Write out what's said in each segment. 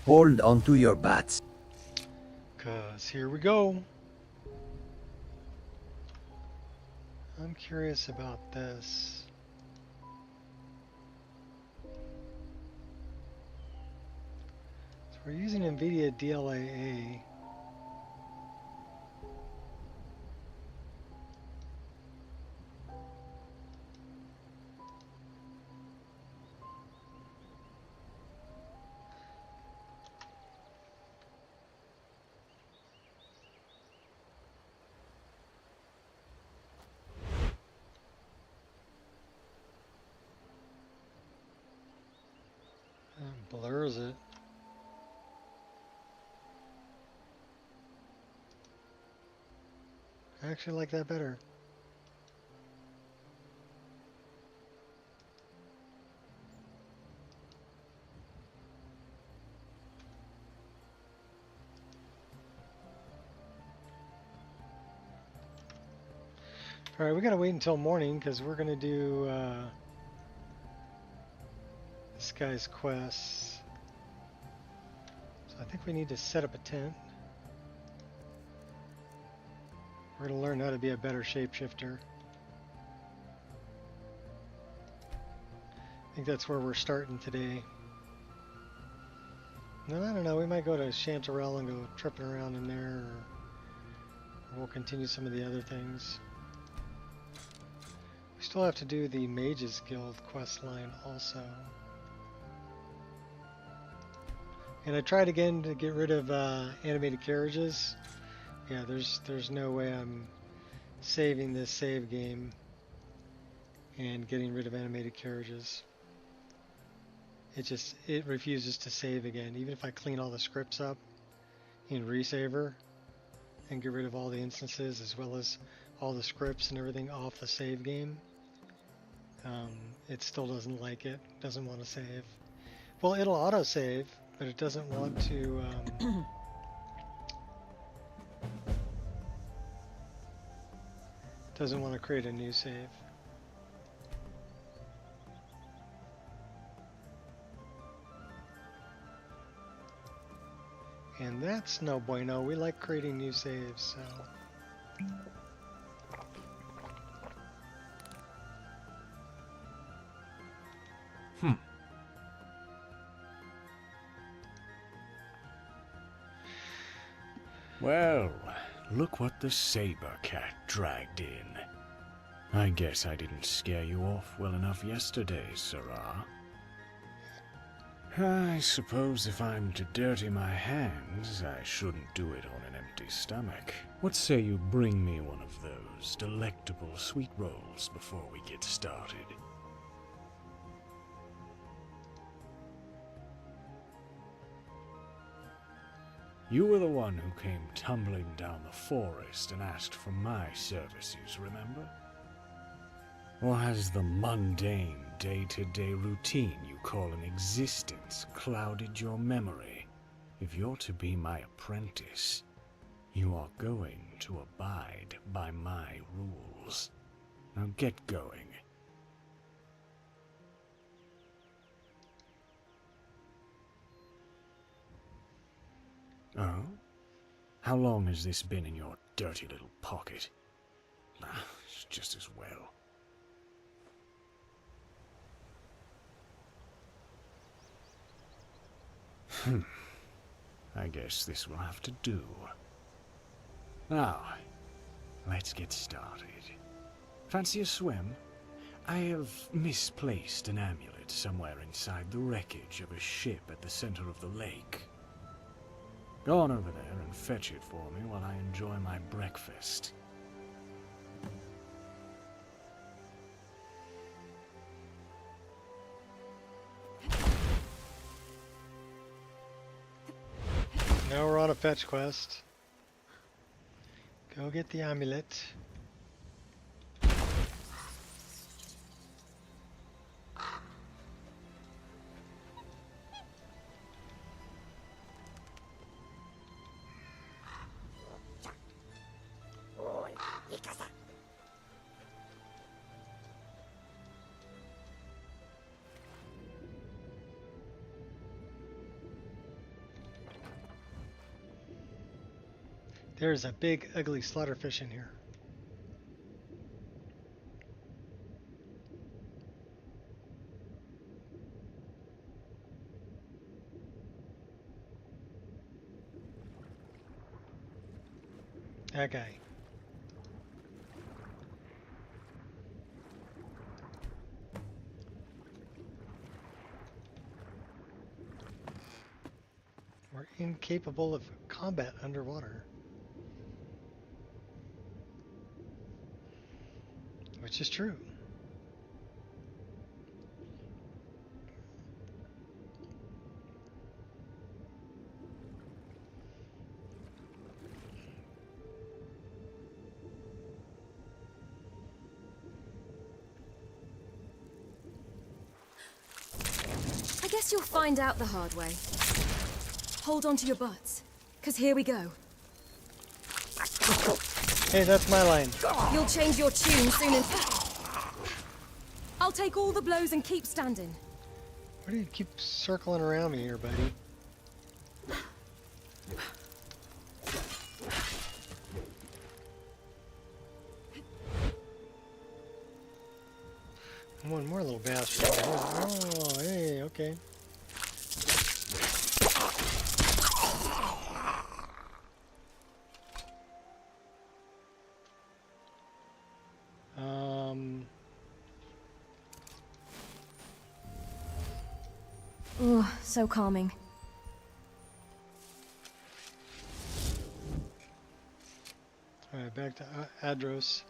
Hold onto your bats. 'Cause here we go. I'm curious about this. So we're using NVIDIA DLAA. Blurs it. I actually like that better. Alright, we gotta wait until morning because we're gonna do this guy's quests. So I think we need to set up a tent. We're gonna learn how to be a better shapeshifter. I think that's where we're starting today. No, I don't know. We might go to Chanterelle and go tripping around in there, or we'll continue some of the other things. We still have to do the Mages Guild quest line also. And I tried again to get rid of animated carriages. Yeah, there's no way I'm saving this save game and getting rid of animated carriages. It refuses to save again. Even if I clean all the scripts up in Resaver and get rid of all the instances as well as all the scripts and everything off the save game, it still doesn't like it. Doesn't want to save. Well, it'll auto save, but it doesn't want to. Doesn't want to create a new save. And that's no bueno. We like creating new saves, so. Well, look what the saber cat dragged in. I guess I didn't scare you off well enough yesterday, Sirrah. I suppose if I'm to dirty my hands, I shouldn't do it on an empty stomach. What say you bring me one of those delectable sweet rolls before we get started? You were the one who came tumbling down the forest and asked for my services, remember? Or has the mundane, day-to-day routine you call an existence clouded your memory? If you're to be my apprentice, you are going to abide by my rules. Now get going. Oh? How long has this been in your dirty little pocket? It's just as well. I guess this will have to do. Now, let's get started. Fancy a swim? I have misplaced an amulet somewhere inside the wreckage of a ship at the center of the lake. Go on over there and fetch it for me while I enjoy my breakfast. Now we're on a fetch quest. Go get the amulet. There's a big, ugly slaughterfish in here. That guy. We're incapable of combat underwater. Which is true. I guess you'll find out the hard way. Hold on to your butts, 'cause here we go. Hey, that's my line. You'll change your tune soon and... I'll take all the blows and keep standing. Why do you keep circling around me here, buddy? One more little bastard. Oh, hey, okay. Oh, so calming. Alright, back to Adros.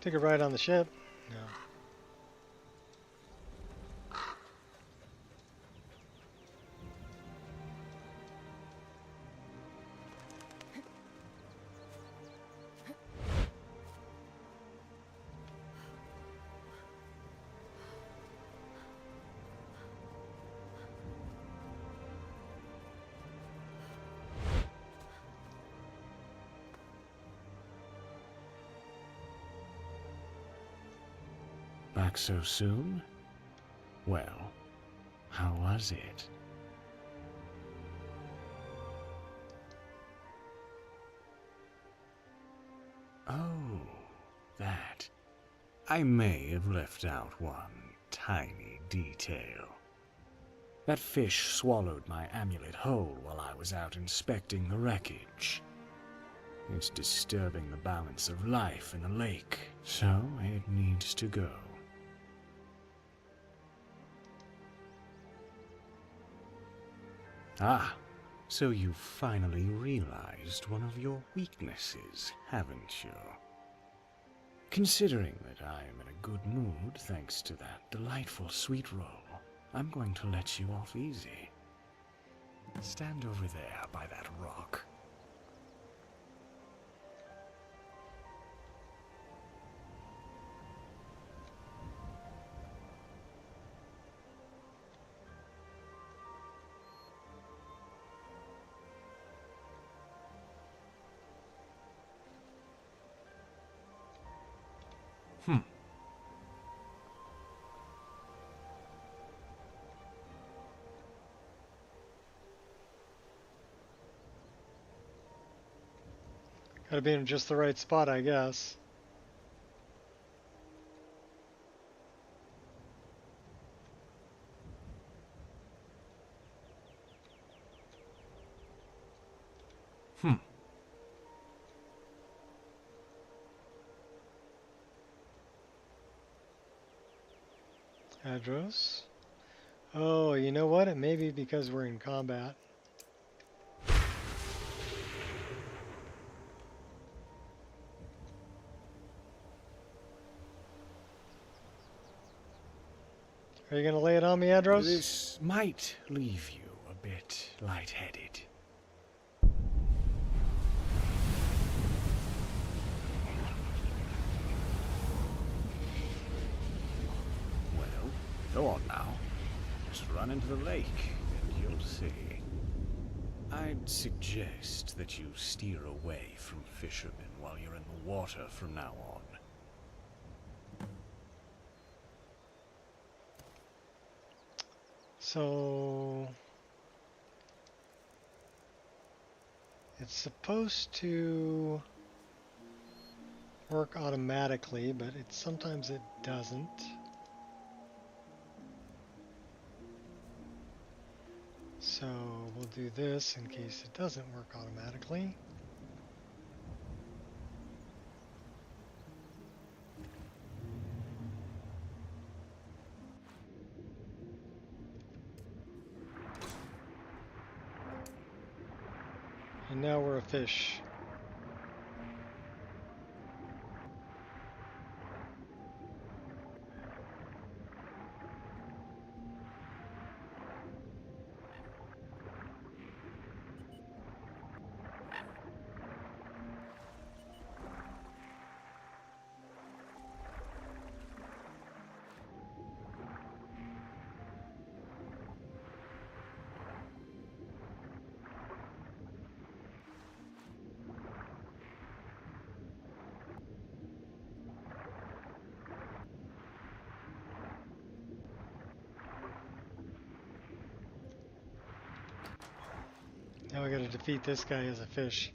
Take a ride on the ship? No. Back so soon? Well, how was it? Oh, that. I may have left out one tiny detail. That fish swallowed my amulet whole while I was out inspecting the wreckage. It's disturbing the balance of life in the lake, so it needs to go. Ah, so you finally realized one of your weaknesses, haven't you? Considering that I am in a good mood thanks to that delightful sweet roll, I'm going to let you off easy. Stand over there by that rock. Gotta be in just the right spot, I guess. Adros? Oh, you know what? It may be because we're in combat. Are you gonna lay it on me, Adros? This might leave you a bit lightheaded. Well, go on now. Just run into the lake, and you'll see. I'd suggest that you steer away from fishermen while you're in the water from now on. So it's supposed to work automatically, but sometimes it doesn't. So we'll do this in case it doesn't work automatically. And now we're a fish. Now we gotta defeat this guy as a fish.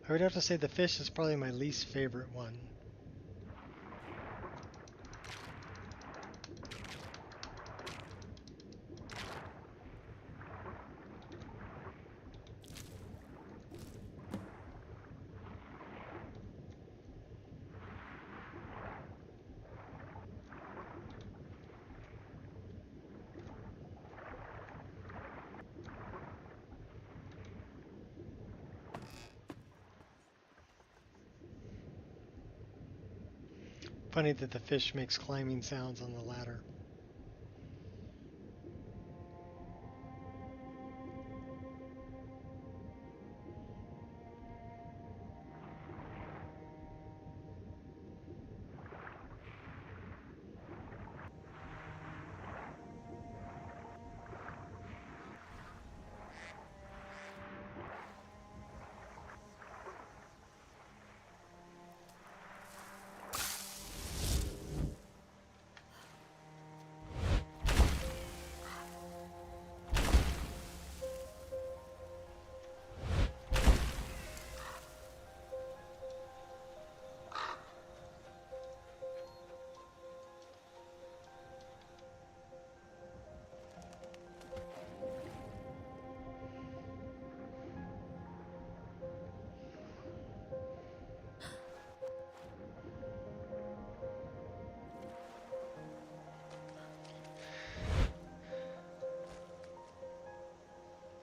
I would have to say the fish is probably my least favorite one. Funny that the fish makes climbing sounds on the ladder.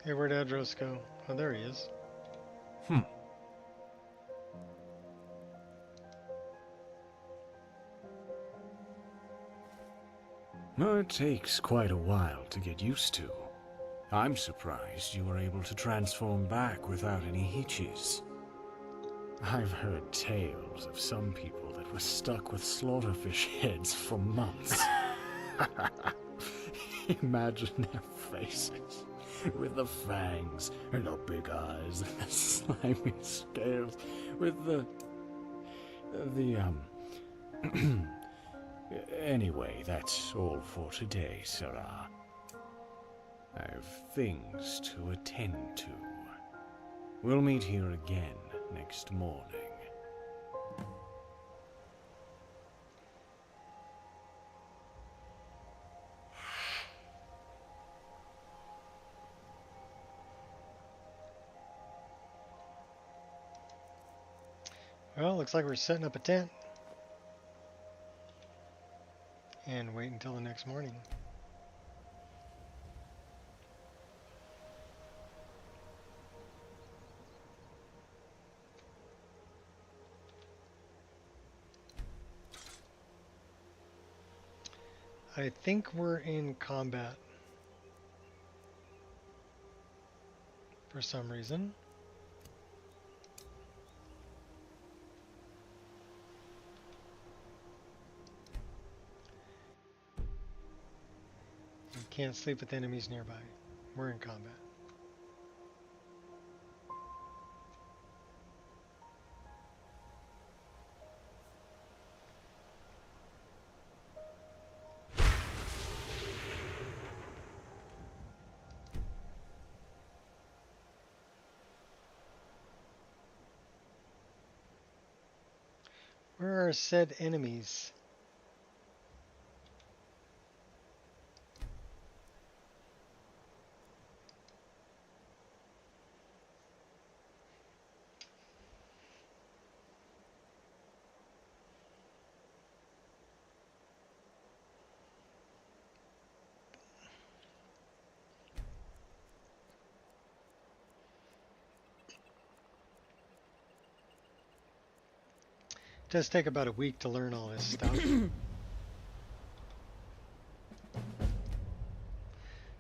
Hey, where'd Adros go? Oh, there he is. Well, it takes quite a while to get used to. I'm surprised you were able to transform back without any hitches. I've heard tales of some people that were stuck with slaughterfish heads for months. Imagine their faces, with the fangs and the big eyes and the slimy scales, with the Anyway, that's all for today, Sarah. I've things to attend to. We'll meet here again next morning. Well, looks like we're setting up a tent. And wait until the next morning. I think we're in combat for some reason. You can't sleep with enemies nearby. We're in combat. Where are said enemies? It does take about a week to learn all this stuff.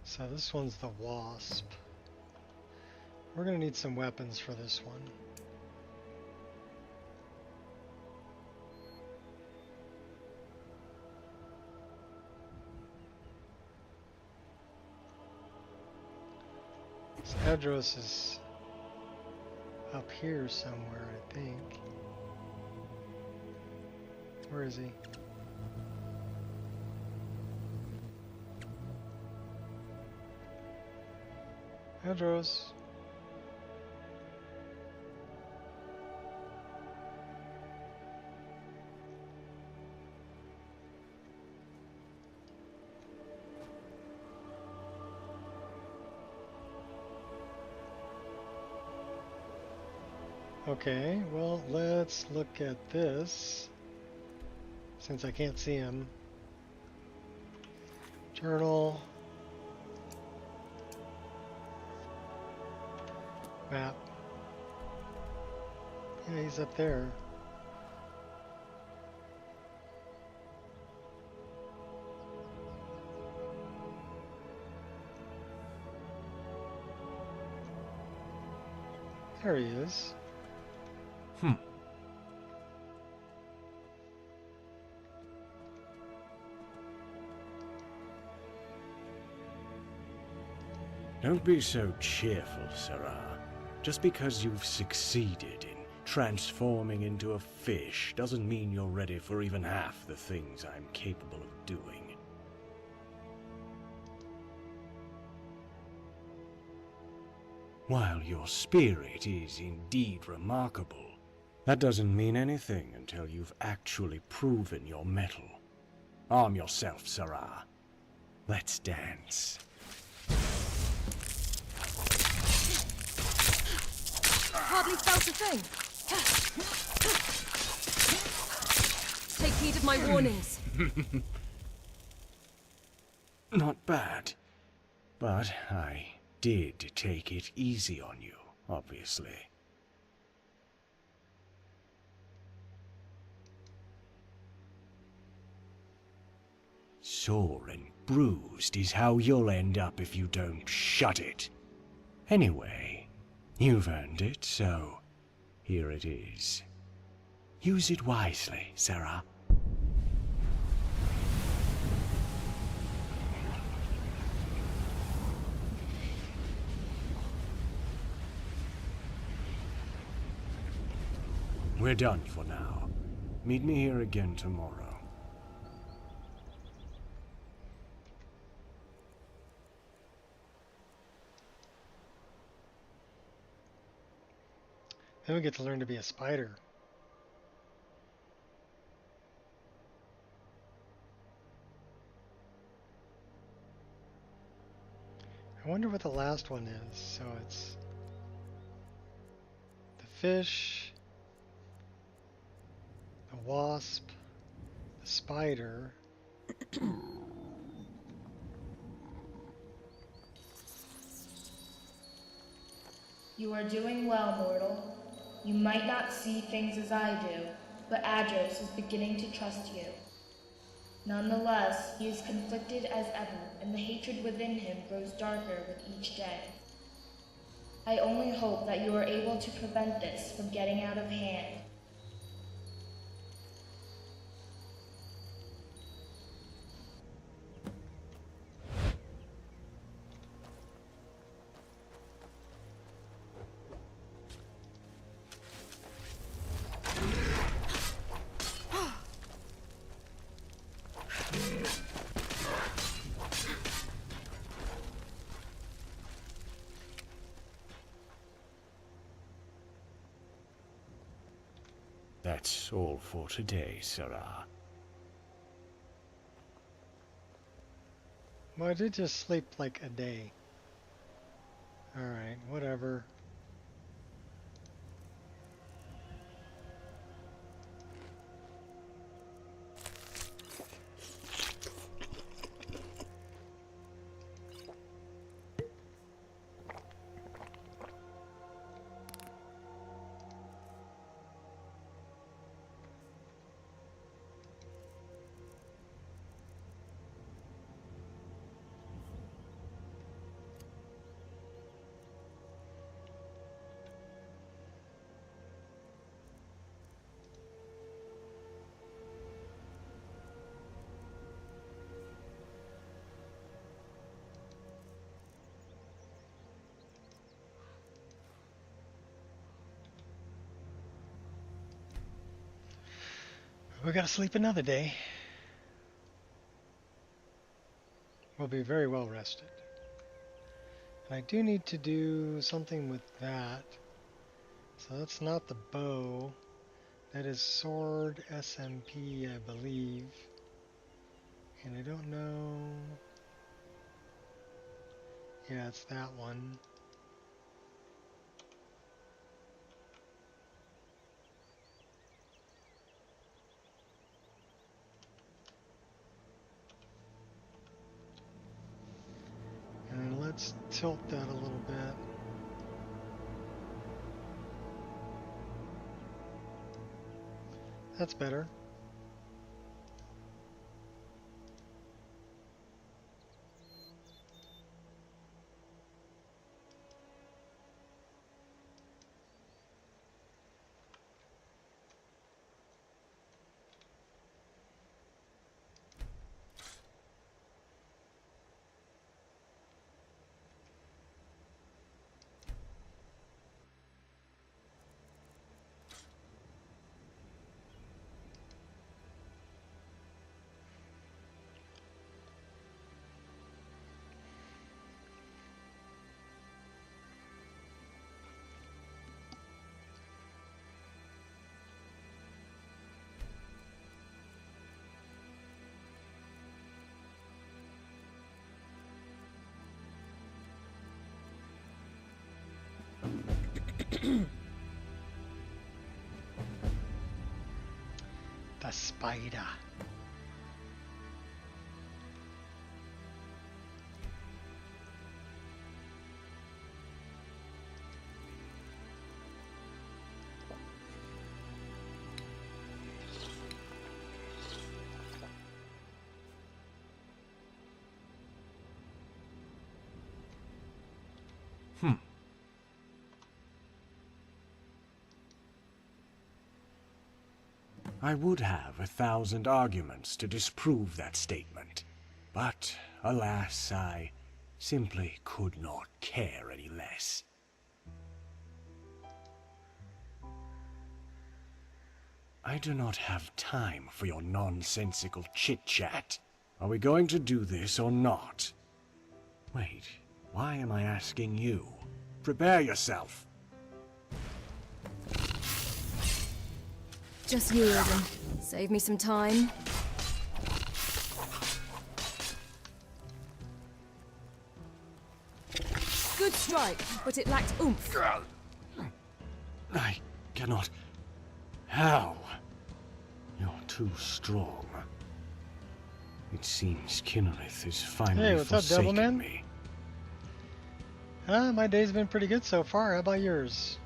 So this one's the Wasp. We're going to need some weapons for this one. So Adros is up here somewhere, I think. Where is he? Adros. Okay, well, let's look at this. Since I can't see him. Journal. Map. Yeah, he's up there. There he is. Don't be so cheerful, Sarah. Just because you've succeeded in transforming into a fish doesn't mean you're ready for even half the things I'm capable of doing. While your spirit is indeed remarkable, that doesn't mean anything until you've actually proven your mettle. Arm yourself, Sarah. Let's dance. Hardly felt a thing. Take heed of my warnings. Not bad. But I did take it easy on you, obviously. Sore and bruised is how you'll end up if you don't shut it. Anyway, you've earned it, so here it is. Use it wisely, Sarah. We're done for now. Meet me here again tomorrow. Then we get to learn to be a spider. I wonder what the last one is. So it's the fish, the wasp, the spider. You are doing well, mortal. You might not see things as I do, but Adros is beginning to trust you. Nonetheless, he is conflicted as ever, and the hatred within him grows darker with each day. I only hope that you are able to prevent this from getting out of hand. that's all for today, Sarah. Well, I did just sleep like a day. Alright, whatever. We gotta sleep another day. We'll be very well rested. And I do need to do something with that. So that's not the bow. That is sword SMP, I believe. And I don't know. Yeah, it's that one. And let's tilt that a little bit. That's better. The spider. I would have 1,000 arguments to disprove that statement, but alas, I simply could not care any less. I do not have time for your nonsensical chit-chat. Are we going to do this or not? Wait, why am I asking you? Prepare yourself. Just you, Raevyn. Save me some time. Good strike, but it lacked oomph. I cannot... How? You're too strong. It seems Kinnereth is finally Hey, what's up, forsaking Devilman? me. My day's been pretty good so far. How about yours?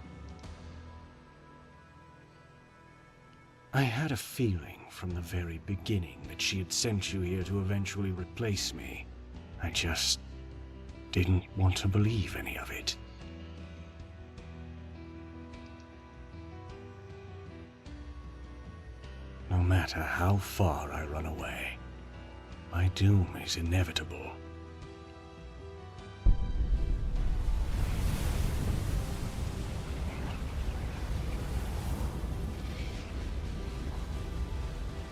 I had a feeling from the very beginning that she had sent you here to eventually replace me. I just didn't want to believe any of it. No matter how far I run away, my doom is inevitable.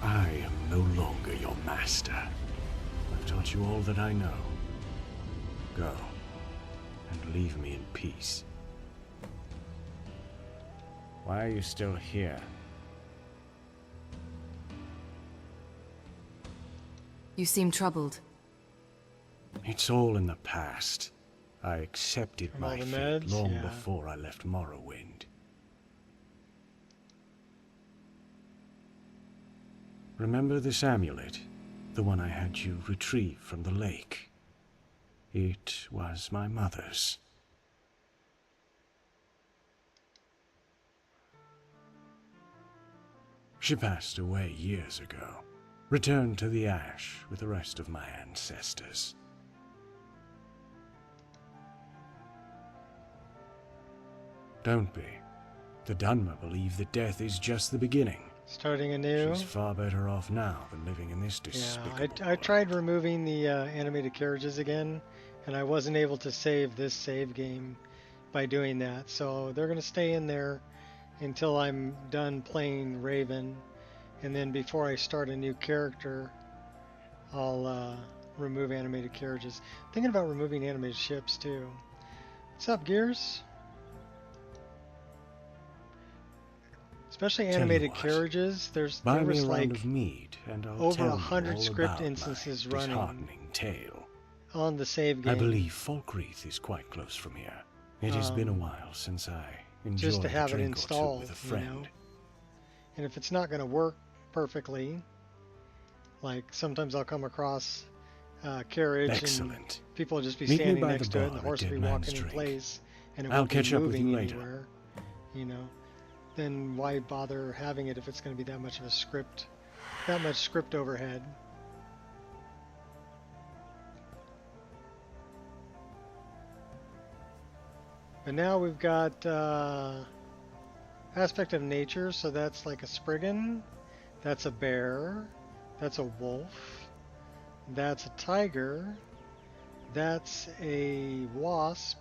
I am no longer your master. I've taught you all that I know. Go, and leave me in peace. Why are you still here? You seem troubled. It's all in the past. I accepted From all my the fate meds? long Yeah. before I left Morrowind. Remember this amulet? The one I had you retrieve from the lake? It was my mother's. She passed away years ago, returned to the ash with the rest of my ancestors. Don't be. The Dunmer believe that death is just the beginning. Starting anew. She's far better off now than living in this despicable Yeah, I world. tried removing the animated carriages again, and I wasn't able to save this save game by doing that. So they're going to stay in there until I'm done playing Raevyn, and then before I start a new character, I'll remove animated carriages. Thinking about removing animated ships too. What's up, Gears? Especially Tell you animated what, carriages. There Buy me was a round like of mead, and I'll over tell you 100 all script about instances my running disheartening tale. on the save game. I believe Falkreath is quite close from here. It has been a while since I enjoyed just to have a it drink installed, or two with a friend. And if it's not going to work perfectly, like sometimes I'll come across a carriage Excellent. and people will just be Meet me standing by next the to it and the bar horse at will be Dead Man's walking in Drink. place and it I'll won't be catch up with moving you later. anywhere, then why bother having it if it's going to be that much of a script, that much script overhead? But now we've got aspect of nature, so that's like a Spriggan, that's a bear, that's a wolf, that's a tiger, that's a wasp,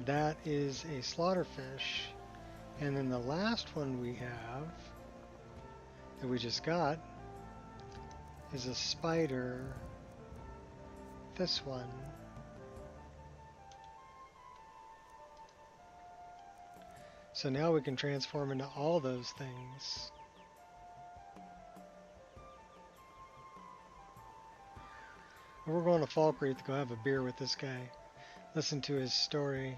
that is a slaughterfish, and then the last one we have that we just got is a spider, this one. So now we can transform into all those things. We're going to Falkreath to go have a beer with this guy. Listen to his story.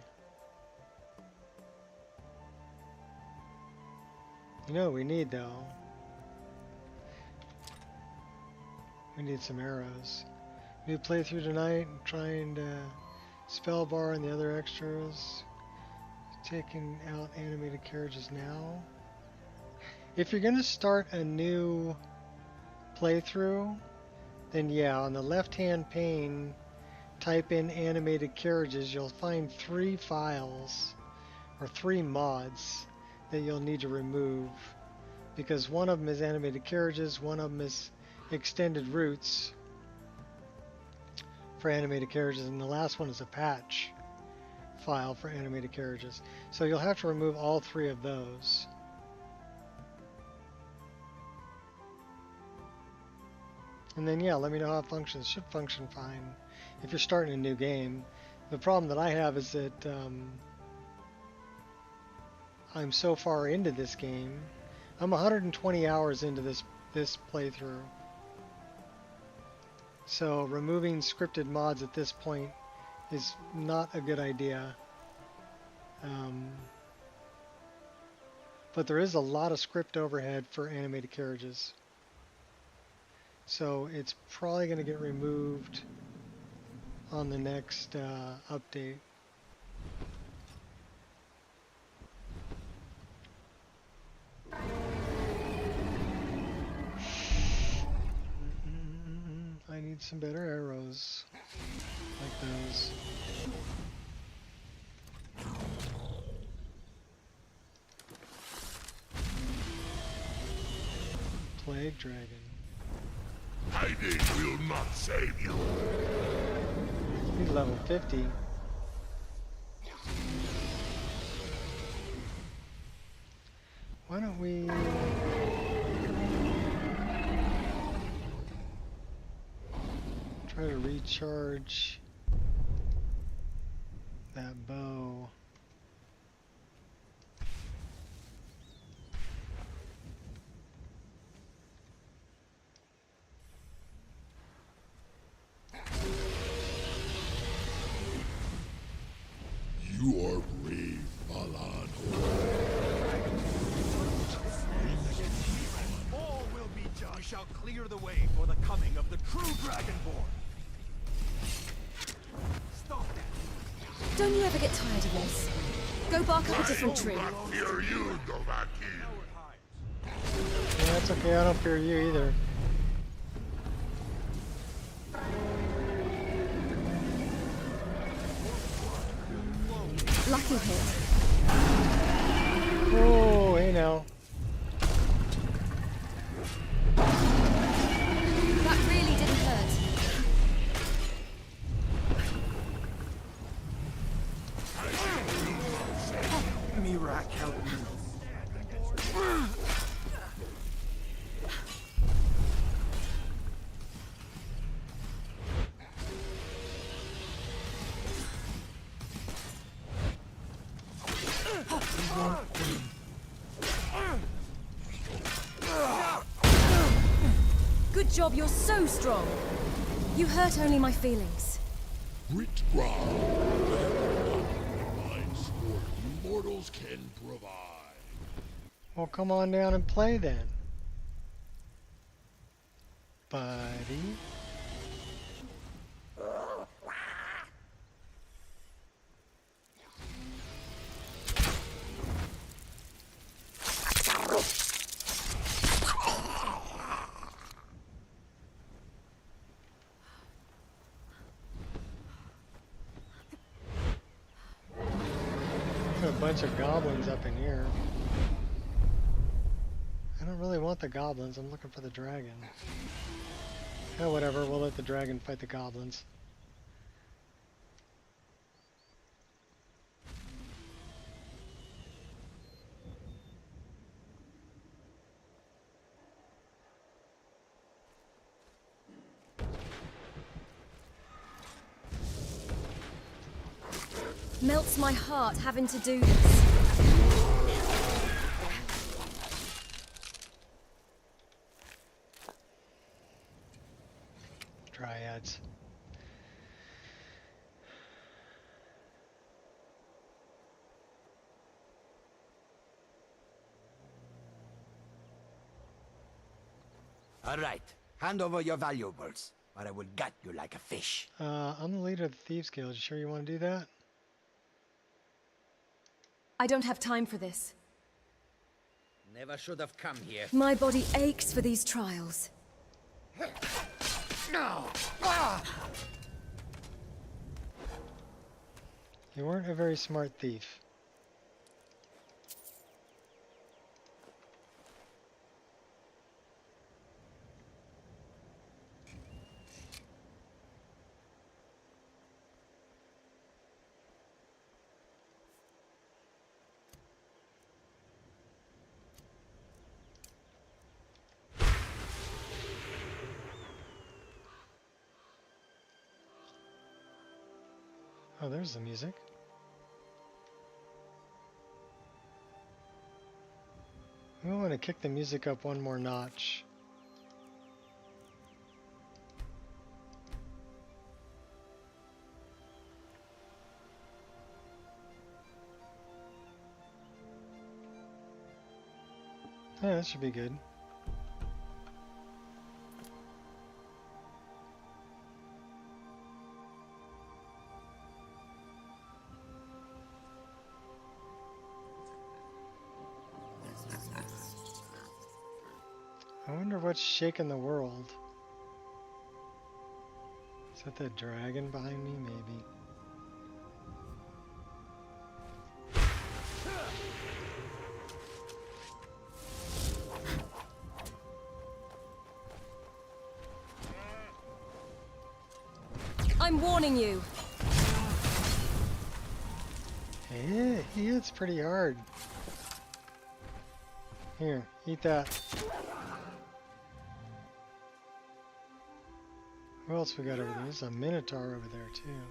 You know what we need though? We need some arrows. New playthrough tonight, trying to spell bar and the other extras. Taking out animated carriages now. If you're going to start a new playthrough, then yeah, on the left hand pane, type in animated carriages. You'll find 3 files or 3 mods that you'll need to remove, because one of them is animated carriages, one of them is extended routes for animated carriages, and the last one is a patch file for animated carriages. So you'll have to remove all 3 of those. And then yeah, let me know how it functions. It should function fine if you're starting a new game. The problem that I have is that I'm so far into this game. I'm 120 hours into this playthrough. So removing scripted mods at this point is not a good idea. But there is a lot of script overhead for animated carriages. So it's probably going to get removed on the next update. I need some better arrows like those. Plague Dragon. Hiding will not save you. He's level 50. Why don't we... try to recharge that bow. clear the way for the coming of the true Dragonborn. Stop that. Don't you ever get tired of this? Go bark up a different tree. Fear you, Dovahkiin. Yeah, that's okay. I don't fear you either. Lucky hit. Oh, hey now. That really didn't hurt. Mirak, help me. Good job, you're so strong. You hurt only my feelings. Grit ground. Provides what mortals can provide. Well, come on down and play then, buddy. A bunch of goblins up in here. I don't really want the goblins, I'm looking for the dragon. Oh, whatever, we'll let the dragon fight the goblins. Melts my heart having to do this. Dryads. All right, hand over your valuables, or I will gut you like a fish. I'm the leader of the Thieves Guild. You sure you want to do that? I don't have time for this. Never should have come here. My body aches for these trials. No! You weren't a very smart thief. Oh, there's the music. We want to kick the music up one more notch. Yeah, that should be good. I wonder what's shaking the world. Is that the dragon behind me? Maybe. I'm warning you. Yeah, he hits pretty hard. Here, eat that. What else we got over there? There's a minotaur over there too.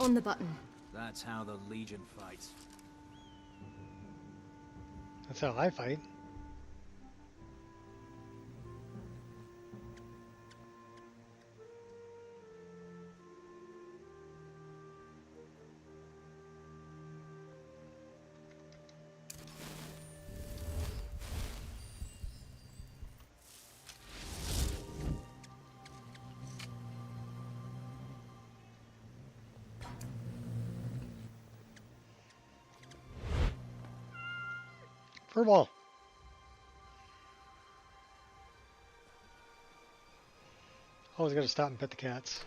On the button. That's how the Legion fights. That's how I fight. Furball. Always gotta stop and pet the cats.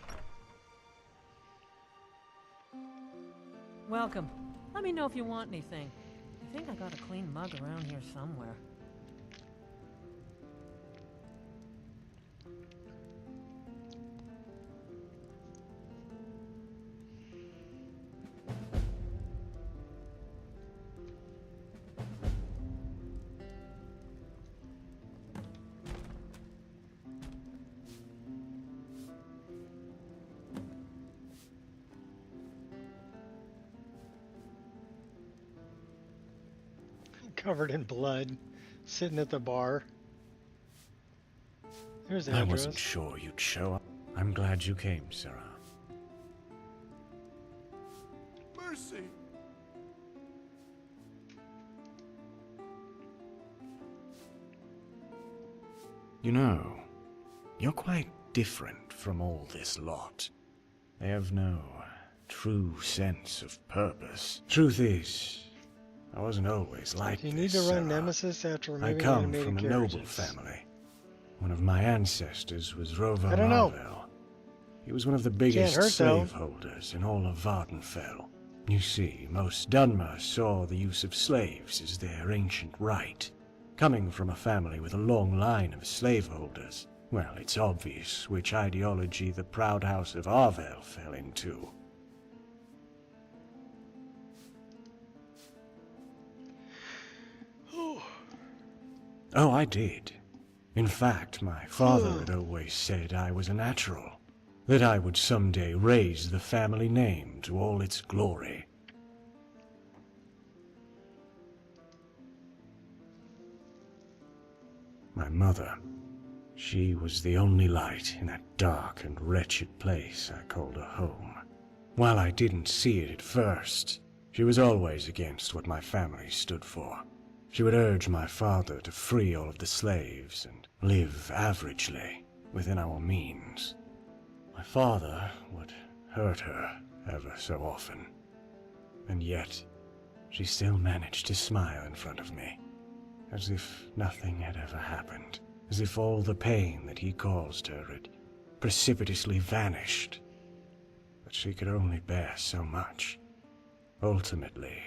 Welcome. Let me know if you want anything. I think I got a clean mug around here somewhere. Covered in blood, sitting at the bar. There's the I address. wasn't sure you'd show up. I'm glad you came, Sarah. Mercy! You know, you're quite different from all this lot. They have no true sense of purpose. Truth is, I wasn't always like You this, need to run Sarah. Nemesis after I removing come animated from a carriages. noble family. One of my ancestors was Rover I don't know. Marvell. He was one of the biggest hurt, though. slaveholders in all of Vardenfell. You see, most Dunmer saw the use of slaves as their ancient right. Coming from a family with a long line of slaveholders, well, it's obvious which ideology the proud house of Arvel fell into. Oh, I did. In fact, my father had always said I was a natural, that I would someday raise the family name to all its glory. My mother, she was the only light in that dark and wretched place I called a home. While I didn't see it at first, she was always against what my family stood for. She would urge my father to free all of the slaves and live averagely within our means. My father would hurt her ever so often, and yet she still managed to smile in front of me, as if nothing had ever happened, as if all the pain that he caused her had precipitously vanished. But she could only bear so much. Ultimately,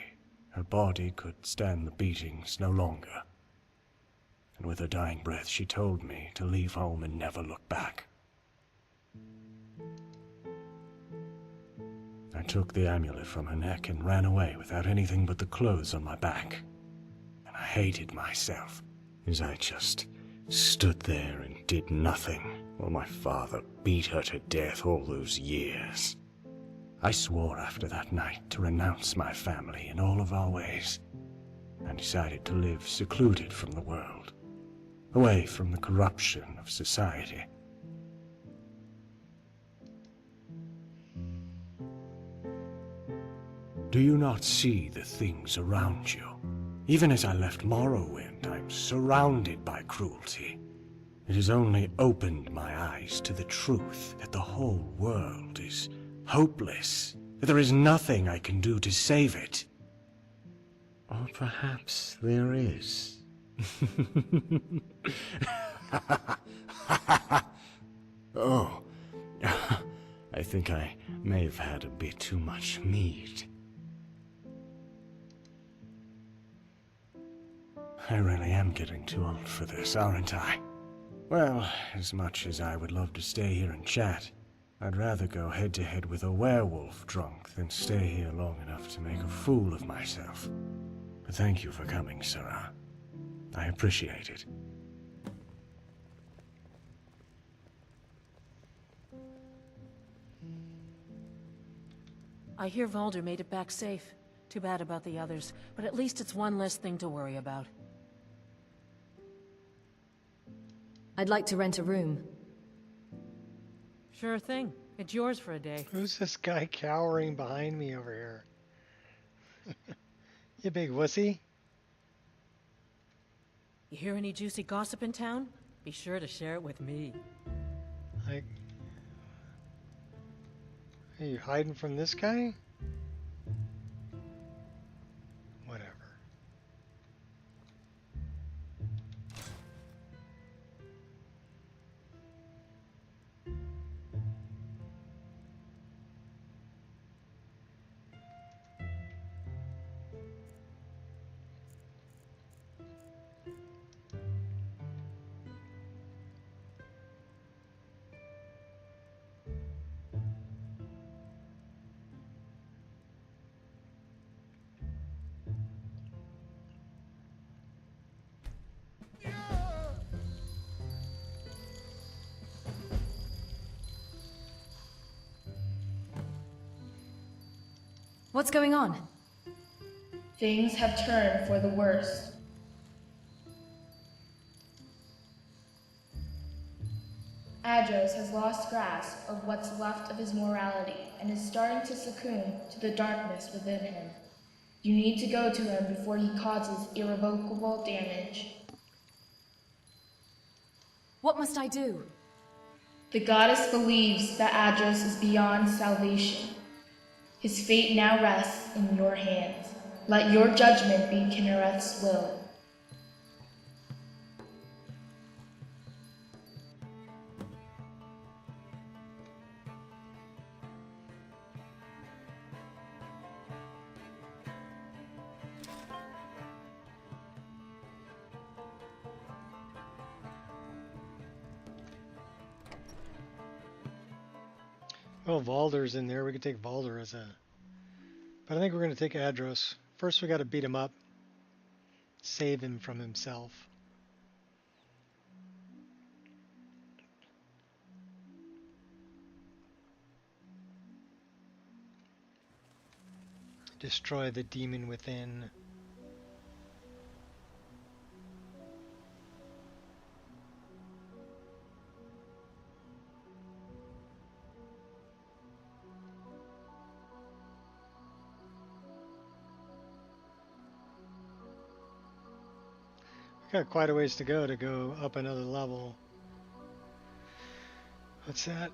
her body could stand the beatings no longer, and with her dying breath she told me to leave home and never look back. I took the amulet from her neck and ran away without anything but the clothes on my back. And I hated myself as I just stood there and did nothing while my father beat her to death all those years. I swore after that night to renounce my family in all of our ways, and decided to live secluded from the world, away from the corruption of society. Do you not see the things around you? Even as I left Morrowind, I'm surrounded by cruelty. It has only opened my eyes to the truth that the whole world is hopeless, that there is nothing I can do to save it. Or perhaps there is. Oh, I think I may have had a bit too much mead. I really am getting too old for this, aren't I? Well, as much as I would love to stay here and chat, I'd rather go head-to-head with a werewolf drunk than stay here long enough to make a fool of myself. But thank you for coming, Sarah. I appreciate it. I hear Valder made it back safe. Too bad about the others, but at least it's one less thing to worry about. I'd like to rent a room. Sure thing. It's yours for a day. Who's this guy cowering behind me over here? You big wussy? You hear any juicy gossip in town? Be sure to share it with me. Like, are you hiding from this guy? Whatever. What's going on? Things have turned for the worse. Adros has lost grasp of what's left of his morality and is starting to succumb to the darkness within him. You need to go to him before he causes irrevocable damage. What must I do? The goddess believes that Adros is beyond salvation. His fate now rests in your hands. Let your judgment be Kinnereth's will. Oh, Valder's in there. We could take Valder as a... But I think we're going to take Adros. First we got to beat him up. Save him from himself. Destroy the demon within. Got quite a ways to go up another level. What's that?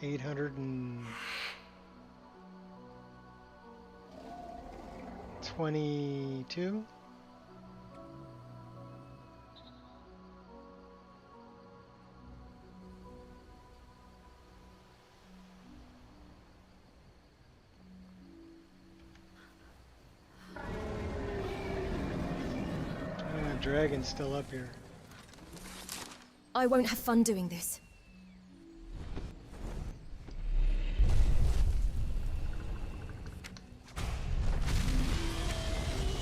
822? Dragon's still up here. I won't have fun doing this.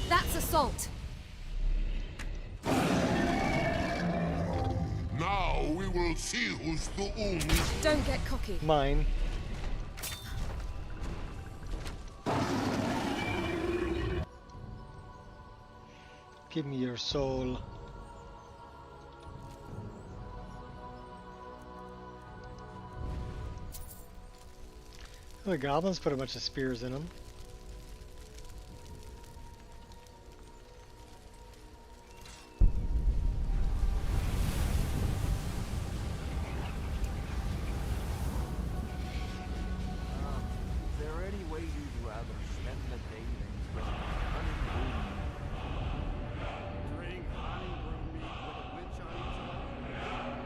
That's assault. Now we will see who's the only. Don't get cocky. Mine. Give me your soul. The goblins put a bunch of spears in them. Is there any way you'd rather spend the day than drink honeymoon? Drink honeymoon meat with a witch on each side?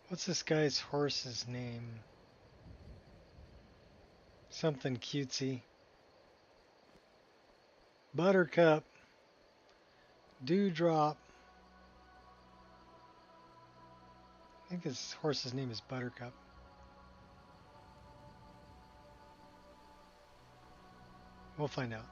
What's this guy's horse's name? Something cutesy. Buttercup. Dewdrop. I think his horse's name is Buttercup. We'll find out.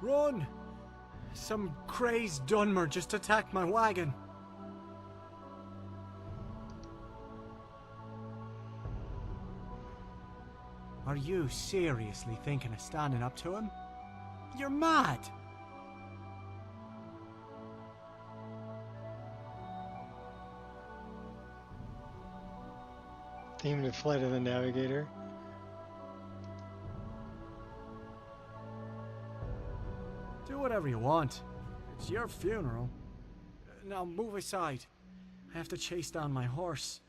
Run! Some crazed Dunmer just attacked my wagon. Are you seriously thinking of standing up to him? You're mad! Demon of Flight of the Navigator. Do whatever you want. It's your funeral. Now move aside. I have to chase down my horse.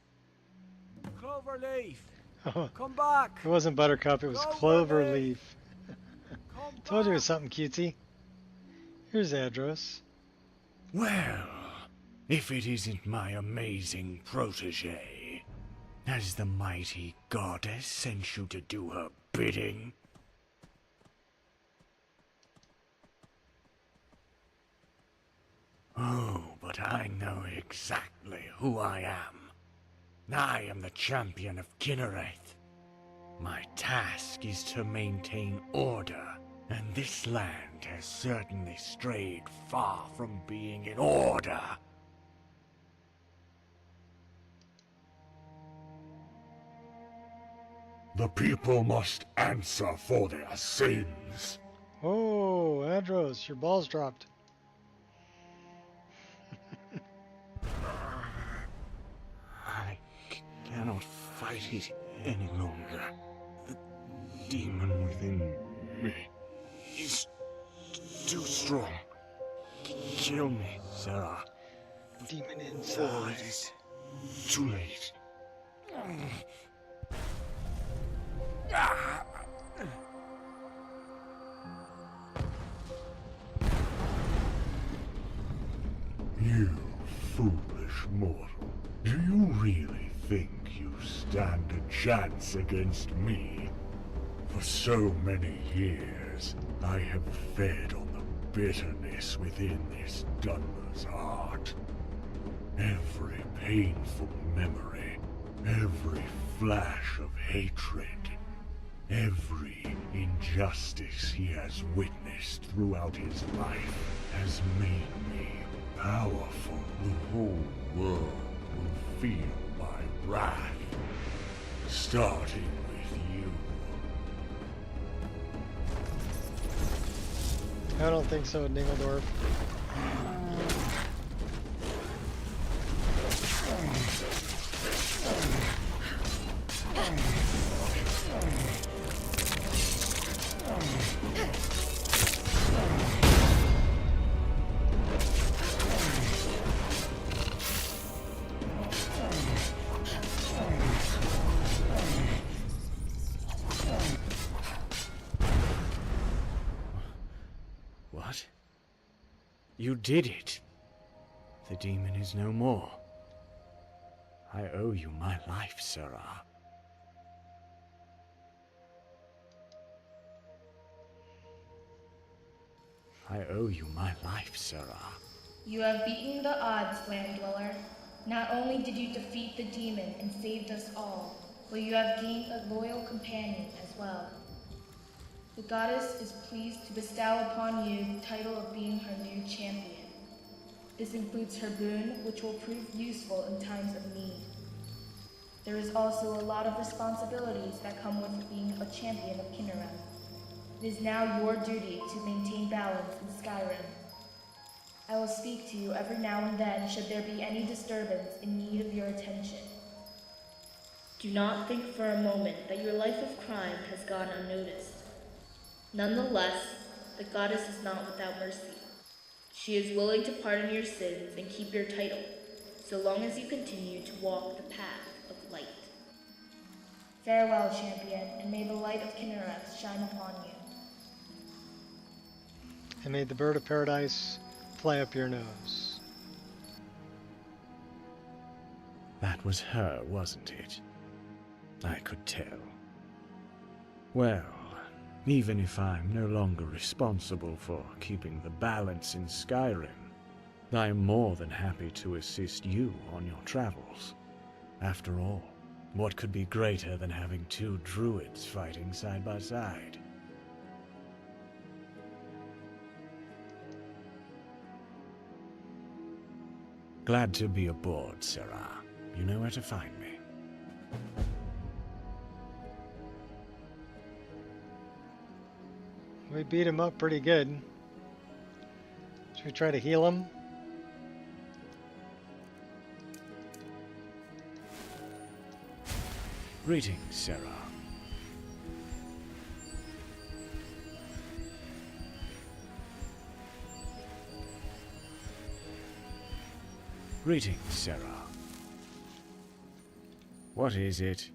Cloverleaf! Oh, Come back! it wasn't Buttercup, it was Cloverleaf. Told you it was something cutesy. Here's Adros. Well, if it isn't my amazing protege, has the mighty goddess sent you to do her bidding? Oh, but I know exactly who I am. I am the champion of Kinnereth. My task is to maintain order, and this land has certainly strayed far from being in order. The people must answer for their sins. Oh, Adros, your balls dropped. I cannot fight it any longer. The demon within me is too strong. Kill me, Sarah. Demon Before inside. it is too late. You foolish mortal. Do you really think you stand a chance against me? For so many years, I have fed on the bitterness within this Dunmer's heart. Every painful memory, every flash of hatred, every injustice he has witnessed throughout his life has made me powerful. The whole world will feel my wrath, starting with you. I don't think so, Dingeldorf. What? You did it. The demon is no more. I owe you my life, Sarah. I owe you my life, Sarah. You have beaten the odds, Land Dweller. Not only did you defeat the demon and saved us all, but you have gained a loyal companion as well. The goddess is pleased to bestow upon you the title of being her new champion. This includes her boon, which will prove useful in times of need. There is also a lot of responsibilities that come with being a champion of Kinnereth. It is now your duty to maintain balance in Skyrim. I will speak to you every now and then should there be any disturbance in need of your attention. Do not think for a moment that your life of crime has gone unnoticed. Nonetheless, the goddess is not without mercy. She is willing to pardon your sins and keep your title, so long as you continue to walk the path of light. Farewell, champion, and may the light of Kinnereth shine upon you. And may the bird of paradise fly up your nose. That was her, wasn't it? I could tell. Well, even if I'm no longer responsible for keeping the balance in Skyrim, I'm more than happy to assist you on your travels. After all, what could be greater than having two druids fighting side by side? Glad to be aboard, Sarah. You know where to find me. We beat him up pretty good. Should we try to heal him? Greetings, Sarah. Greetings, Sarah. What is it?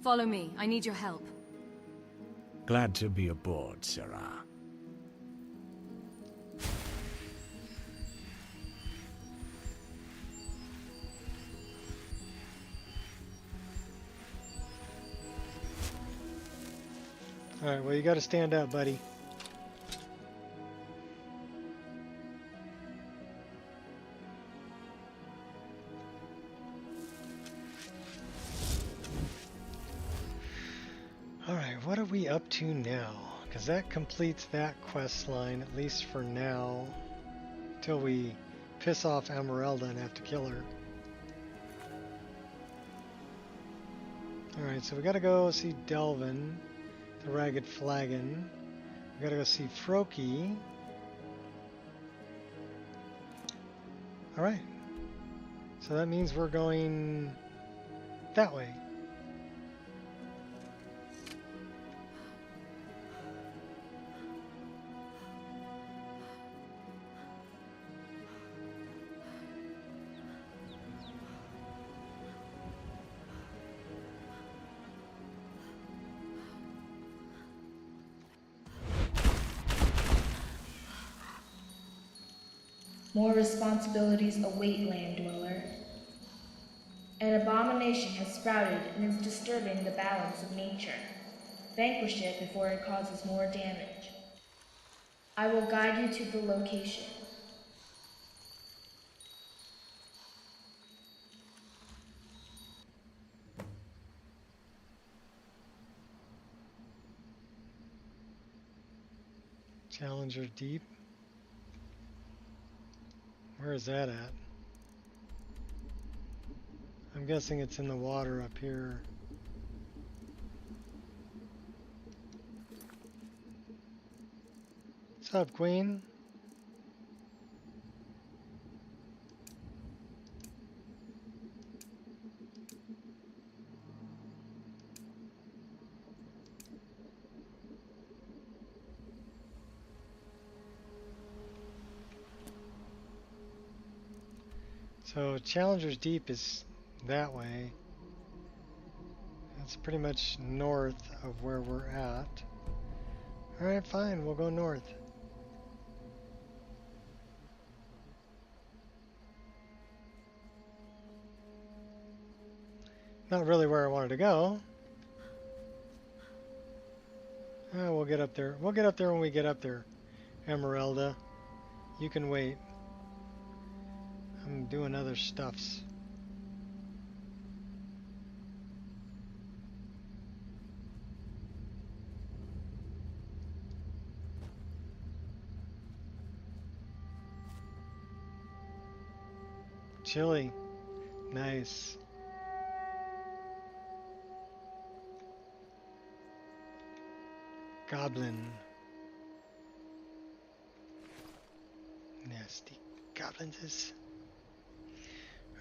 Follow me. I need your help. Glad to be aboard, Sarah. Alright, well, you gotta stand up, buddy. Alright, what are we up to now? Because that completes that quest line, at least for now. Till we piss off Esmeralda and have to kill her. Alright, so we gotta go see Delvin, the Ragged Flagon. We gotta go see Froki. Alright. So that means we're going that way. More responsibilities await, land dweller. An abomination has sprouted and is disturbing the balance of nature. Vanquish it before it causes more damage. I will guide you to the location. Challenger Deep. Where is that at? I'm guessing it's in the water up here. What's up, Queen? So Challenger's Deep is that way. It's pretty much north of where we're at. Alright, fine, we'll go north. Not really where I wanted to go. We'll get up there. We'll get up there when we get up there. Esmeralda, you can wait. I'm doing other stuffs. Chili. Nice. Goblin. Nasty goblins is.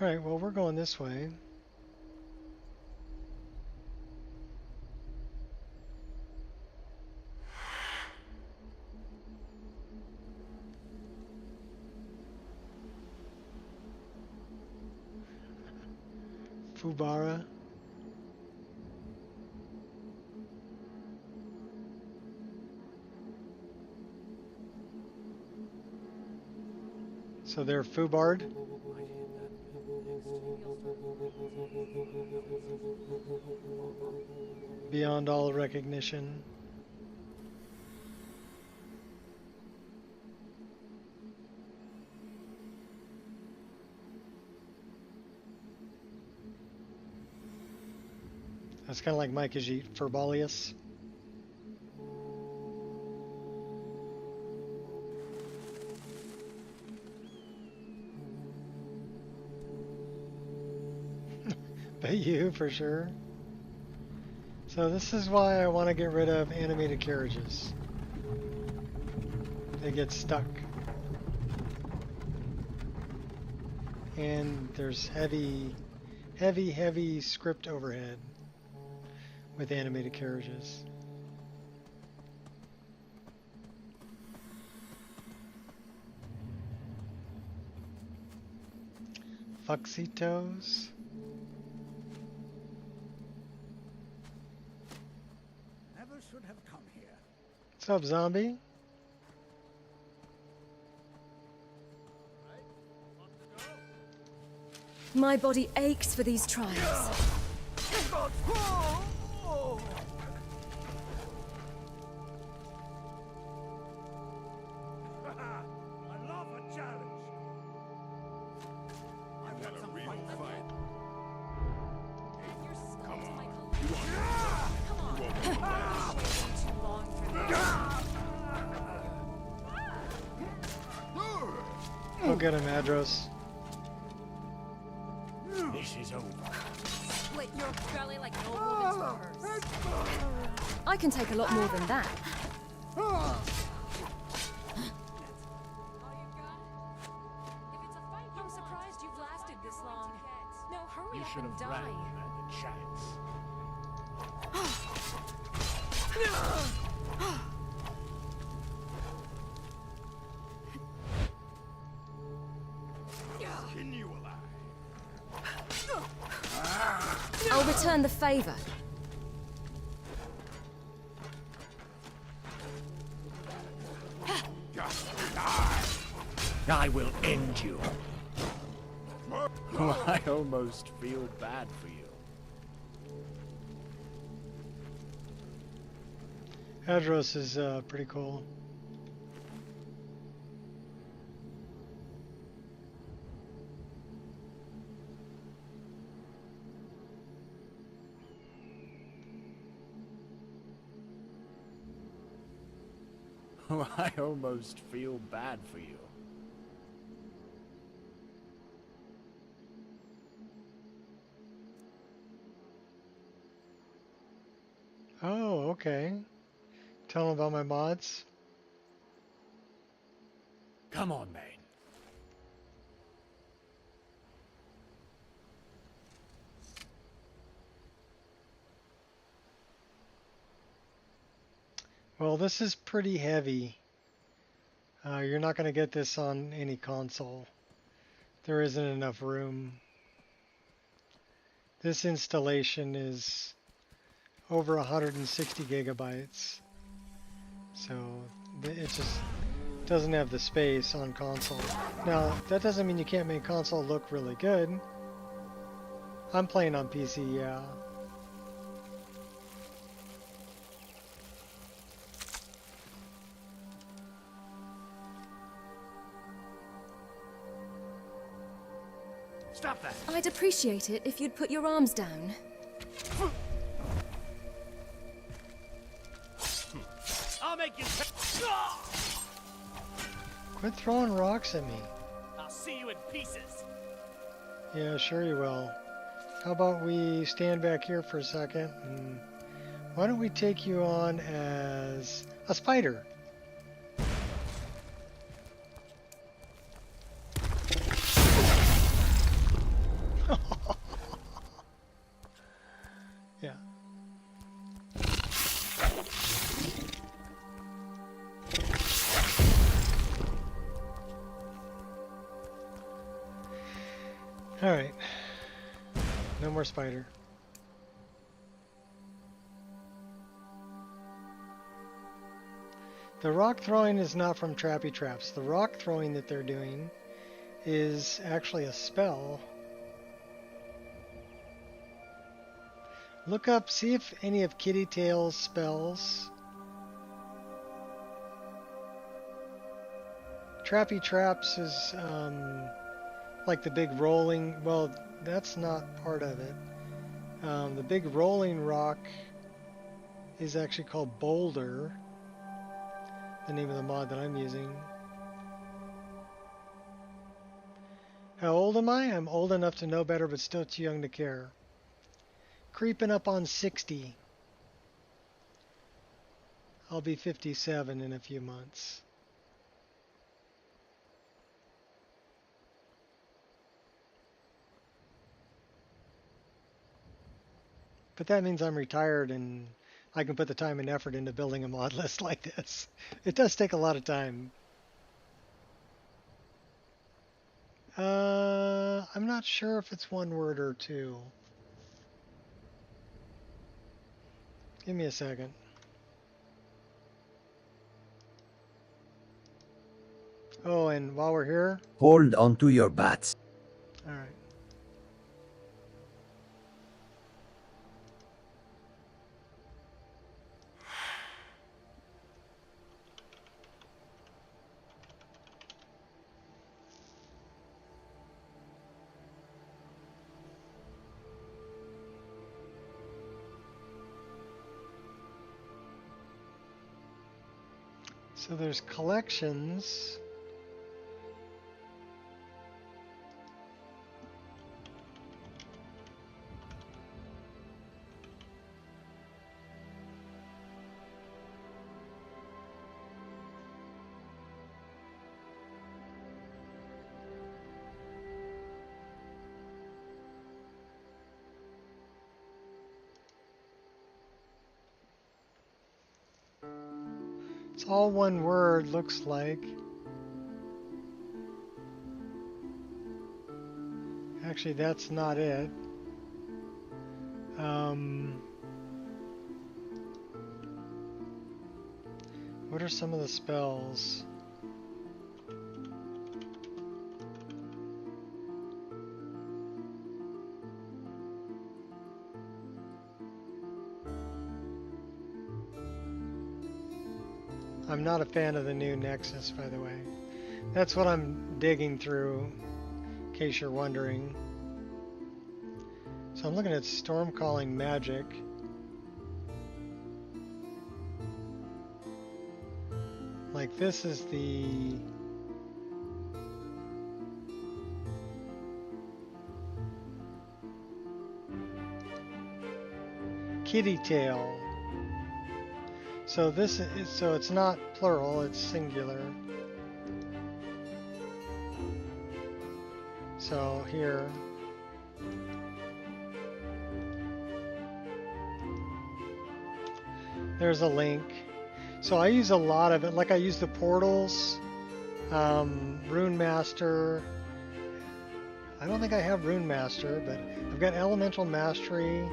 Alright, well, we're going this way. Fubara. So they're Fubard. Beyond all recognition. That's kind of like Mycajete Ferbalius. But you, for sure. So this is why I want to get rid of animated carriages. They get stuck. And there's heavy script overhead with animated carriages. Fuxitos. Never should have come here. What's up, zombie? My body aches for these trials. I love a challenge. I want a real fight. Go get him, Adros. This is over. Split your belly like an old woman's purse. I can take a lot more than that. I'm surprised you've lasted this long. No, hurry You up should and have die. ran at the chance. Skin you alive. I'll return the favor. I will end you. I almost feel bad for you. Adros is pretty cool. I almost feel bad for you. Oh, okay. Tell him about my mods. Come on, man. Well, this is pretty heavy. You're not going to get this on any console. There isn't enough room. This installation is over 160 gigabytes. So it just doesn't have the space on console. Now, that doesn't mean you can't make console look really good. I'm playing on PC, yeah. Stop that! I'd appreciate it if you'd put your arms down. I'll make you. Quit throwing rocks at me. I'll see you in pieces. Yeah, sure you will. How about we stand back here for a second, and why don't we take you on as a spider? Yeah. All right. No more spider. The rock throwing is not from Trappy Traps. The rock throwing that they're doing is actually a spell. Look up, see if any of Kitty Tail's spells. Trappy Traps is like the big rolling, well, that's not part of it. The big rolling rock is actually called Boulder, the name of the mod that I'm using. How old am I? I'm old enough to know better, but still too young to care. Creeping up on 60. I'll be 57 in a few months. But that means I'm retired and I can put the time and effort into building a mod list like this. It does take a lot of time. I'm not sure if it's one word or two. Give me a second. Oh, and while we're here, Hold onto your bats. all right. So there's collections. It's all one word, looks like. Actually, that's not it. What are some of the spells? I'm not a fan of the new Nexus, by the way. That's what I'm digging through, in case you're wondering. So I'm looking at storm calling magic. Like this is the kitty tail. So this is, so it's not plural, it's singular. So here, there's a link. So I use a lot of it, like I use the portals, Rune Master. I don't think I have Rune Master, but I've got Elemental Mastery.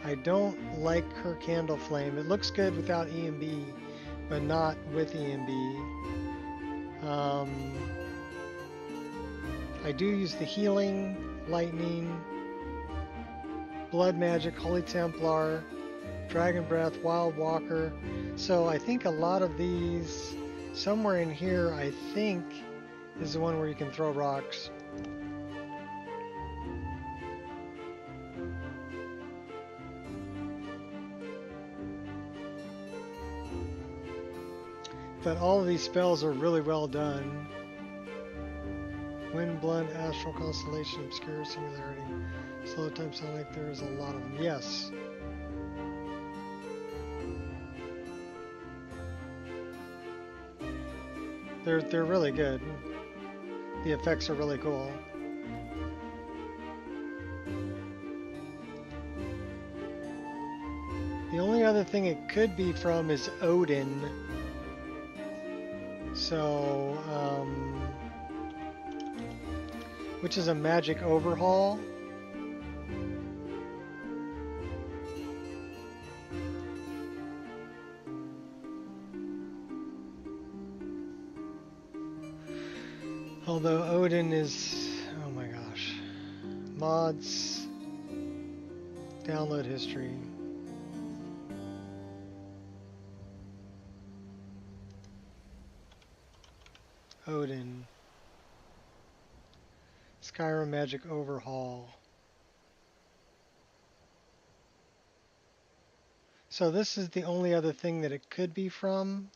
I don't like her Candle Flame. It looks good without EMB, but not with EMB. I do use the Healing, Lightning, Blood Magic, Holy Templar, Dragon Breath, Wild Walker. So I think a lot of these, somewhere in here, I think, is the one where you can throw rocks. But all of these spells are really well done. Wind, Blunt, Astral Constellation, Obscure, Singularity, Slow Time, Sonic, there's a lot of them. Yes. They're really good. The effects are really cool. The only other thing it could be from is Odin. So, which is a magic overhaul. Although Odin is, oh my gosh, mods, download history. Odin. Skyrim Magic Overhaul. So this is the only other thing that it could be from.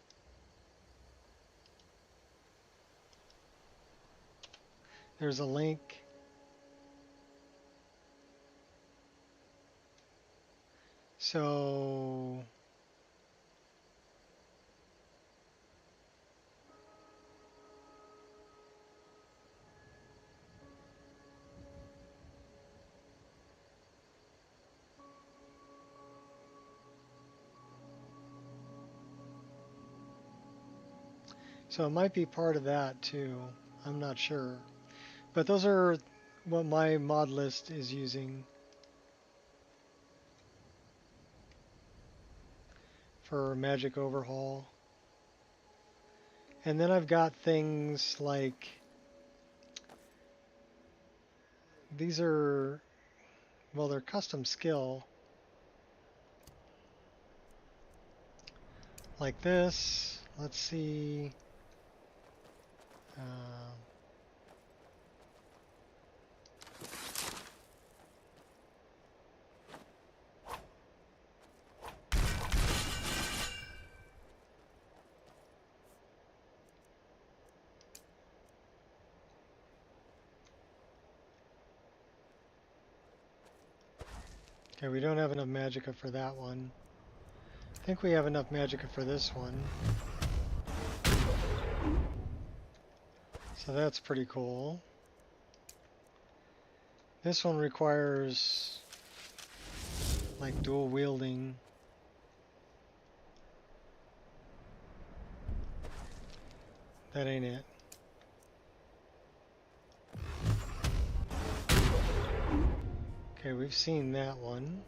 There's a link. So it might be part of that too. I'm not sure. But those are what my mod list is using for Magic Overhaul. And then I've got things like, these are, well, they're custom skill. Like this. Let's see. Okay, we don't have enough magicka for that one. I think we have enough magicka for this one. So that's pretty cool. This one requires like dual wielding. That ain't it. Okay, we've seen that one.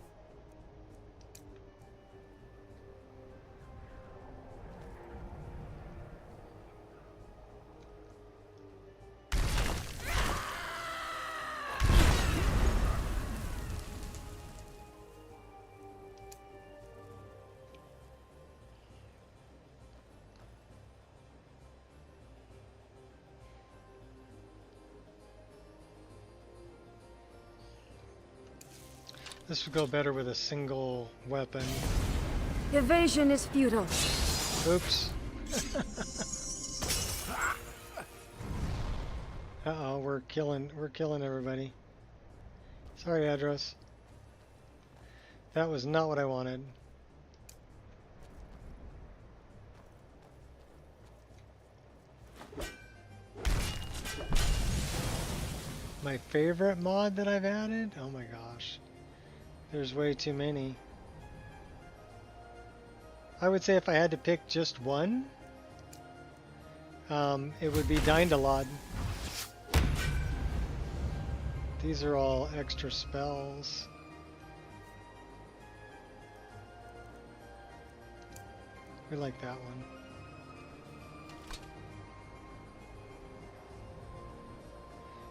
This would go better with a single weapon. Evasion is futile. Oops. Uh-oh, we're killing everybody. Sorry, Adros. That was not what I wanted. My favorite mod that I've added? Oh my gosh. There's way too many. I would say if I had to pick just one, it would be Dindalod. These are all extra spells. We like that one.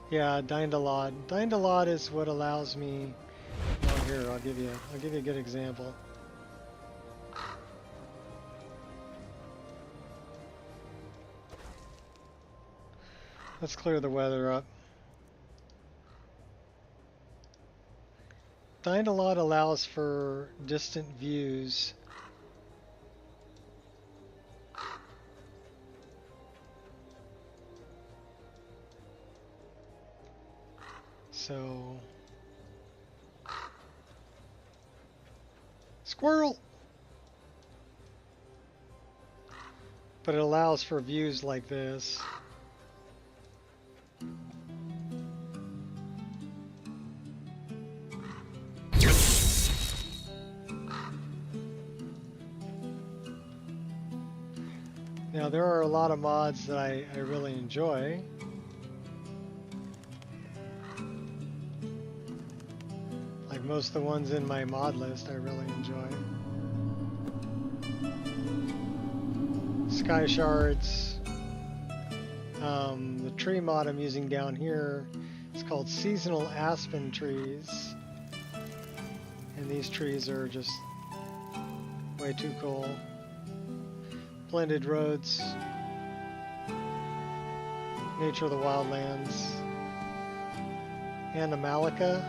Yeah, Dindalod. Dindalod is what allows me. Oh, here, I'll give you a good example. Let's clear the weather up. Dindalod allows for distant views. So, squirrel! But it allows for views like this. Now there are a lot of mods that I really enjoy. Like most of the ones in my mod list I really enjoy. Sky Shards. The tree mod I'm using down here is called Seasonal Aspen Trees. And these trees are just way too cool. Blended Roads. Nature of the Wildlands. Animalica,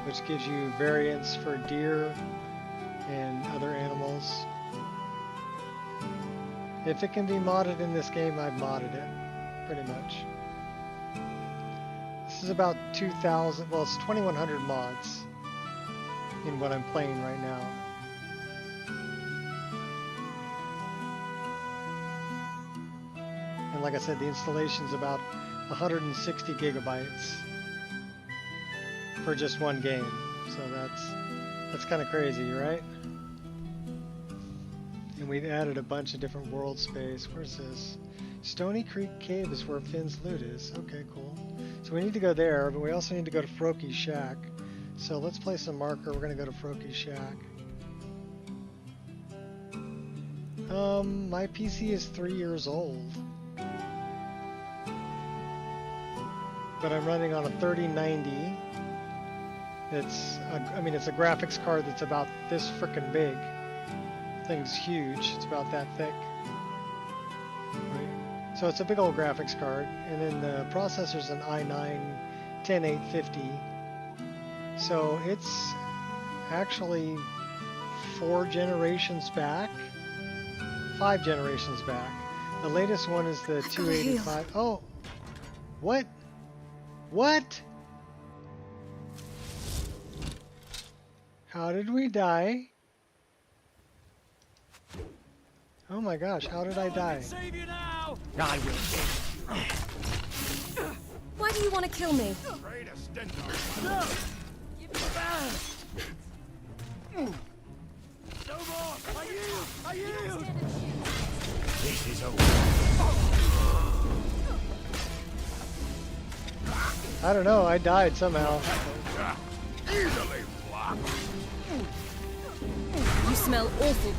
which gives you variants for deer and other animals. If it can be modded in this game, I've modded it, pretty much. This is about 2,000, well, it's 2,100 mods in what I'm playing right now. And like I said, the installation's about 160 gigabytes for just one game. So that's kind of crazy, right? And we've added a bunch of different world space. Where's this? Stony Creek Cave is where Finn's loot is. Okay, cool. So we need to go there, but we also need to go to Froki's Shack. So let's place a marker. We're going to go to Froki's Shack. My PC is 3 years old. But I'm running on a 3090. It's a graphics card that's about this frickin' big. Thing's huge. It's about that thick. Right. So it's a big old graphics card, and then the processor's an i9 10850. So it's actually 4 generations back, 5 generations back. The latest one is the 285. Oh, what? What? How did we die? Oh my gosh, how did I die? Save you now! I will save you. Why do you want to kill me? No! No more! I yield! I yield! This is over. I don't know, I died somehow. Easily blocked. You smell awful.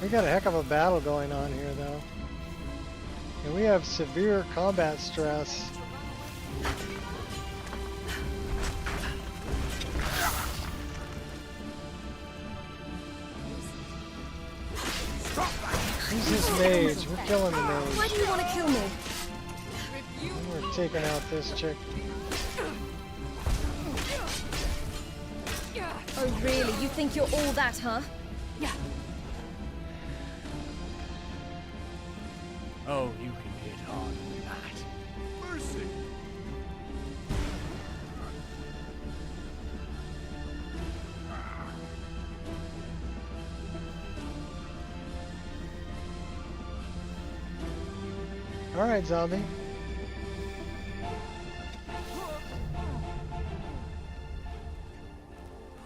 We got a heck of a battle going on here, though. And we have severe combat stress. Who's this mage? We're killing the mage. Why do you want to kill me? And we're taking out this chick. Oh really? You think you're all that, huh? Oh, you can hit hard with that. Mercy. All right, zombie.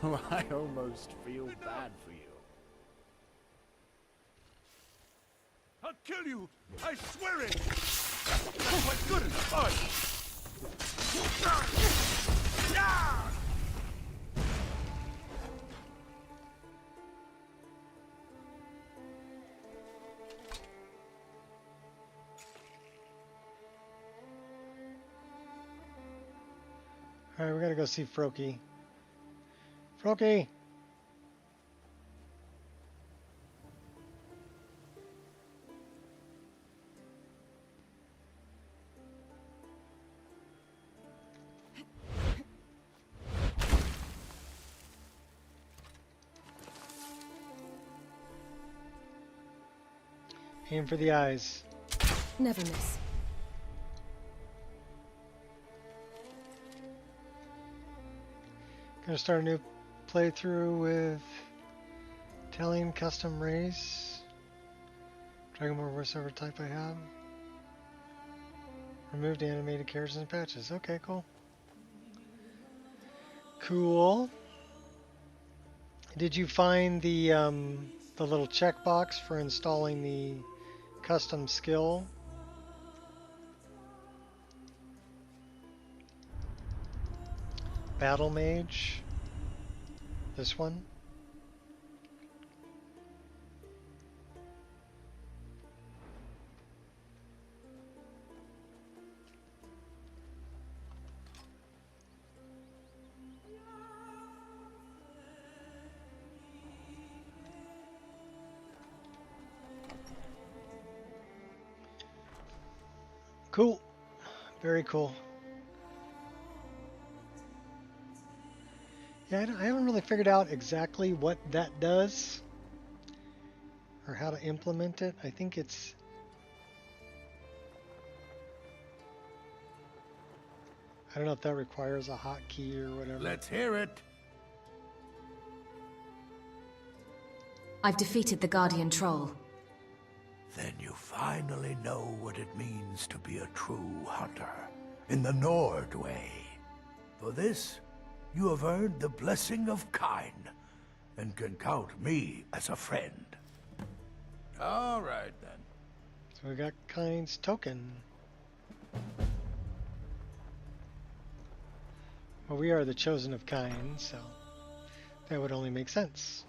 Well, I almost feel bad for you. I'll kill you. I swear it. That's quite good as fun. All right, we gotta go see Froki. Froki! Aim for the eyes. Never miss. Gonna start a new playthrough with Italian custom race. Dragon Ball voiceover type I have. Removed animated characters and patches. Okay, cool. Cool. Did you find the little checkbox for installing the custom skill? Battle Mage. This one. Cool. Very cool. Yeah, I haven't really figured out exactly what that does or how to implement it. I think it's... I don't know if that requires a hotkey or whatever. Let's hear it. I've defeated the Guardian Troll. Then you finally know what it means to be a true hunter, in the Nord way. For this, you have earned the blessing of Kine, and can count me as a friend. All right, then. So we got Kine's token. Well, we are the chosen of Kine, so that would only make sense.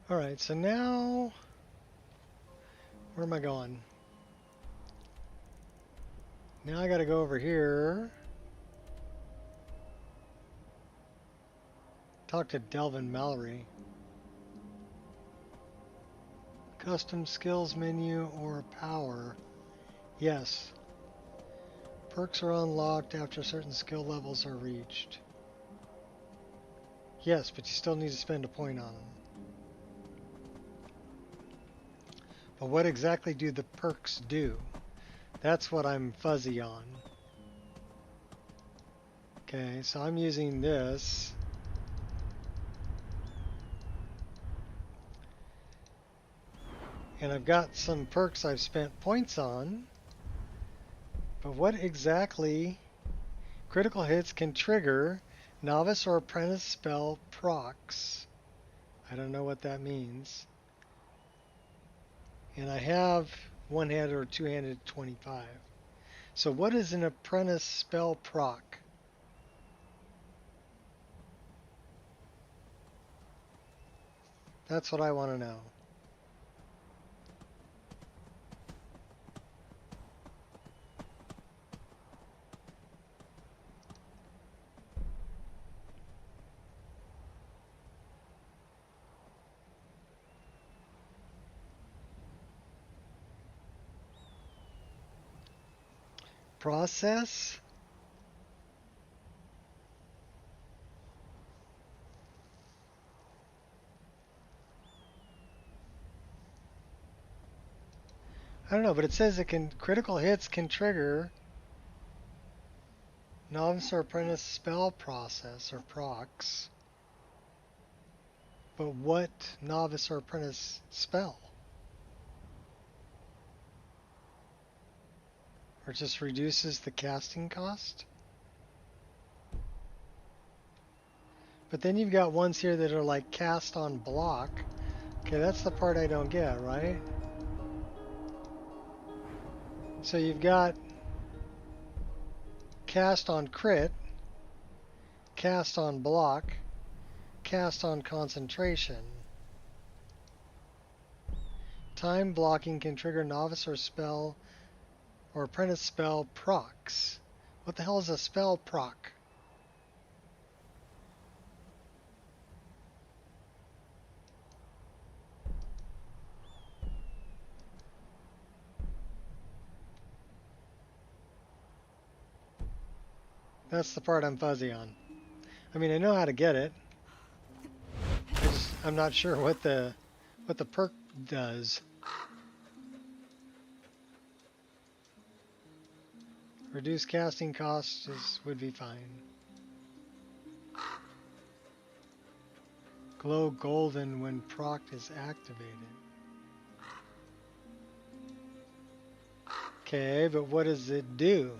Alright, so now... Where am I going? Now I gotta go over here. Talk to Delvin Mallory. Custom skills menu or power. Yes. Perks are unlocked after certain skill levels are reached. Yes, but you still need to spend a point on them. But what exactly do the perks do? That's what I'm fuzzy on. Okay, so I'm using this. And I've got some perks I've spent points on. But what exactly... Critical hits can trigger novice or apprentice spell procs. I don't know what that means. And I have one-handed or two-handed 25. So what is an apprentice spell proc? That's what I want to know. Process? I don't know, but it says it can critical hits can trigger novice or apprentice spell process or procs. But what novice or apprentice spell? Or it just reduces the casting cost? But then you've got ones here that are like cast on block. Okay, that's the part I don't get, right? So you've got cast on crit, cast on block, cast on concentration. Time blocking can trigger novice or spell or apprentice spell procs. What the hell is a spell proc? That's the part I'm fuzzy on. I mean, I know how to get it. I'm not sure what the perk does. Reduce casting costs would be fine. Glow golden when proc is activated. Okay, but what does it do?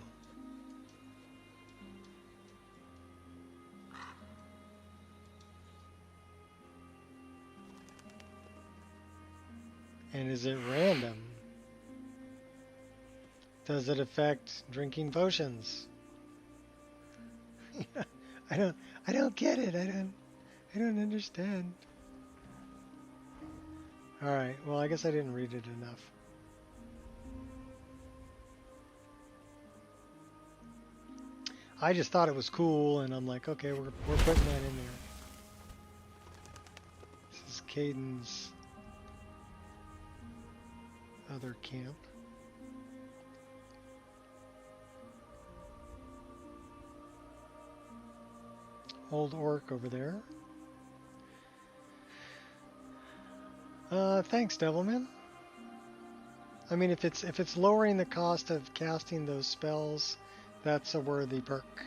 And is it random? Does it affect drinking potions? I don't get it. I don't understand. All right. Well, I guess I didn't read it enough. I just thought it was cool, and I'm like, okay, we're putting that in there. This is Caden's other camp. Old orc over there. Thanks, Devilman. I mean, if it's lowering the cost of casting those spells, that's a worthy perk.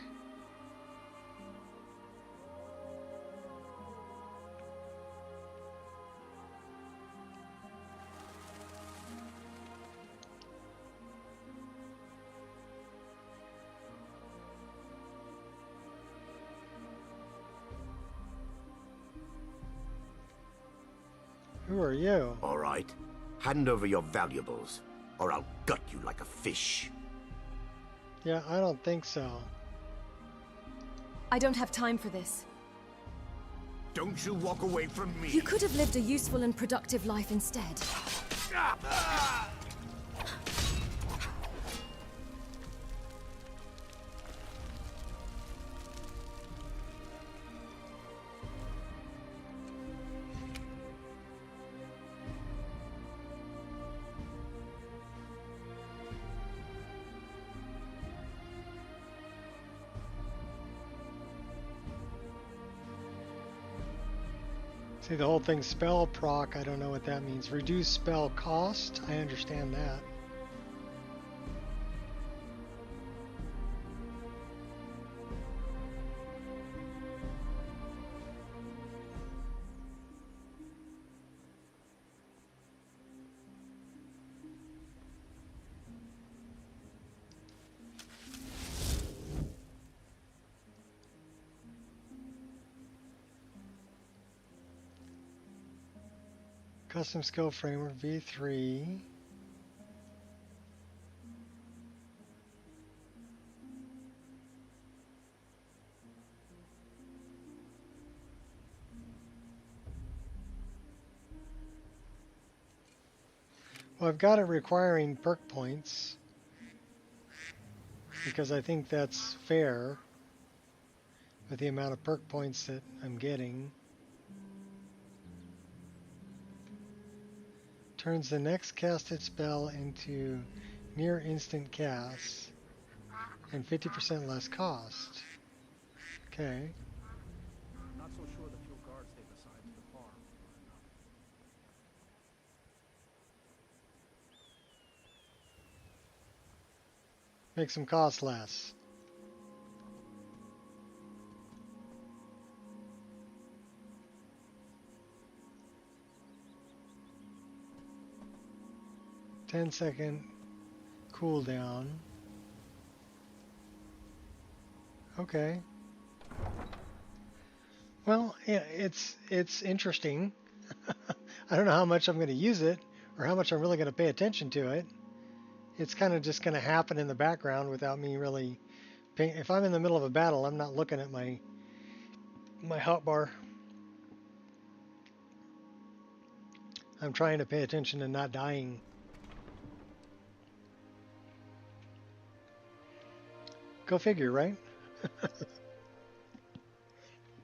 Who are you? All right. Hand over your valuables, or I'll gut you like a fish. Yeah, I don't think so. I don't have time for this. Don't you walk away from me. You could have lived a useful and productive life instead. See, the whole thing spell proc, I don't know what that means. Reduce spell cost, I understand that. Custom skill framework V3. Well, I've got it requiring perk points because I think that's fair with the amount of perk points that I'm getting. Turns the next casted spell into near instant cast and 50% less cost. Okay. Not so sure the few guards they've assigned to the farm are enough. Makes them cost less. Ten-second cooldown. Okay. Well, yeah, it's interesting. I don't know how much I'm going to use it or how much I'm really going to pay attention to it. It's kind of just going to happen in the background without me really paying. If I'm in the middle of a battle, I'm not looking at my hotbar. I'm trying to pay attention and not dying. Go figure, right?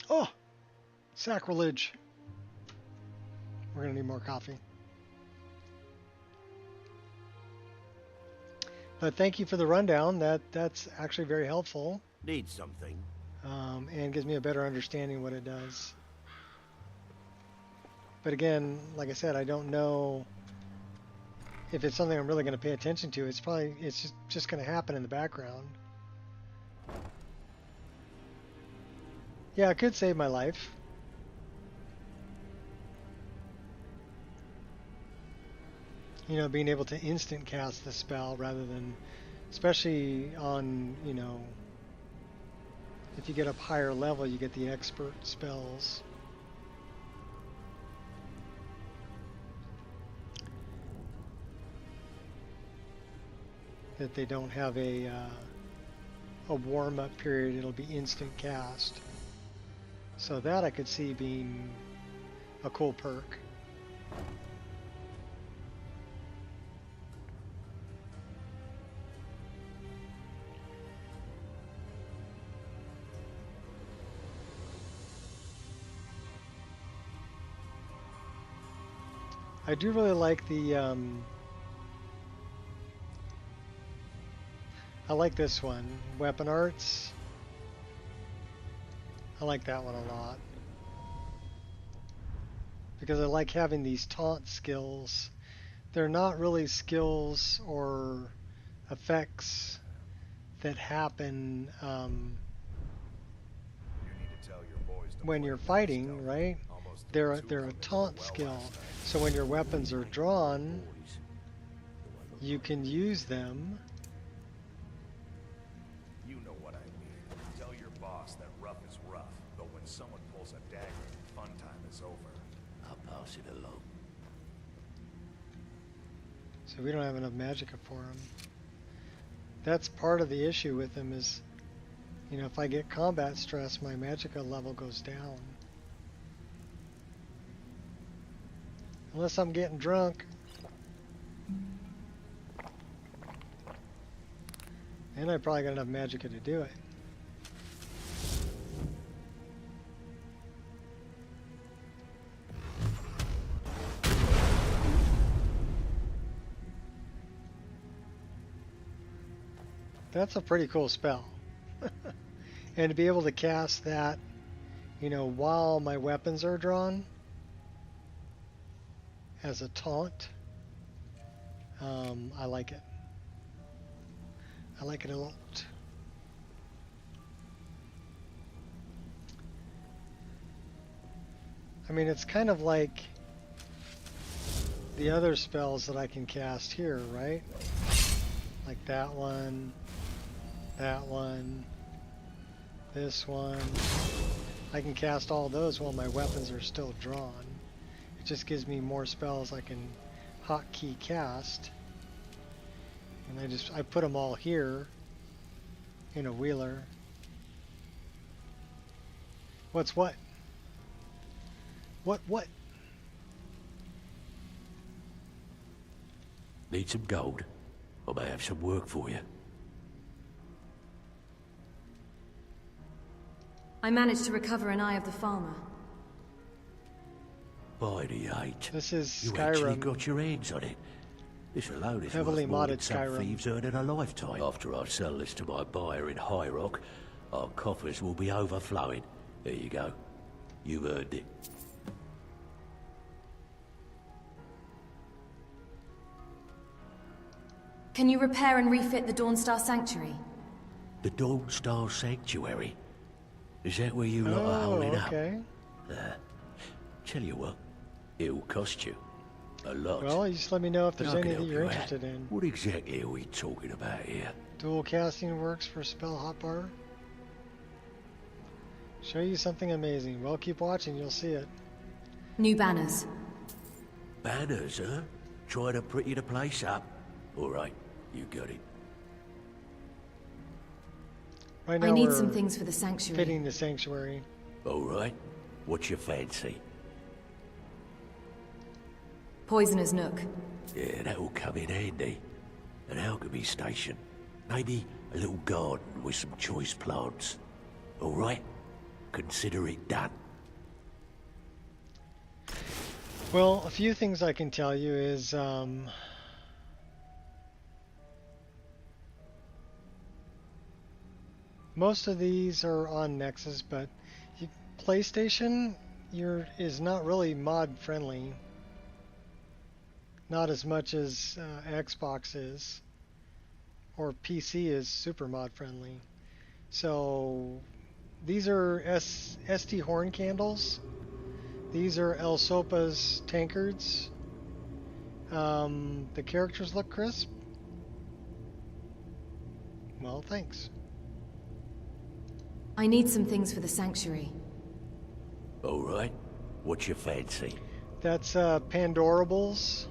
Oh, sacrilege. We're going to need more coffee. But thank you for the rundown. That's actually very helpful. Need something. And gives me a better understanding what it does. But again, like I said, I don't know if it's something I'm really going to pay attention to. It's just going to happen in the background. Yeah, it could save my life. You know, being able to instant cast the spell rather than, especially on, you know, if you get up higher level, you get the expert spells. That they don't have a warm-up period, it'll be instant cast. So that I could see being a cool perk. I do really like the I like this one, Weapon Arts. I like that one a lot. Because I like having these taunt skills. They're not really skills or effects that happen when you're fighting, right? They're a taunt skill. So when your weapons are drawn, you can use them. You know what I mean. Tell your boss that rough is rough, but when someone pulls a dagger, fun time is over. I'll pass it along. So we don't have enough magicka for him. That's part of the issue with him is, you know, if I get combat stress, my magicka level goes down. Unless I'm getting drunk. And I probably got enough magicka to do it. That's a pretty cool spell. And to be able to cast that, you know, while my weapons are drawn as a taunt, I like it. I like it a lot. I mean, it's kind of like the other spells that I can cast here, right? Like that one, this one. I can cast all those while my weapons are still drawn. It just gives me more spells I can hotkey cast. And I put them all here in a wheeler. What's what? What? Need some gold? I may have some work for you. I managed to recover an eye of the farmer. By the eight. This is You actually Skyrim. got your hands on it. This alone is Heavily worth more modded than some Skyrim. thieves earn in a lifetime. After I sell this to my buyer in High Rock, our coffers will be overflowing. There you go. You've earned it. Can you repair and refit the Dawnstar Sanctuary? The Dawnstar Sanctuary. Is that where you lot are holding okay. up? Tell you what, it'll cost you a lot. Well, you just let me know if But there's I can any that help you're you out. interested in. What exactly are we talking about here? Dual casting works for spell hotbar. Show you something amazing. Well, keep watching, you'll see it. New banners. Banners, huh? Trying to pretty the place up? All right, you got it. Right now I need we're some things for the sanctuary. fitting the sanctuary. All right, what's your fancy? Poisoner's Nook. Yeah, that'll come in handy. An alchemy station. Maybe a little garden with some choice plants. All right? Consider it done. Well, a few things I can tell you is most of these are on Nexus, but PlayStation is not really mod friendly. Not as much as Xbox is, or PC is super mod friendly. So these are ST horn candles. These are El Sopa's tankards. The characters look crisp. Well, thanks. I need some things for the sanctuary. All right, what's your fancy? That's Pandorables.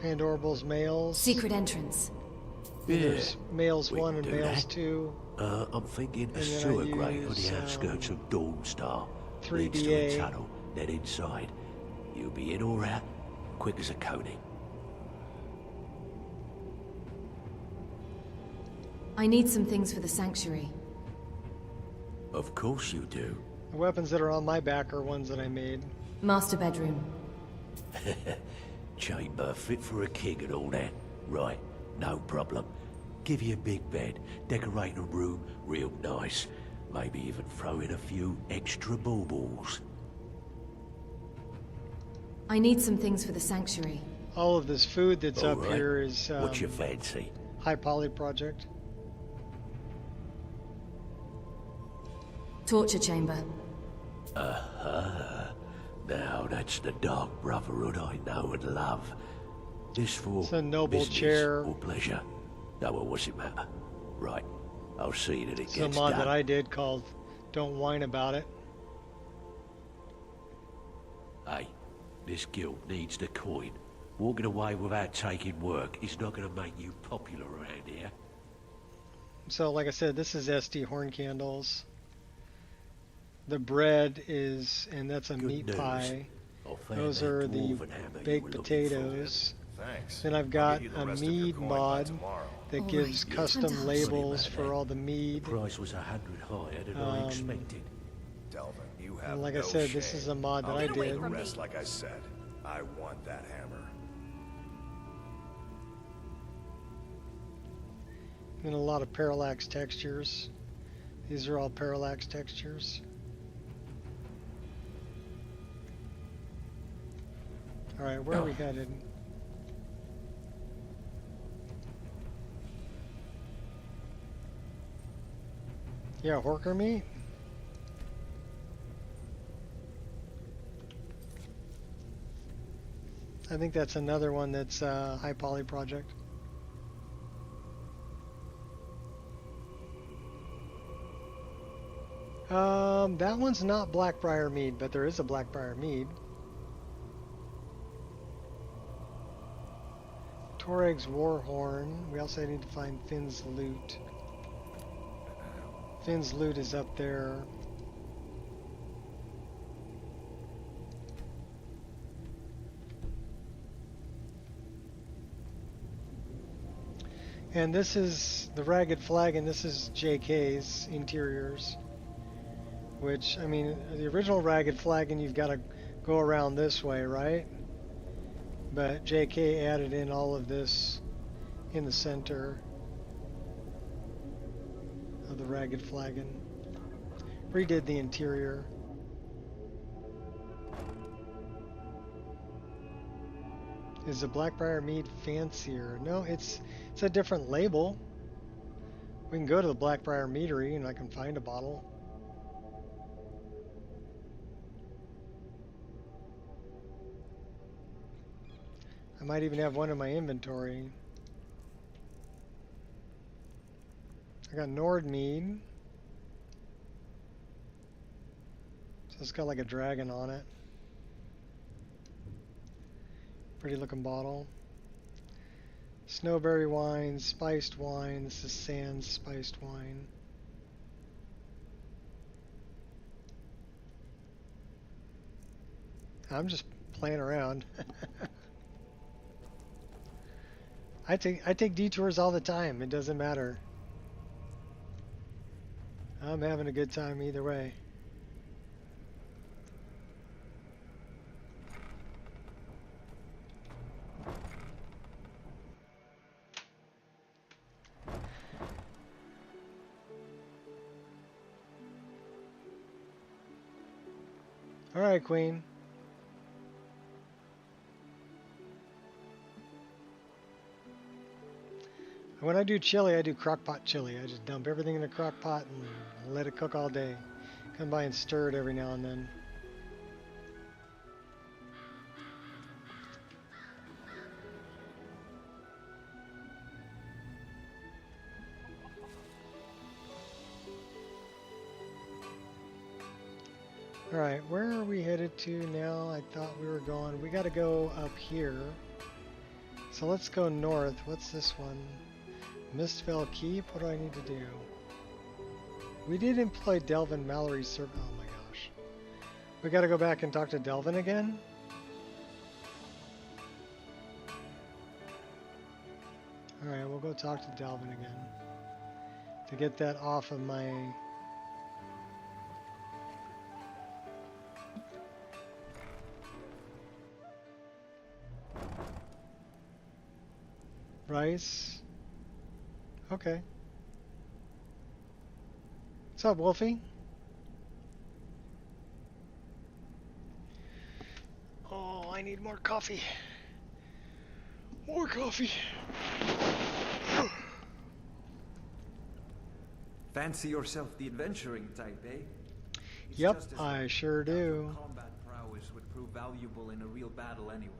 Pandorables males. Secret entrance. Yeah, There's males we 1 can and do males that. 2. I'm thinking a And then I sewer grate on use, the outskirts of Dawnstar. 3DA. Leads to a tunnel, then inside. You'll be in or out, quick as a coney. I need some things for the sanctuary. Of course you do. The weapons that are on my back are ones that I made. Master bedroom. Chamber fit for a king and all that. Right, no problem. Give you a big bed, decorate a room real nice. Maybe even throw in a few extra baubles. I need some things for the sanctuary. All of this food that's All up right. here is What's your fancy? High Poly Project. Torture chamber. Now that's the Dark Brotherhood I know and love. This for It's a noble business chair. or pleasure? No, well, what's it matter? Right, I'll see that it It's a gets mod done. that I did called Don't Whine About It. Hey, this guild needs the coin. Walking away without taking work is not going to make you popular around here. So like I said, this is SD horn candles. The bread is, and that's a Good meat news. pie. Those are the baked potatoes. Thanks. Then I've I'll got get you the a rest of your mead coin by mod tomorrow. that All gives right, custom fantastic. labels Sorry about for that. all the mead. The price was 100 higher than I expected. Delvin, you have And like no I said, shame. this is a mod that I'll I get away did. the rest, like I said. I want that hammer. And a lot of parallax textures. These are all parallax textures. Alright, where are we headed? Yeah, Horker meat? I think that's another one that's High Poly Project. That one's not Blackbriar Mead, but there is a Blackbriar Mead. Torreg's Warhorn. We also need to find Finn's Loot. Finn's Loot is up there. And this is the Ragged Flag, and this is JK's interiors. Which, I mean, the original Ragged Flagon, you've got to go around this way, right? But JK added in all of this in the center of the Ragged Flagon. Redid the interior. Is the Blackbriar Mead fancier? No, it's a different label. We can go to the Blackbriar Meadery and I can find a bottle. I might even have one in my inventory. I got Nordmead. So it's got like a dragon on it. Pretty looking bottle. Snowberry wine, spiced wine. This is Sans spiced wine. I'm just playing around. I take detours all the time. It doesn't matter. I'm having a good time either way. All right, Queen. When I do chili, I do crockpot chili. I just dump everything in a crockpot and let it cook all day. Come by and stir it every now and then. Alright, where are we headed to now? I thought we were going... We gotta go up here. So let's go north. What's this one? Mistfell Keep? What do I need to do? We did employ Delvin Mallory's servant. Oh my gosh. We gotta go back and talk to Delvin again? Alright, we'll go talk to Delvin again. To get that off of my... Rice. Okay. What's up, Wolfie? Oh, I need more coffee. More coffee. Fancy yourself the adventuring type, eh? It's Yep, just as I like sure do. combat prowess would prove valuable in a real battle anyway.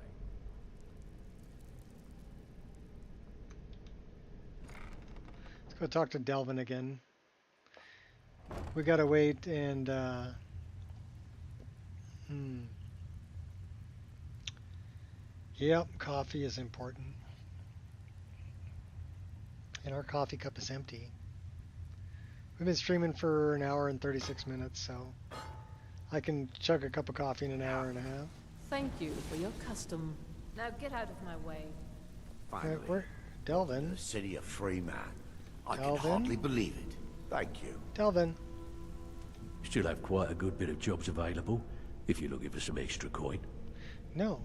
Let's go talk to Delvin again. We gotta wait and Yep, coffee is important. And our coffee cup is empty. We've been streaming for 1 hour and 36 minutes, so I can chug a cup of coffee in an hour and a half. Thank you for your custom. Now get out of my way. Finally, We're Delvin. the city of free man. I can Delvin? hardly believe it. Thank you. Delvin. Still have quite a good bit of jobs available, if you're looking for some extra coin. No.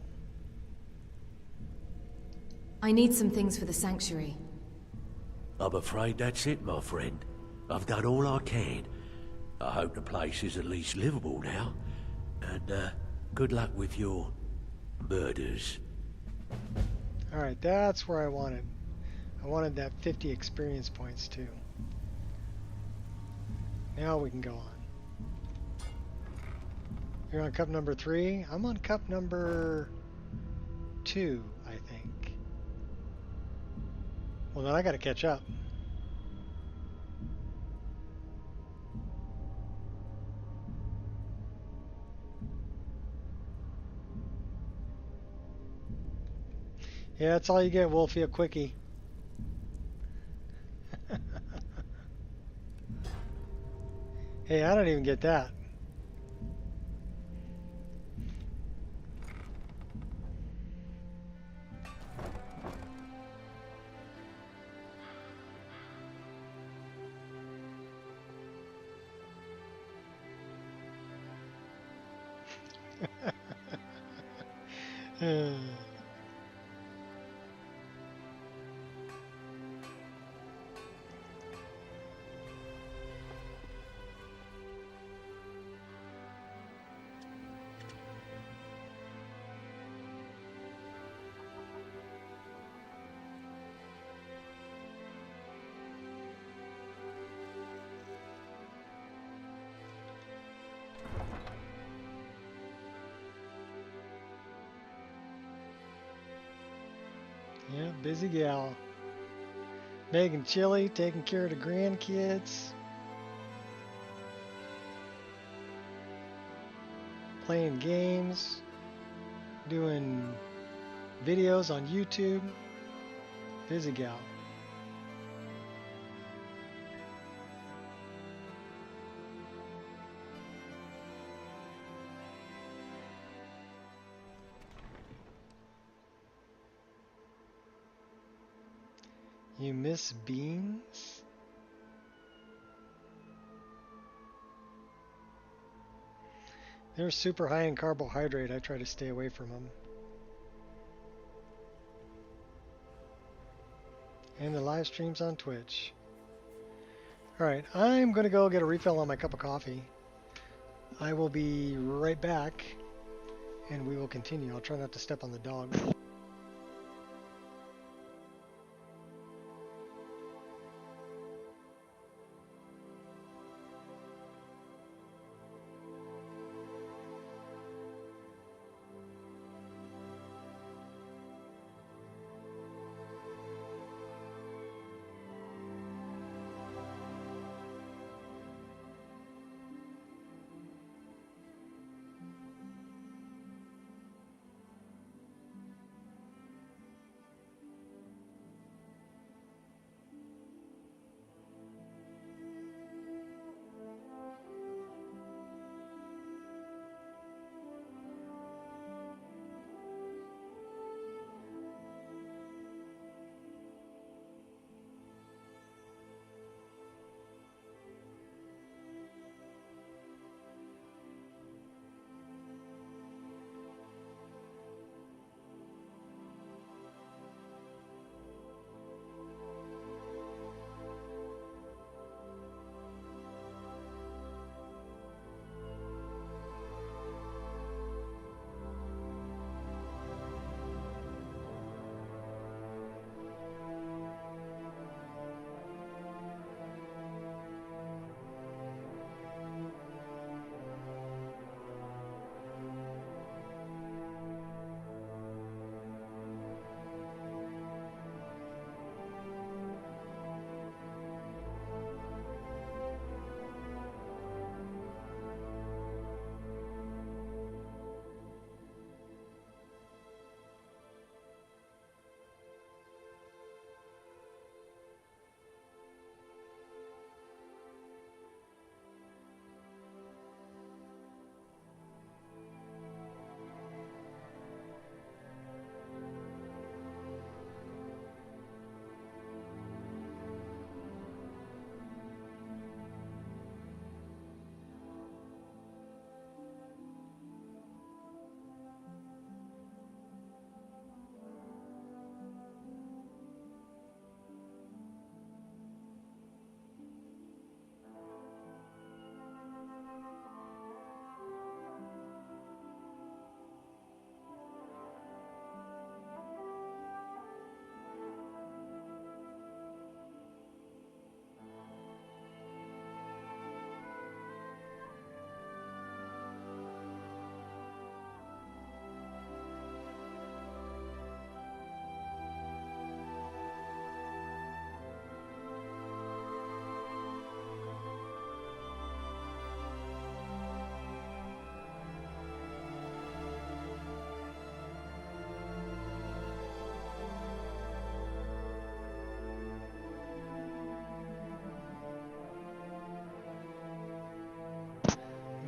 I need some things for the sanctuary. I'm afraid that's it, my friend. I've done all I can. I hope the place is at least livable now. And, good luck with your murders. Alright, that's where I wanted. I wanted that 50 experience points too. Now we can go on. You're on cup number 3. I'm on cup number 2, I think. Well, then I gotta catch up. Yeah, that's all you get, Wolfie, a quickie. Hey, I don't even get that. Yeah, busy gal. Making chili, taking care of the grandkids. Playing games. Doing videos on YouTube. Busy gal. You miss beans? They're super high in carbohydrate. I try to stay away from them. And the live streams on Twitch. Alright, I'm going to go get a refill on my cup of coffee. I will be right back, and we will continue. I'll try not to step on the dog.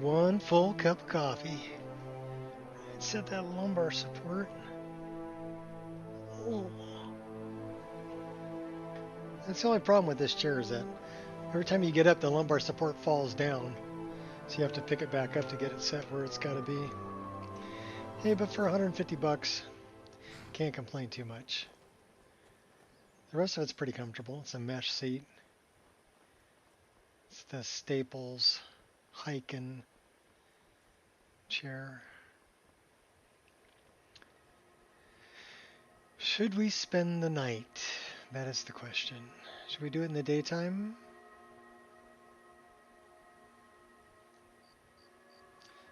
one full cup of coffee. Set that lumbar support. Oh. That's the only problem with this chair is that every time you get up, the lumbar support falls down. So you have to pick it back up to get it set where it's got to be. Hey, but for 150 bucks, can't complain too much. The rest of it's pretty comfortable. It's a mesh seat. It's the Staples hiking chair. Should we spend the night? That is the question. Should we do it in the daytime?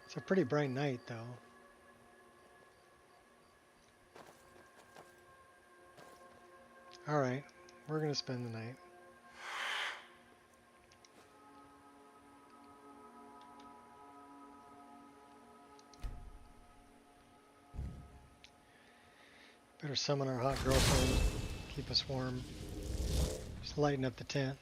It's a pretty bright night, though. Alright, we're going to spend the night. Better summon our hot girlfriend, keep us warm. Just lighten up the tent.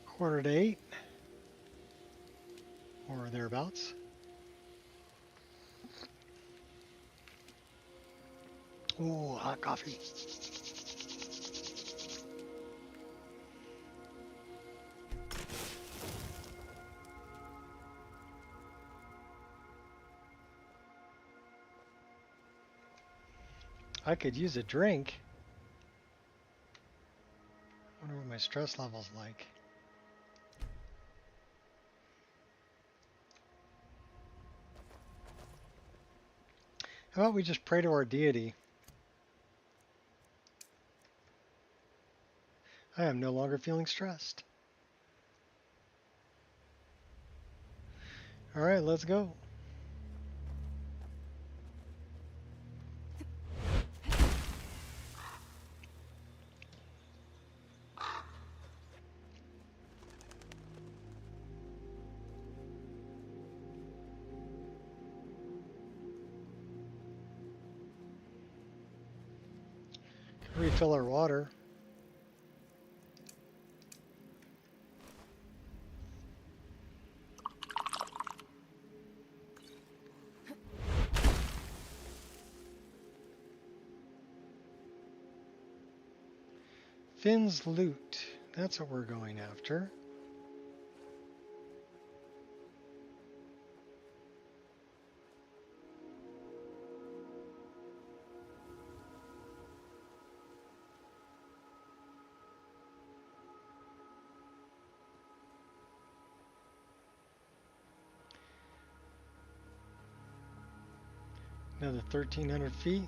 Quarter to 8, or thereabouts. Ooh, hot coffee. I could use a drink. I wonder what my stress level's like. How about we just pray to our deity? I am no longer feeling stressed. All right, let's go. Refill our water. Finn's loot. That's what we're going after. Another 1,300 feet.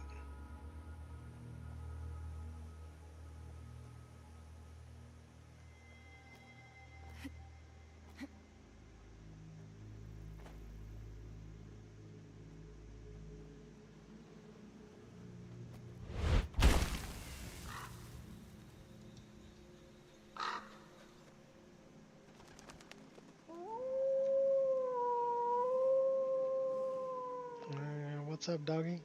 What's up, doggy?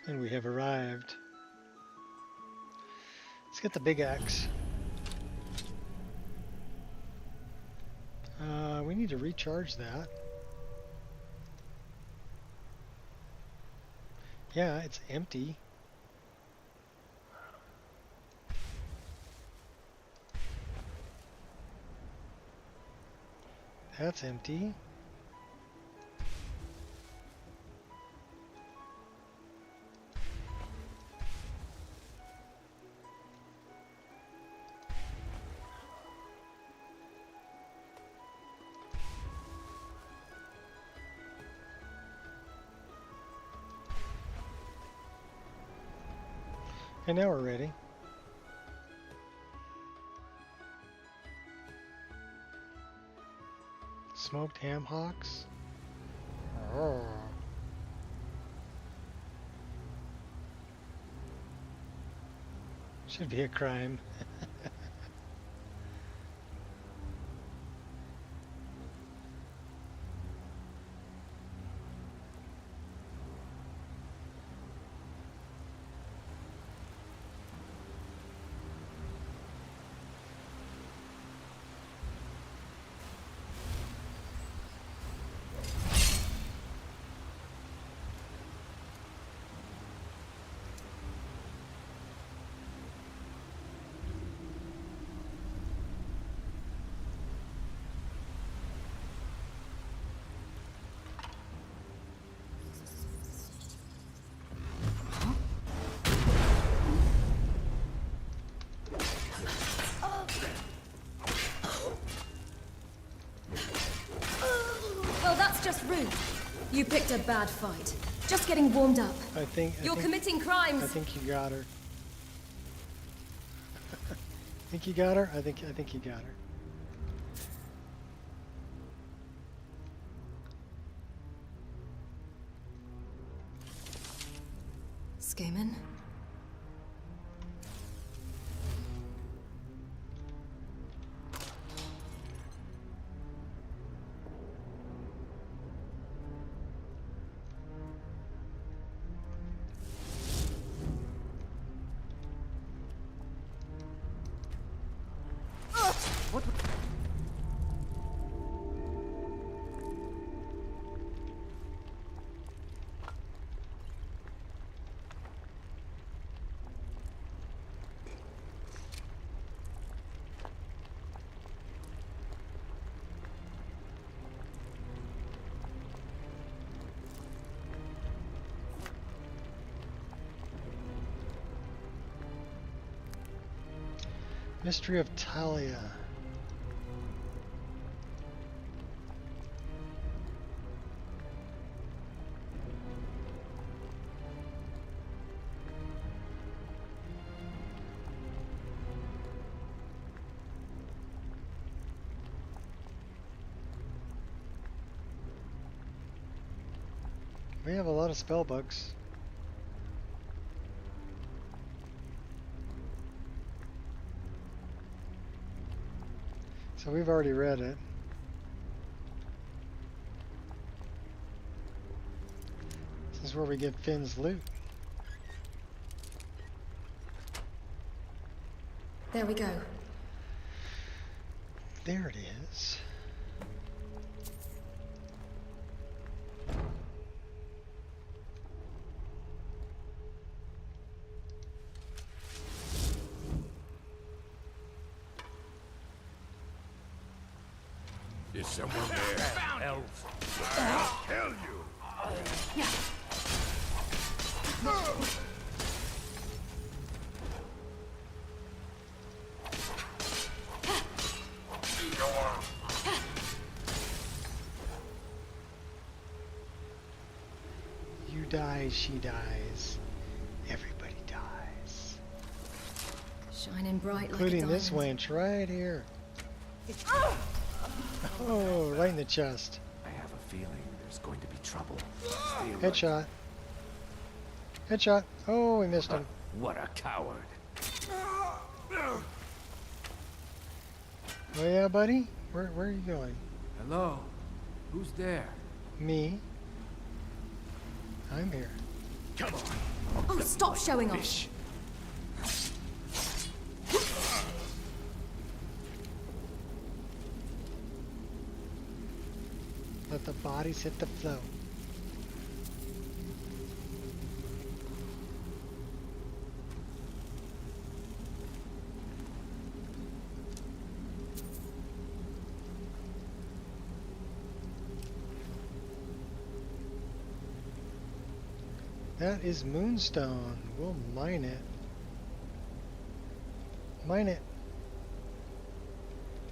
And we have arrived. Let's get the big axe. We need to recharge that. Yeah, it's empty. That's empty. And now we're ready. Smoked ham hocks? Oh. Should be a crime. Well, that's just rude. You picked a bad fight. Just getting warmed up. You're committing crimes. I think you got her. Think you got her? I think you got her. Skaman? Mystery of Talia. We have a lot of spell books. So we've already read it. This is where we get Finn's loot. There we go. There it is. Is someone there? Elves. I'll kill you. You die, she dies. Everybody dies. Shining bright like a Including this diamond. wench right here. Oh, right in the chest. I have a feeling there's going to be trouble. Stay alert. Headshot. Headshot. Oh, we missed him. What a coward. Oh yeah, buddy? Where are you going? Hello? Who's there? Me. I'm here. Come on. Oh, stop showing off. Fish. Let the bodies hit the flow. That is moonstone. We'll mine it. Mine it.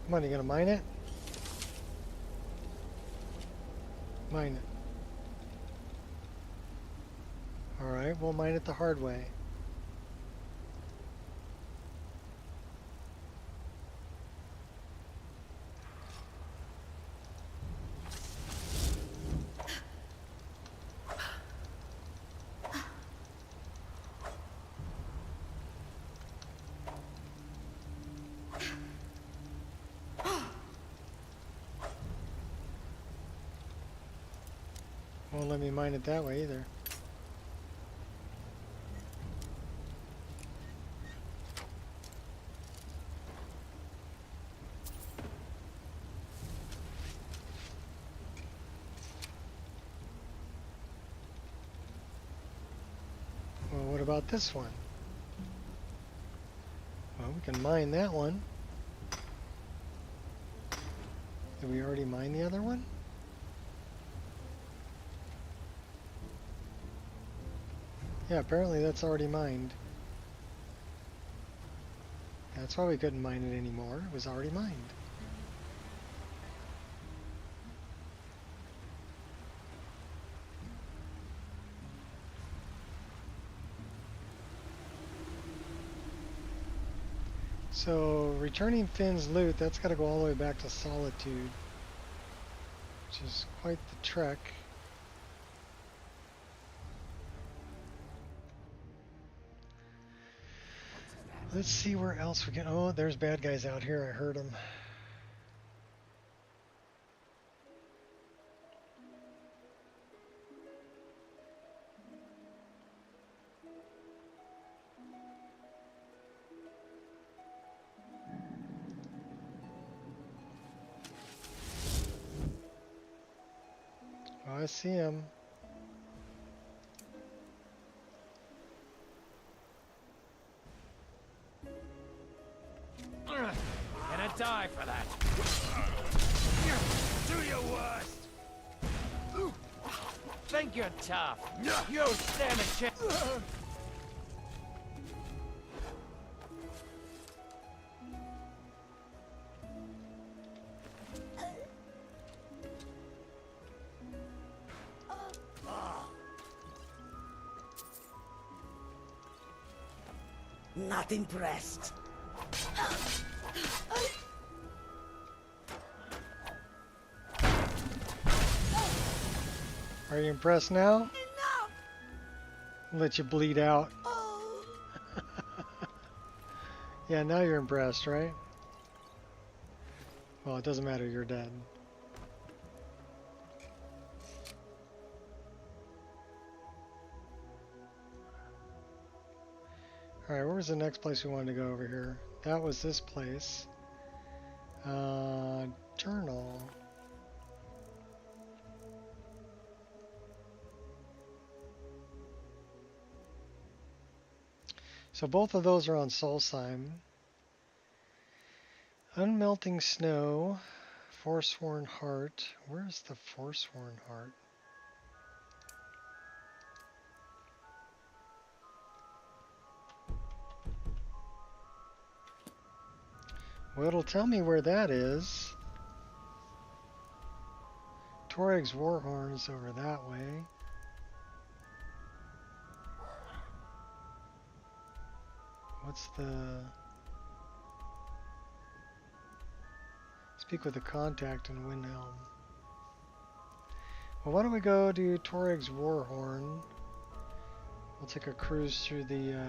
Come on, you gonna mine it? Mine it. Alright, we'll mine it the hard way. Won't let me mine it that way either. Well, what about this one? Well, we can mine that one. Did we already mine the other one? Yeah, apparently that's already mined. That's why we couldn't mine it anymore. It was already mined. So, returning Finn's loot, that's got to go all the way back to Solitude, which is quite the trek. Let's see where else we can... Oh, there's bad guys out here. I heard them. Oh, I see him. Gonna die for that. Do your worst. Think you're tough. You stand a chance. Not impressed. Are you impressed now? Enough! Let you bleed out. Oh. Yeah, now you're impressed, right? Well, it doesn't matter, you're dead. Alright, where was the next place we wanted to go over here? That was this place. Journal. So both of those are on Solstheim. Unmelting Snow, Forsworn Heart. Where's the Forsworn Heart? Well, it'll tell me where that is. Torag's Warhorn is over that way. What's the... Speak with the contact in Windhelm. Well, why don't we go to Torag's Warhorn? We'll take a cruise through the...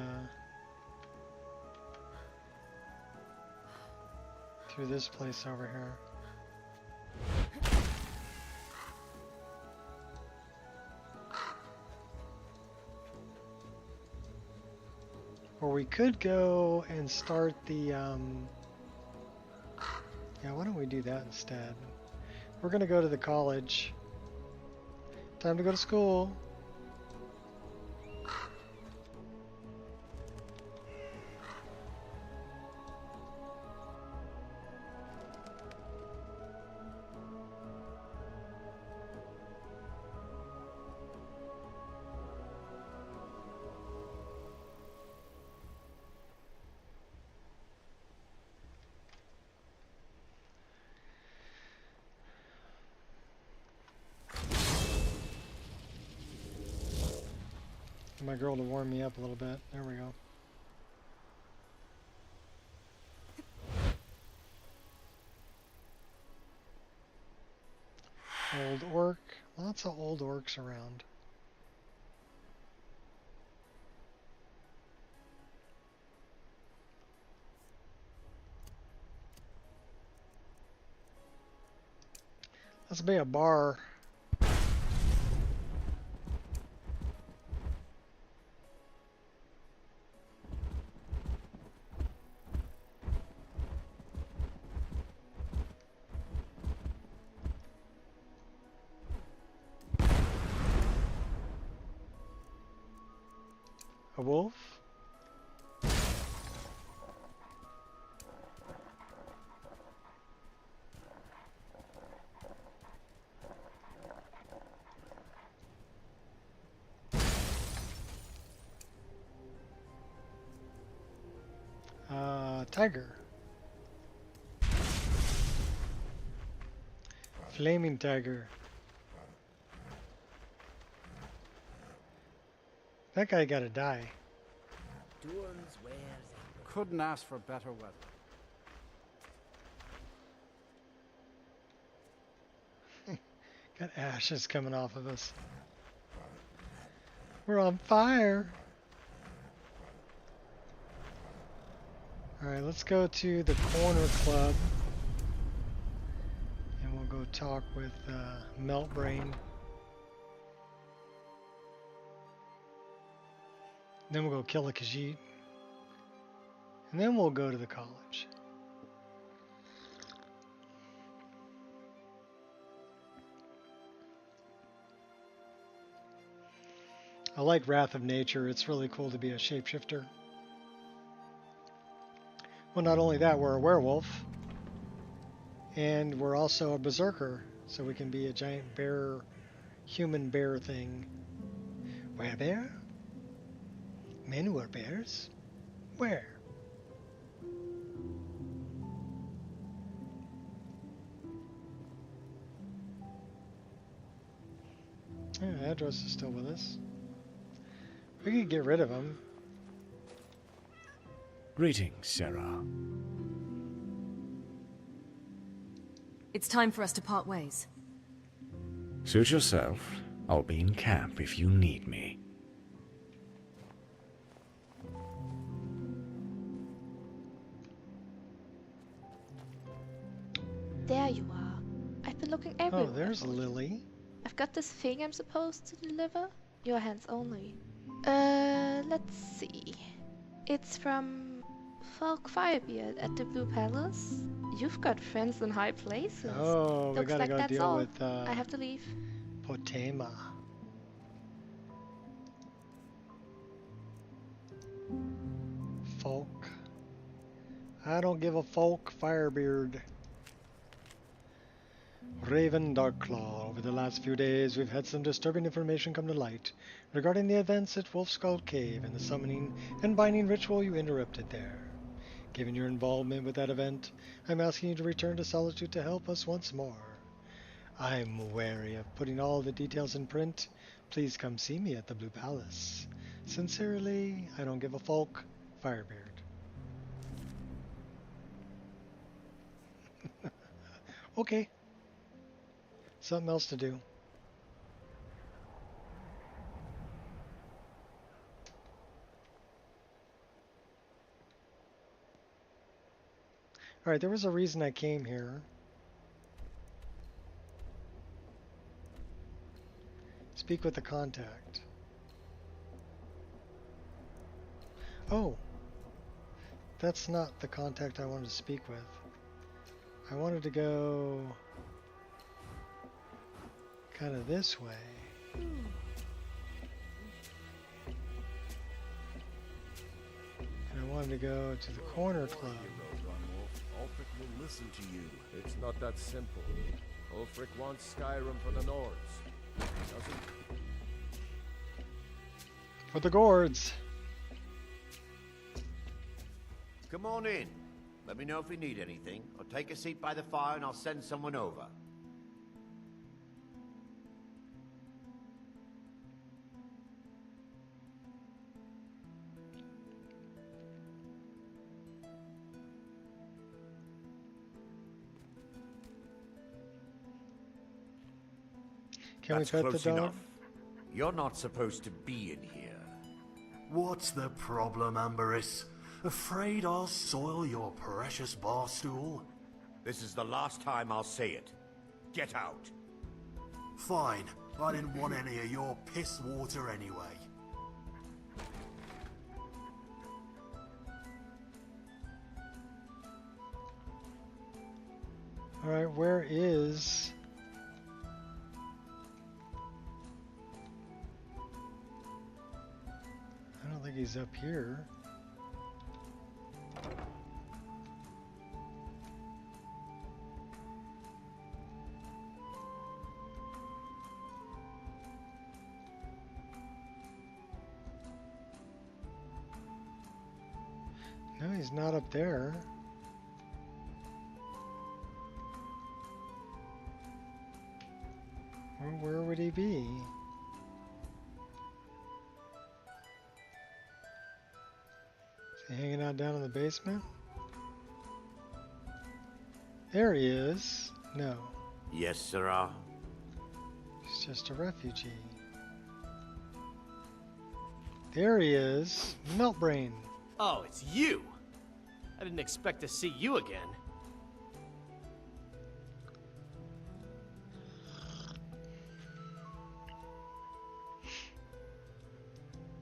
through this place over here. Or we could go and start the, yeah, why don't we do that instead? We're gonna go to the college. Time to go to school. My girl to warm me up a little bit. There we go. Old orc. Lots of old orcs around. Let's be a bar. A wolf? Tiger. Flaming tiger. That guy gotta die. Couldn't ask for better weather. Got ashes coming off of us. We're on fire. Alright, let's go to the corner club. And we'll go talk with Meltbrain. Then we'll go kill a Khajiit. And then we'll go to the college. I like Wrath of Nature. It's really cool to be a shapeshifter. Well, not only that, we're a werewolf. And we're also a berserker. So we can be a giant bear, human bear thing. Where bear? Men were bears? Where? Yeah, Adros is still with us. We could get rid of him. Greetings, Sarah. It's time for us to part ways. Suit yourself. I'll be in camp if you need me. There you are. I've been looking everywhere. Oh, there's Lily. I've got this thing I'm supposed to deliver. Your hands only. Let's see. It's from Falk Firebeard at the Blue Palace. You've got friends in high places. Oh, we Looks gotta like go that's deal all. with I have to leave. Potema. Folk. I don't give a folk, Firebeard. Raven Darkclaw. Over the last few days, we've had some disturbing information come to light regarding the events at Wolfskull Cave and the summoning and binding ritual you interrupted there. Given your involvement with that event, I'm asking you to return to Solitude to help us once more. I'm wary of putting all the details in print. Please come see me at the Blue Palace. Sincerely, I don't give a folk, Firebeard. Okay. Something else to do. Alright, there was a reason I came here. Speak with the contact. Oh! That's not the contact I wanted to speak with. I wanted to go kind of this way. And I wanted to go to the corner club. Ulfric will listen to you. It's not that simple. Ulfric wants Skyrim for the Nords. Doesn't... For the gourds. Come on in. Let me know if you need anything, or take a seat by the fire and I'll send someone over. Can That's we pet the close dog? enough. You're not supposed to be in here. What's the problem, Amberys? Afraid I'll soil your precious bar stool? This is the last time I'll say it. Get out. Fine. I didn't want any of your piss water anyway. Alright, where is... I don't think he's up here. No, he's not up there. Well, where would he be? Is he hanging out down in the basement? There he is. No. Yes, sirrah. He's just a refugee. There he is. Meltbrain. Oh, it's you! I didn't expect to see you again.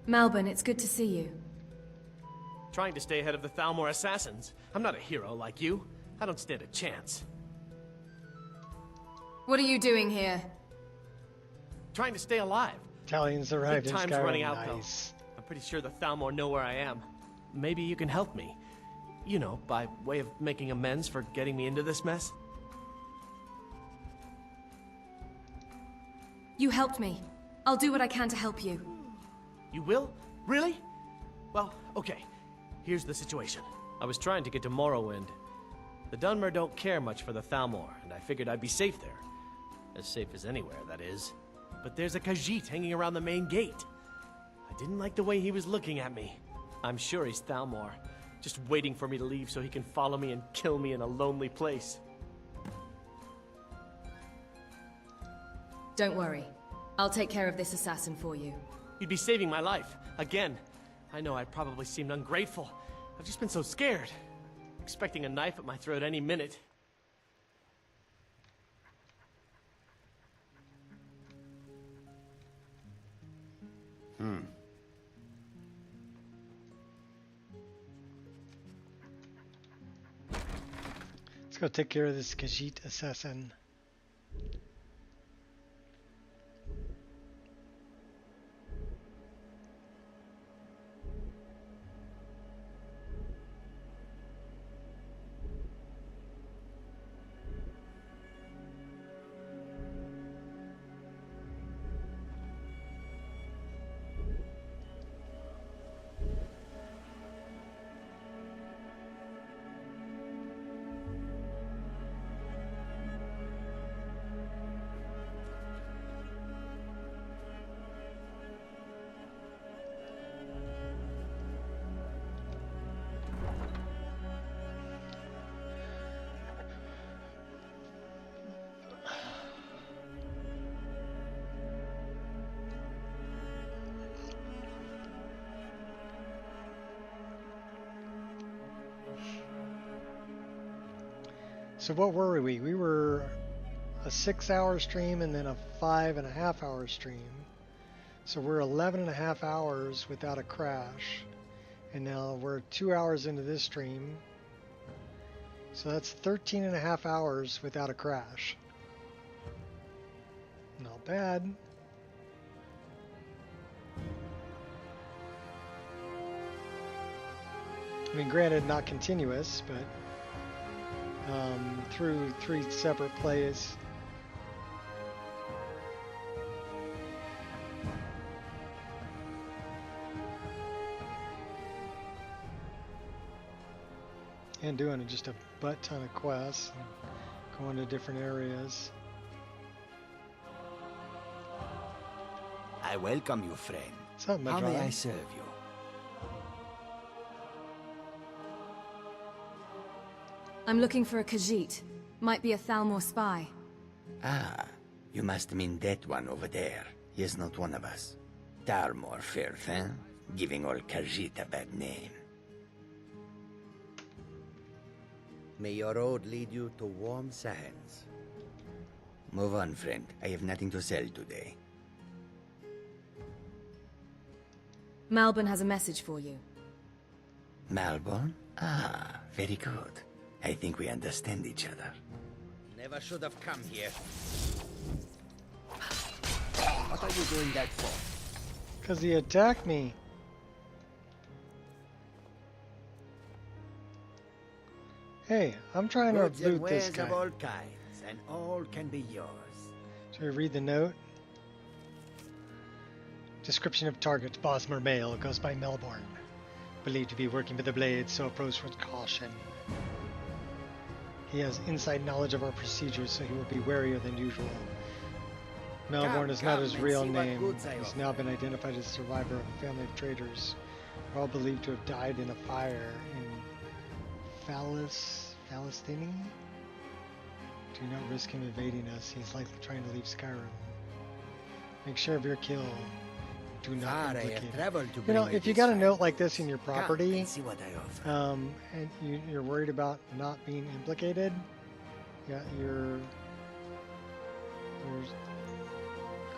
Malbon, it's good to see you. Trying to stay ahead of the Thalmor assassins. I'm not a hero like you. I don't stand a chance. What are you doing here? Trying to stay alive. Italians arrived in Time's Skyrim. running out, Nice. though. I'm pretty sure the Thalmor know where I am. Maybe you can help me. You know, by way of making amends for getting me into this mess. You helped me. I'll do what I can to help you. You will? Really? Well, okay. Here's the situation. I was trying to get to Morrowind. The Dunmer don't care much for the Thalmor, and I figured I'd be safe there. As safe as anywhere, that is. But there's a Khajiit hanging around the main gate. I didn't like the way he was looking at me. I'm sure he's Thalmor, just waiting for me to leave so he can follow me and kill me in a lonely place. Don't worry. I'll take care of this assassin for you. You'd be saving my life. Again. I know I probably seemed ungrateful. I've just been so scared. Expecting a knife at my throat any minute. Let's go take care of this Khajiit assassin. So what were we? We were a 6-hour stream and then a 5.5-hour stream. So we're 11.5 hours without a crash. And now we're 2 hours into this stream. So that's 13.5 hours without a crash. Not bad. I mean, granted, not continuous, but through 3 separate plays. And doing just a butt ton of quests and going to different areas. I welcome you, friend. What's up, How may Madrona? I serve you? I'm looking for a Khajiit. Might be a Thalmor spy. Ah, you must mean that one over there. He is not one of us. Thalmor Firth, eh? Giving all Khajiit a bad name. May your road lead you to warm sands. Move on, friend. I have nothing to sell today. Malbon has a message for you. Malborn? Ah, very good. I think we understand each other. Never should have come here. What are you doing that for? Because he attacked me. Hey, I'm trying to Goods and loot this wares guy. of all kinds, and all can be yours. Should we read the note? Description of target, Bosmer male, goes by Melbourne. Believed to be working with the blade, so approach with caution. He has inside knowledge of our procedures, so he will be warier than usual. Melbourne is not his real name. He's now been identified as a survivor of a family of traders. We're all believed to have died in a fire in Falastini? Do not risk him evading us. He's likely trying to leave Skyrim. Make sure of your kill. Do not implicate him. You know, if you got a note like this in your property, and you're worried about not being implicated, yeah, you're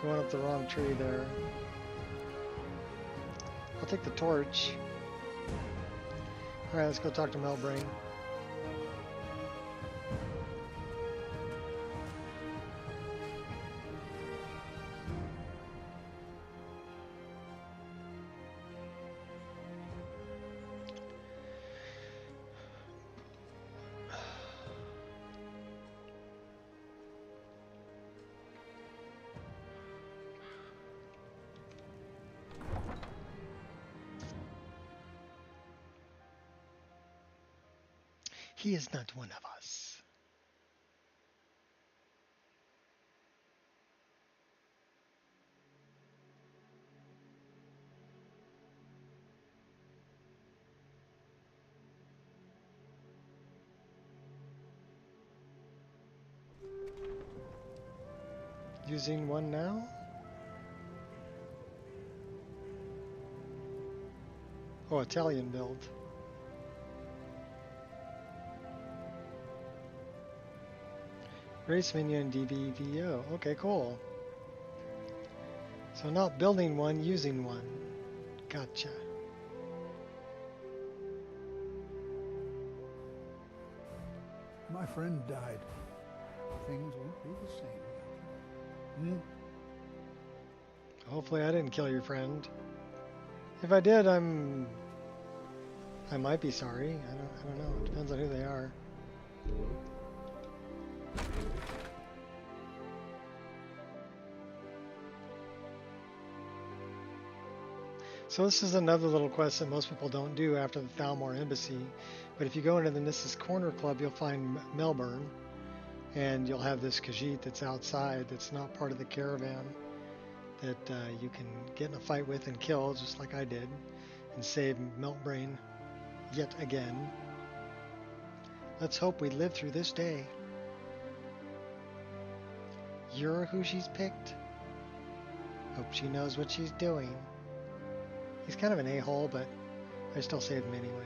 going up the wrong tree there. I'll take the torch. Alright, let's go talk to Melbrain. He is not one of us. Using one now? Oh, Italian build. Race menu and DBVO. Okay, cool. So not building one, using one. Gotcha. My friend died. Things won't be the same. Hopefully I didn't kill your friend. If I did, I might be sorry. I don't know. It depends on who they are. So this is another little quest that most people don't do after the Thalmor Embassy. But if you go into the Nissus Corner Club, you'll find Melbourne. And you'll have this Khajiit that's outside that's not part of the caravan that you can get in a fight with and kill, just like I did, and save Meltbrain yet again. Let's hope we live through this day. You're who she's picked? Hope she knows what she's doing. He's kind of an a-hole, but I still saved him anyway.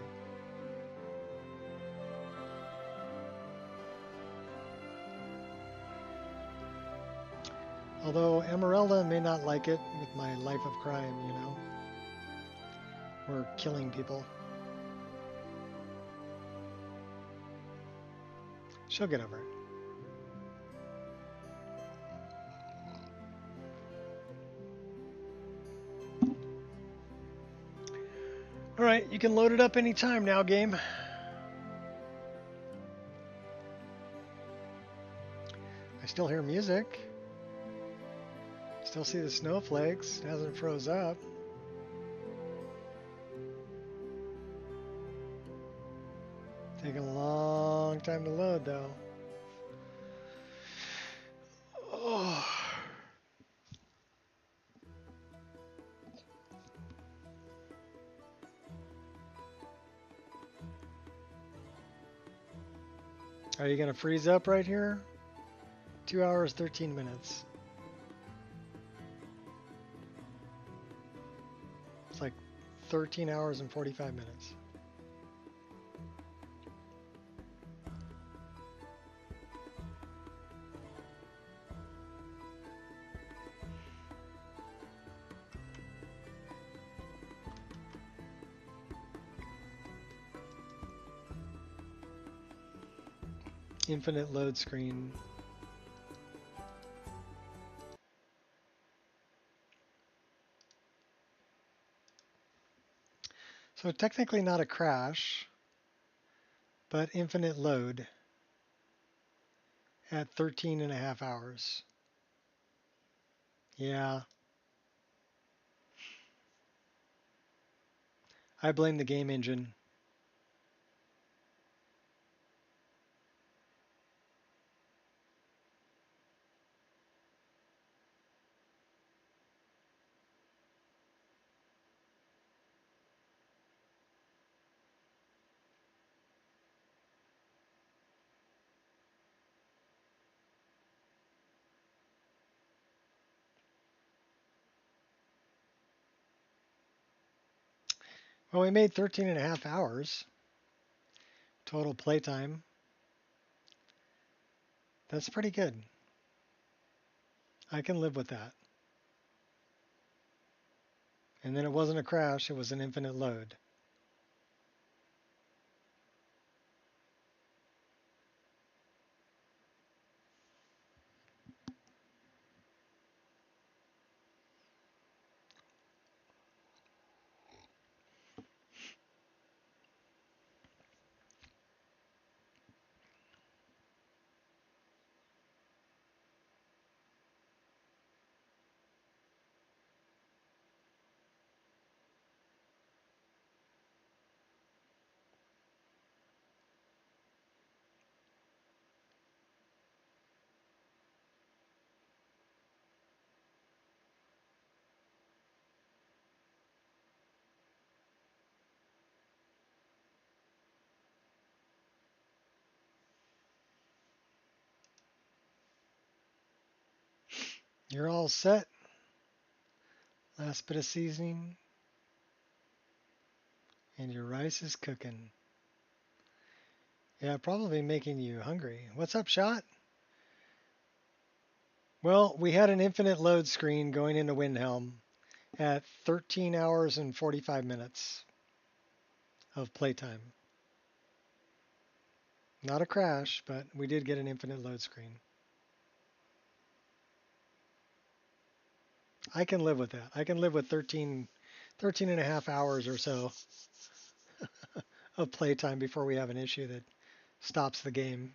Although Emeralda may not like it with my life of crime, you know. Or killing people. She'll get over it. Alright, you can load it up anytime now, game. I still hear music. Still see the snowflakes. It hasn't froze up. Taking a long time to load, though. Oh. Are you going to freeze up right here? 2 hours, 13 minutes. It's like 13 hours and 45 minutes. Infinite load screen. So technically not a crash, but infinite load at 13.5 hours. Yeah. I blame the game engine. Well, we made 13.5 hours total playtime. That's pretty good. I can live with that. And then it wasn't a crash, it was an infinite load. You're all set. Last bit of seasoning. And your rice is cooking. Yeah, probably making you hungry. What's up, Shot? Well, we had an infinite load screen going into Windhelm at 13 hours and 45 minutes of playtime. Not a crash, but we did get an infinite load screen. I can live with that. I can live with 13.5 hours or so of playtime before we have an issue that stops the game.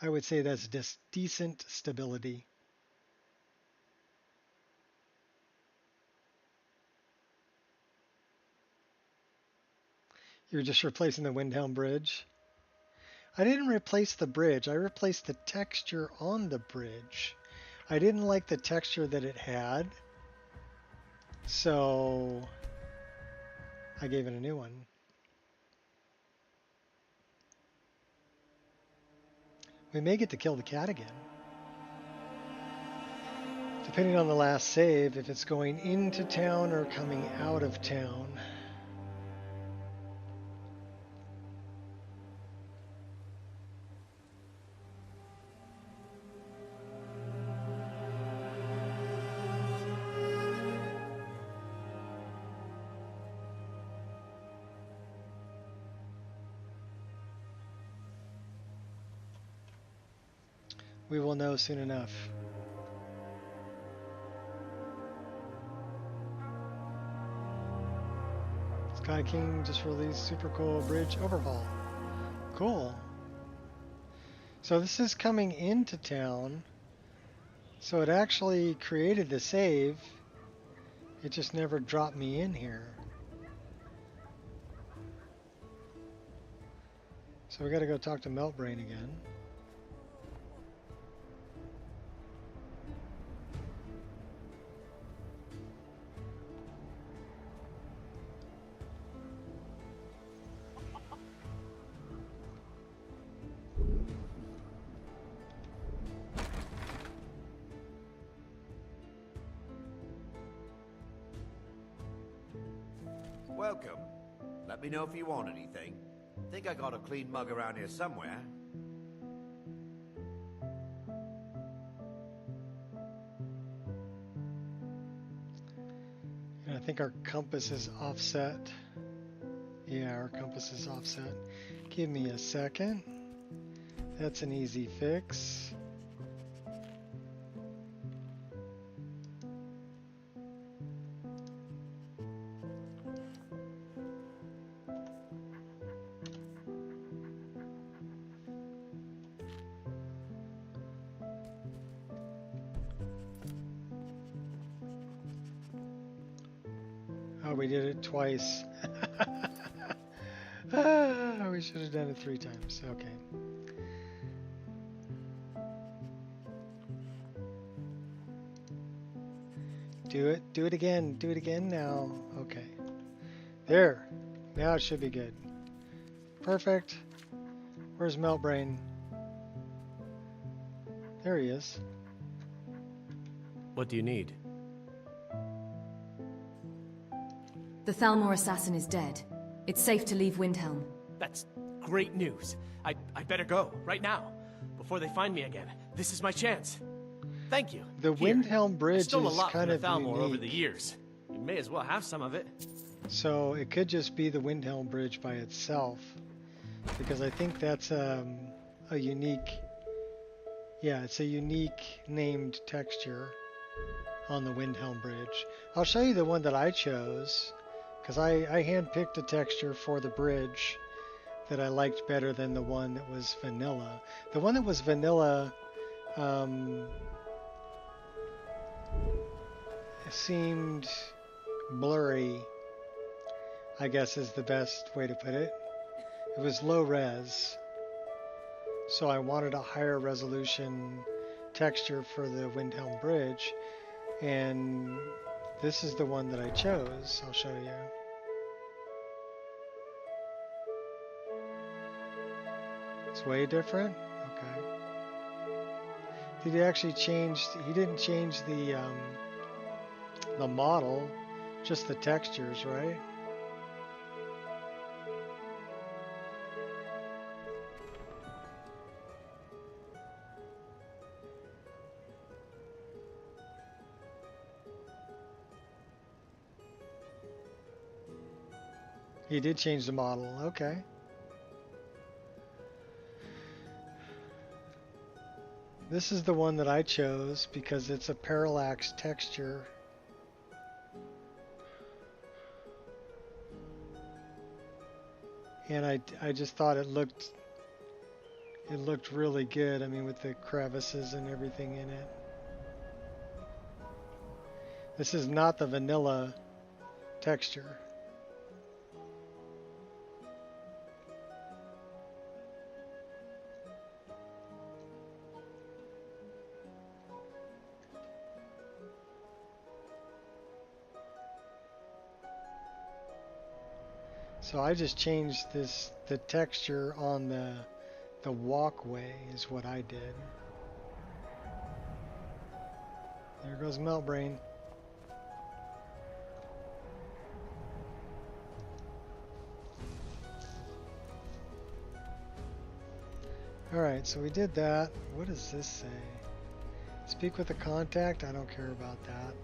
I would say that's just decent stability. You're just replacing the Windhelm bridge. I didn't replace the bridge. I replaced the texture on the bridge. I didn't like the texture that it had, so I gave it a new one. We may get to kill the cat again. Depending on the last save, if it's going into town or coming out of town. We will know soon enough. Sky King just released super cool bridge overhaul. Cool. So this is coming into town. So it actually created the save. It just never dropped me in here. So we gotta go talk to Meltbrain again. Welcome. Let me know if you want anything. Think I got a clean mug around here somewhere. And I think our compass is offset. Yeah, our compass is offset. Give me a second. That's an easy fix. we did it twice. Ah, we should have done it 3 times. Okay. Do it. Do it again. Do it again now. Okay. There. Now it should be good. Perfect. Where's Meltbrain? There he is. What do you need? The Thalmor assassin is dead. It's safe to leave Windhelm. That's great news. I better go, right now, before they find me again. This is my chance. Thank you. The Windhelm Bridge I stole a is lot kind from the of Thalmor unique. over the years. You may as well have some of it. So it could just be the Windhelm Bridge by itself, because I think that's a unique, yeah, it's a unique named texture on the Windhelm Bridge. I'll show you the one that I chose, because I handpicked a texture for the bridge that I liked better than the one that was vanilla. The one that was vanilla seemed blurry, I guess is the best way to put it. It was low res, so I wanted a higher resolution texture for the Windhelm Bridge, and this is the one that I chose. I'll show you. It's way different. Okay. Did he actually change? He didn't change the model, just the textures, right? He did change the model. Okay. This is the one that I chose because it's a parallax texture. And I just thought it looked really good. I mean, with the crevices and everything in it. This is not the vanilla texture. So I just changed the texture on the walkway is what I did. There goes Meltbrain. Alright, so we did that. What does this say? Speak with a contact? I don't care about that.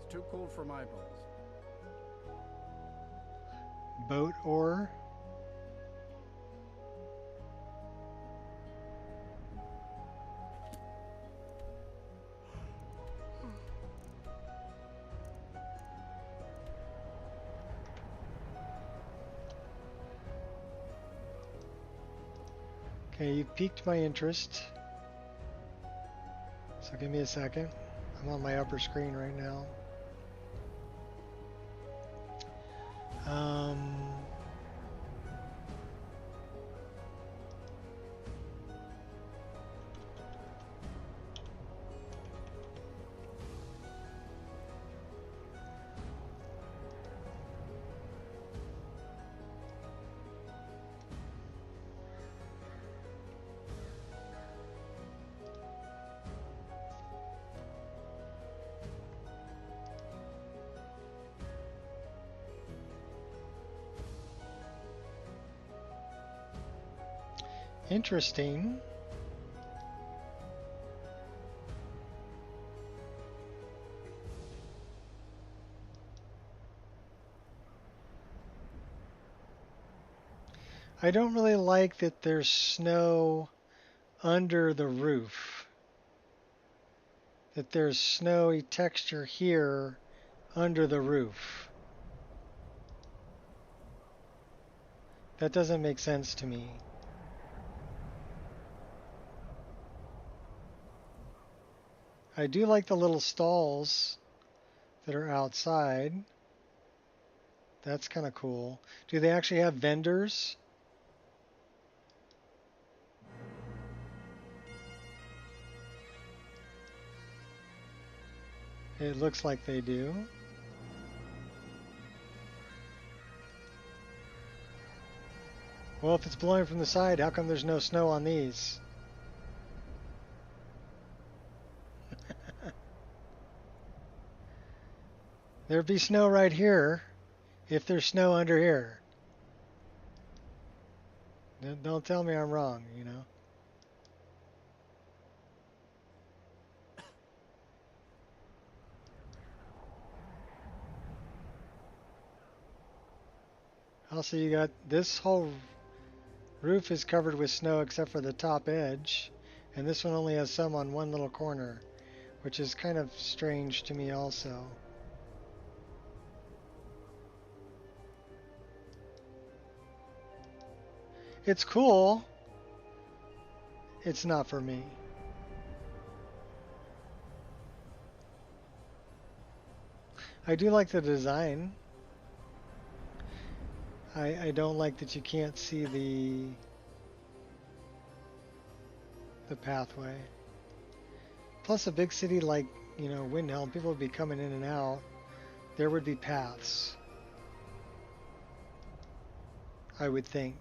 It's too cold for my bones. Boat ore. Okay, you piqued my interest. So give me a second. I'm on my upper screen right now. Interesting. I don't really like that there's snow under the roof. that there's snowy texture here under the roof. That doesn't make sense to me. I do like the little stalls that are outside. That's kind of cool. Do they actually have vendors? It looks like they do. Well, if it's blowing from the side, how come there's no snow on these? There'd be snow right here if there's snow under here. Don't tell me I'm wrong, you know. Also, you got this whole roof is covered with snow except for the top edge, and this one only has some on one little corner, which is kind of strange to me also. It's cool. It's not for me. I do like the design. I don't like that you can't see the pathway. Plus, a big city like, you know, Windhelm, people would be coming in and out. There would be paths, I would think.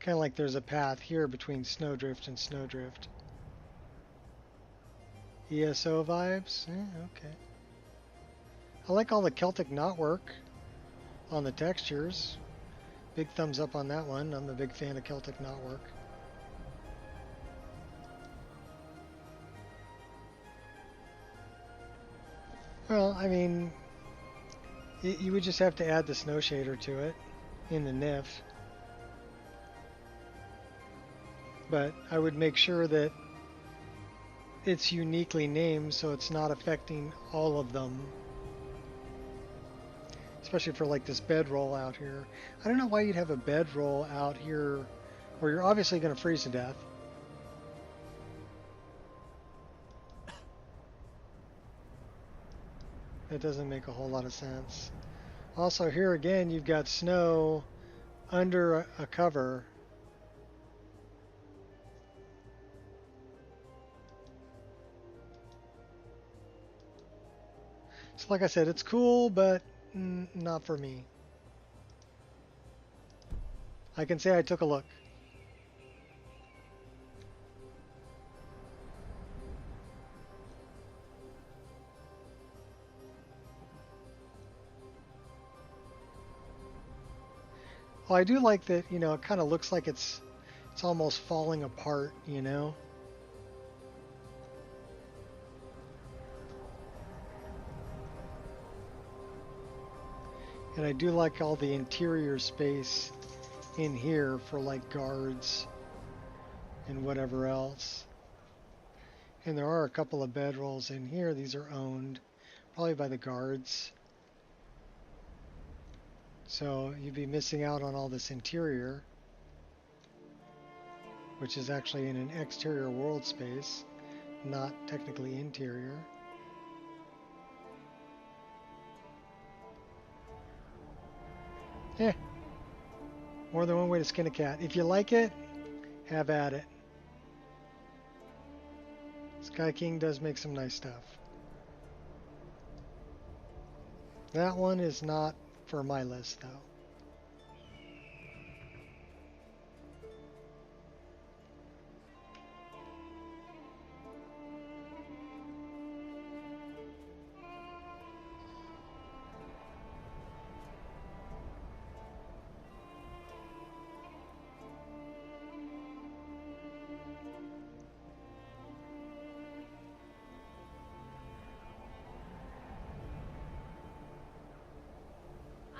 Kind of like there's a path here between Snowdrift and Snowdrift. ESO vibes? Okay. I like all the Celtic knotwork on the textures. Big thumbs up on that one. I'm a big fan of Celtic knotwork. Well, I mean, you would just have to add the snow shader to it in the NIF. But I would make sure that it's uniquely named so it's not affecting all of them. Especially for like this bedroll out here. I don't know why you'd have a bedroll out here where you're obviously going to freeze to death. That doesn't make a whole lot of sense. Also, here again, you've got snow under a cover. So like I said, it's cool, but not for me. I can say I took a look. Well, I do like that, you know, it kind of looks like it's almost falling apart, you know. And I do like all the interior space in here for like guards and whatever else. And there are a couple of bedrolls in here. These are owned probably by the guards. So you'd be missing out on all this interior, which is actually in an exterior world space, not technically interior. More than one way to skin a cat. If you like it, have at it. Sky King does make some nice stuff. That one is not for my list, though.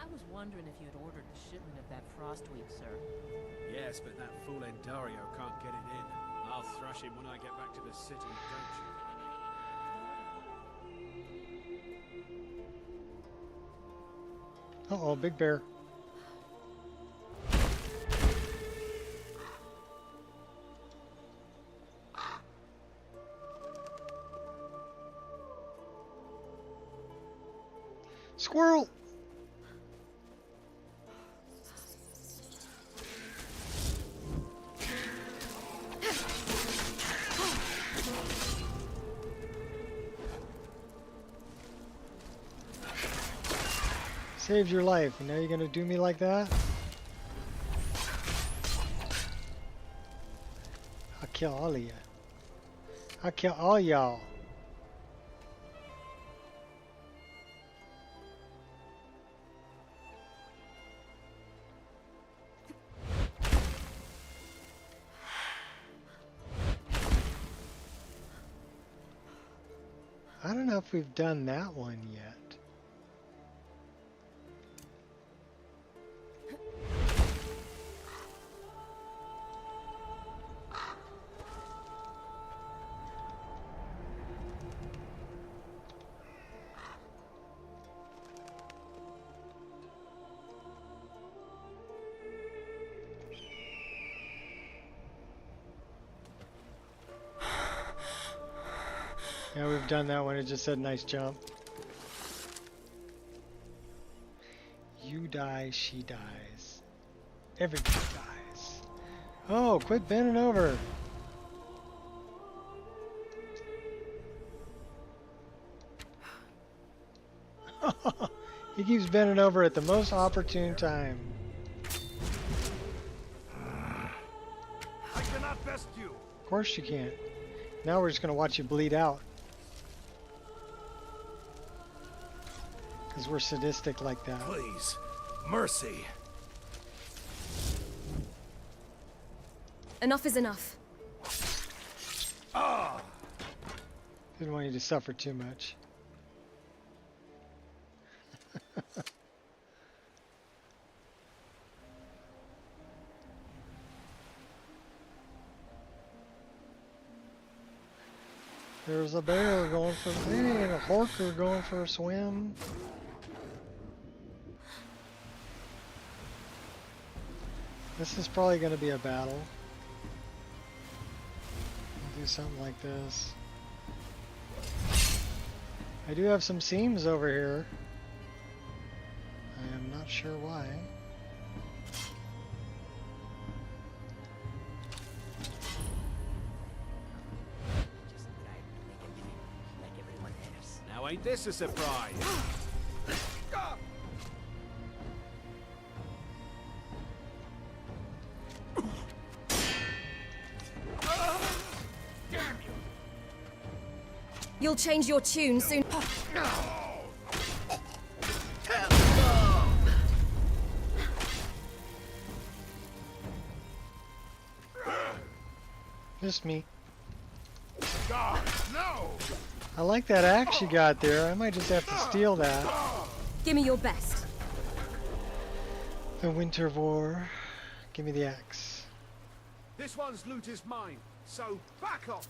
I was wondering if you had ordered the shipment of that frostweed, sir. Yes, but that fool Endario can't get it in. I'll thrash him when I get back to the city, don't you? Uh-oh, big bear. Squirrel! Saved your life, and now you're gonna do me like that? I'll kill all of you. I'll kill all y'all. I don't know if we've done that one yet. Yeah, we've done that one. It just said nice jump. You die, she dies. Everybody dies. Oh, quit bending over. He keeps bending over at the most opportune time. I cannot best you. Of course you can't. Now we're just going to watch you bleed out. Because we're sadistic like that. Please, mercy. Enough is enough. Ah! Didn't want you to suffer too much. There's a bear going for and a horker going for a swim. This is probably going to be a battle. I'll do something like this. I do have some seams over here. I am not sure why. Now ain't this a surprise? You'll change your tune soon. Just me. God, no! I like that axe you got there. I might just have to steal that. Give me your best. The Winter War. Give me the axe. This one's loot is mine, so back off.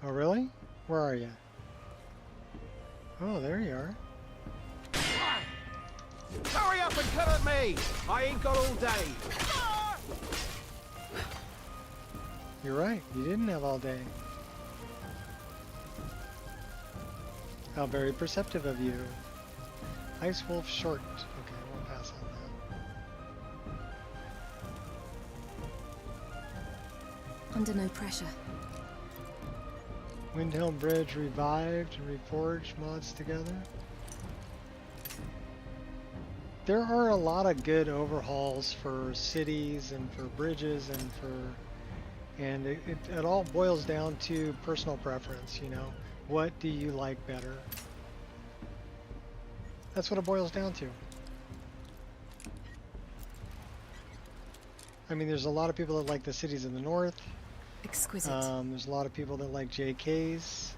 Oh, really? Where are you? Oh, there you are. Hurry up and come at me! I ain't got all day. You're right. You didn't have all day. How very perceptive of you. Ice Wolf short. Okay, we'll pass on that. Under no pressure. Windhelm Bridge revived and reforged mods together. There are a lot of good overhauls for cities and for bridges and it all boils down to personal preference, you know. What do you like better? That's what it boils down to. I mean, there's a lot of people that like the cities in the north. Exquisite. There's a lot of people that like JKs.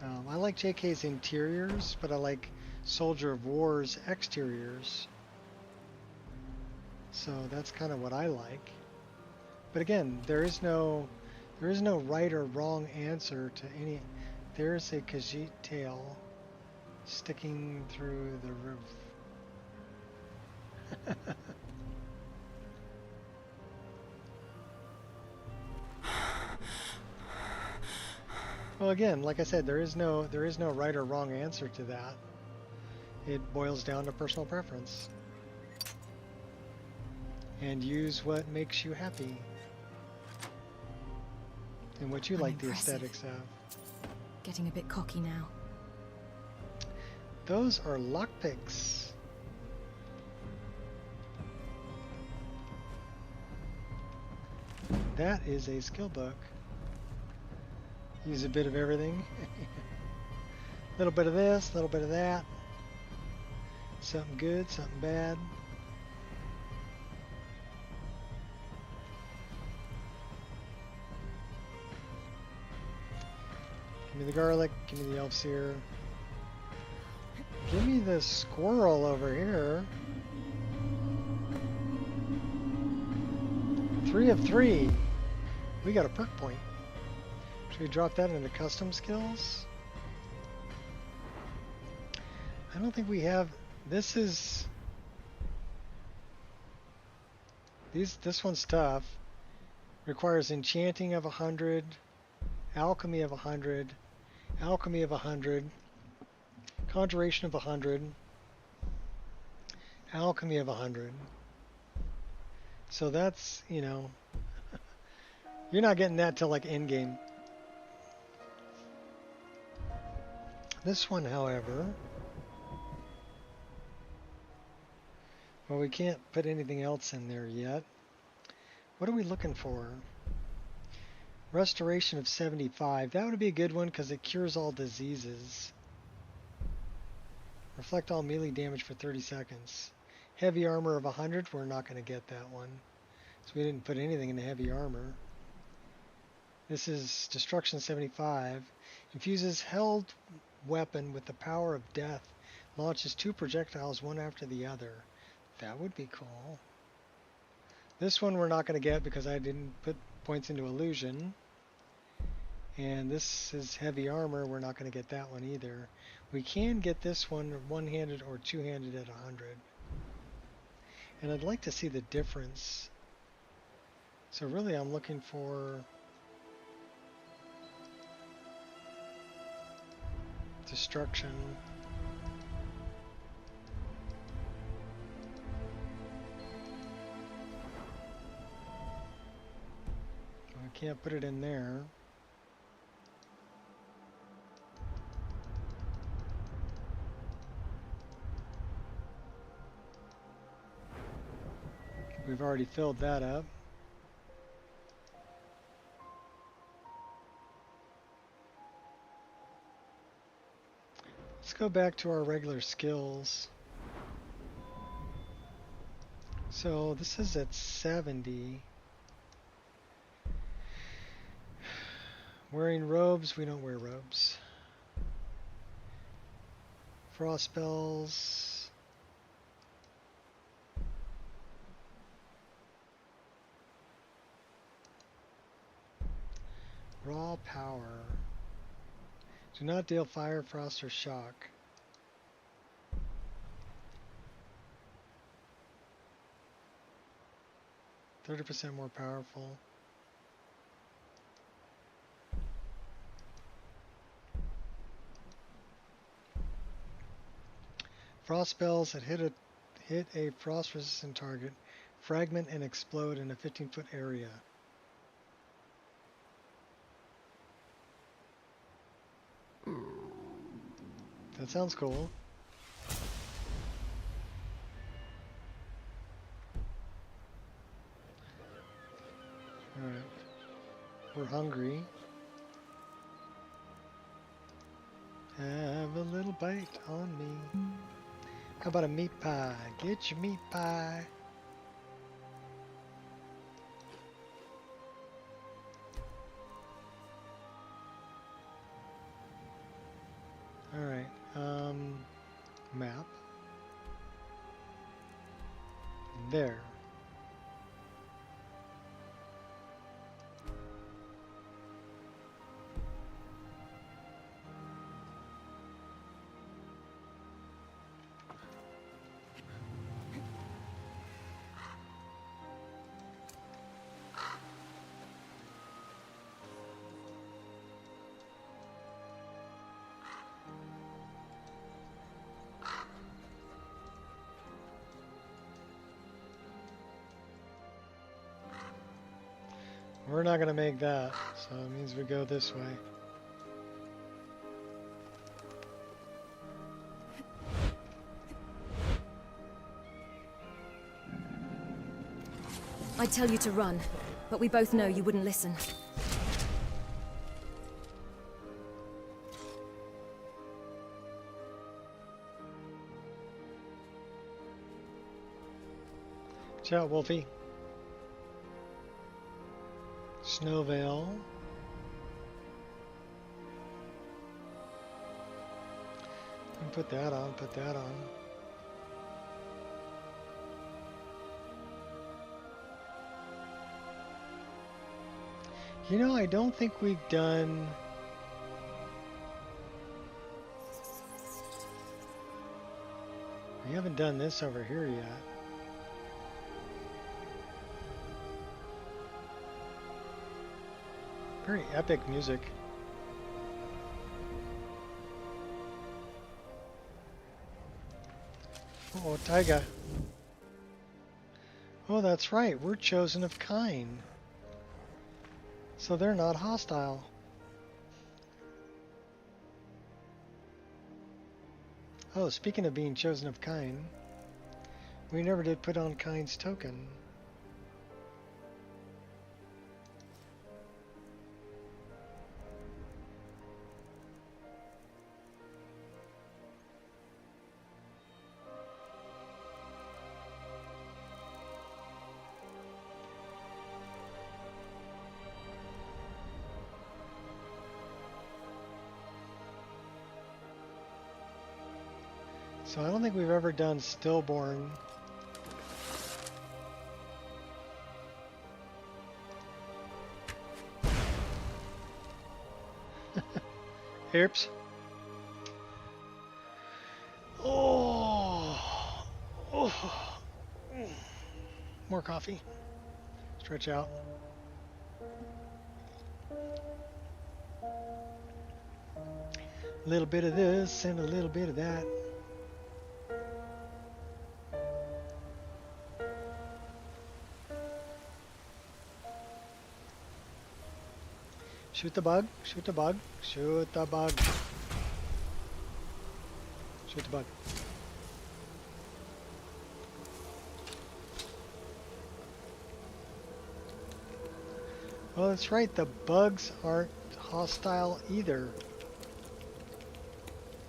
I like JK's interiors, but I like Soldier of War's exteriors. So that's kind of what I like. But again, there is no right or wrong answer to any. There's a Khajiit tail sticking through the roof. Well, again, like I said, there is no right or wrong answer to that. It boils down to personal preference. And use what makes you happy. And what you like the aesthetics of. Getting a bit cocky now. Those are lockpicks. That is a skill book. Use a bit of everything. A little bit of this, a little bit of that. Something good, something bad. Give me the garlic, give me the elf seer. Give me the squirrel over here. 3 of 3. We got a perk point. Should we drop that into custom skills? I don't think we have. This one's tough. Requires enchanting of 100, alchemy of 100, alchemy of 100, conjuration of 100, alchemy of 100. So that's, you know, you're not getting that till like end game. This one, however, well, we can't put anything else in there yet. What are we looking for? Restoration of 75. That would be a good one because it cures all diseases. Reflect all melee damage for 30 seconds. Heavy armor of 100. We're not going to get that one. So we didn't put anything in the heavy armor. This is destruction 75. Infuses held weapon with the power of death. Launches 2 projectiles, one after the other. That would be cool. This one we're not going to get because I didn't put points into illusion. And this is heavy armor. We're not going to get that one either. We can get this one one-handed or two-handed at 100. And I'd like to see the difference. So really I'm looking for destruction. I can't put it in there. We've already filled that up. Let's go back to our regular skills. So this is at 70. Wearing robes, we don't wear robes. Frost spells. Raw power. Do not deal fire, frost, or shock. %30 more powerful. Frost spells that hit a frost-resistant target, fragment and explode in a 15-foot area. That sounds cool. Alright. We're hungry. Have a little bite on me. How about a meat pie? Get your meat pie. Alright, map. There. We're not going to make that, so it means we go this way. I'd tell you to run, but we both know you wouldn't listen. Watch out, Wolfie. Snowvale. And put that on, put that on. You know, I don't think we've done... We haven't done this over here yet. Very epic music. Oh, Taiga. Oh, that's right. We're chosen of kind. So they're not hostile. Oh, speaking of being chosen of kind, we never did put on kind's token. So I don't think we've ever done Stillborn. Oops. Oh. Oh. More coffee. Stretch out. A little bit of this and a little bit of that. Shoot the bug, shoot the bug, shoot the bug. Shoot the bug. Well, that's right, the bugs aren't hostile either.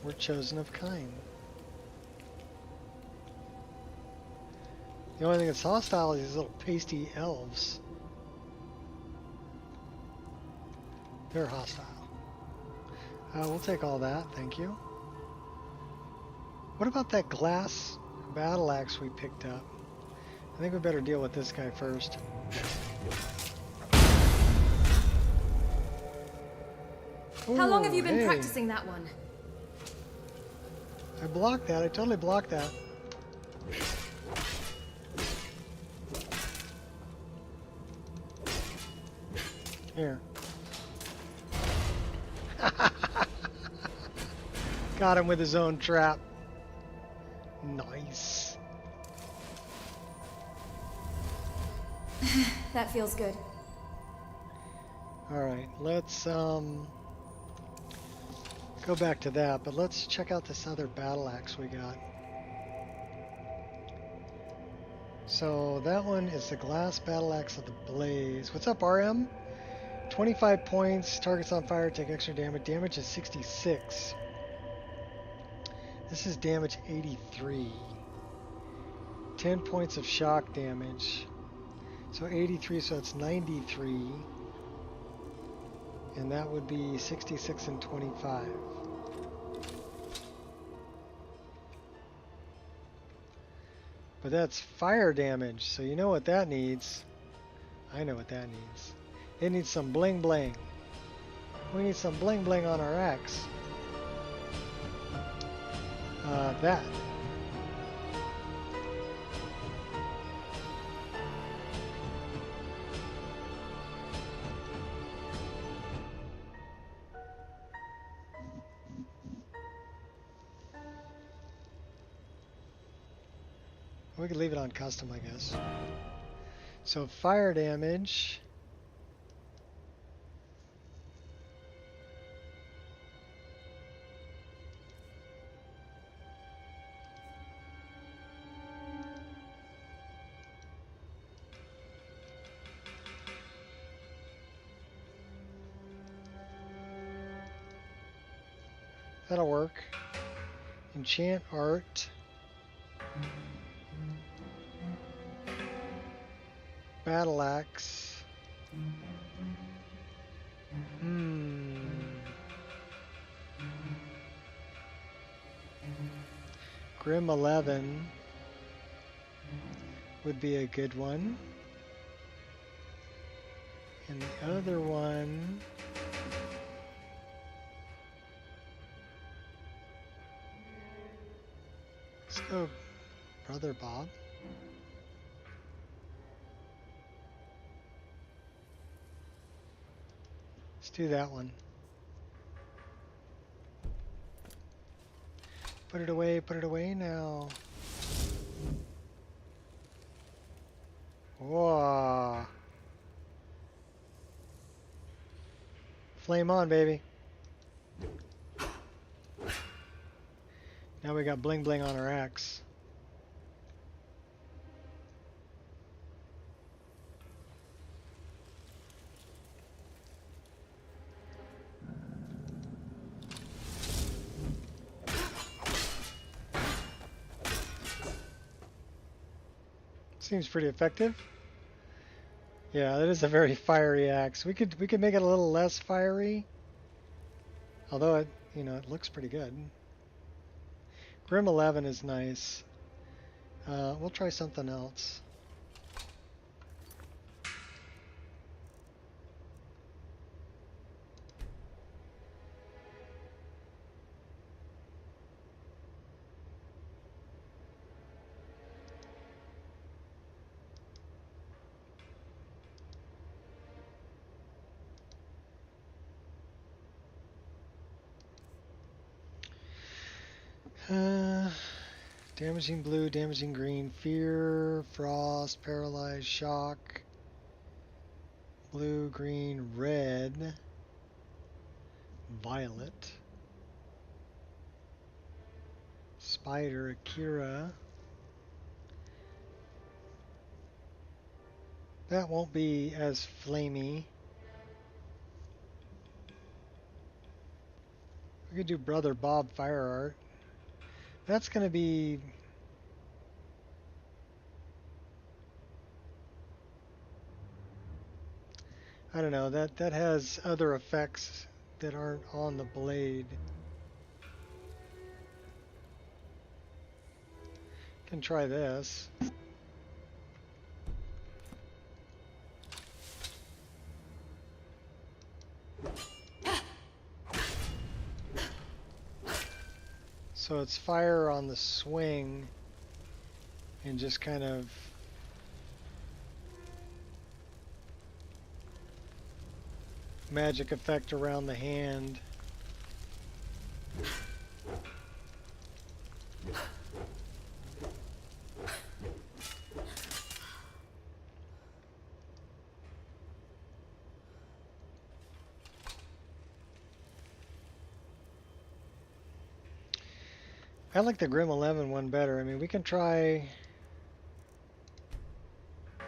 We're chosen of kind. The only thing that's hostile is these little pasty elves. They're hostile. We'll take all that, thank you. What about that glass battle axe we picked up? I think we better deal with this guy first. How long have you been hey. practicing that one? I blocked that. I totally blocked that. Here. Got him with his own trap. Nice. That feels good. Alright, let's go back to that, but let's check out this other battle axe we got. So that one is the glass battle axe of the blaze. What's up, RM? 25 points, targets on fire, take extra damage. Damage is 66. This is damage 83. 10 points of shock damage. So 83, so it's 93. And that would be 66 and 25. But that's fire damage, so you know what that needs. I know what that needs. It needs some bling bling. We need some bling bling on our axe. That. We could leave it on custom, I guess. So fire damage. That'll work. Enchant art. Battle axe. Grim 11 would be a good one. And the other one... Let's go Brother Bob. Let's do that one. Put it away now. Whoa. Flame on, baby. Now we got bling bling on our axe. Seems pretty effective. Yeah, that is a very fiery axe. We could make it a little less fiery. Although it, you know, it looks pretty good. Grim 11 is nice. We'll try something else. Damaging blue, damaging green, fear, frost, paralyzed, shock, blue, green, red, violet, spider, Akira. That won't be as flamey. We could do Brother Bob fire art. That's going to be... I don't know, that has other effects that aren't on the blade. Can try this. So it's fire on the swing and just kind of magic effect around the hand. I like the Grim 11 one better. I mean, we can try... I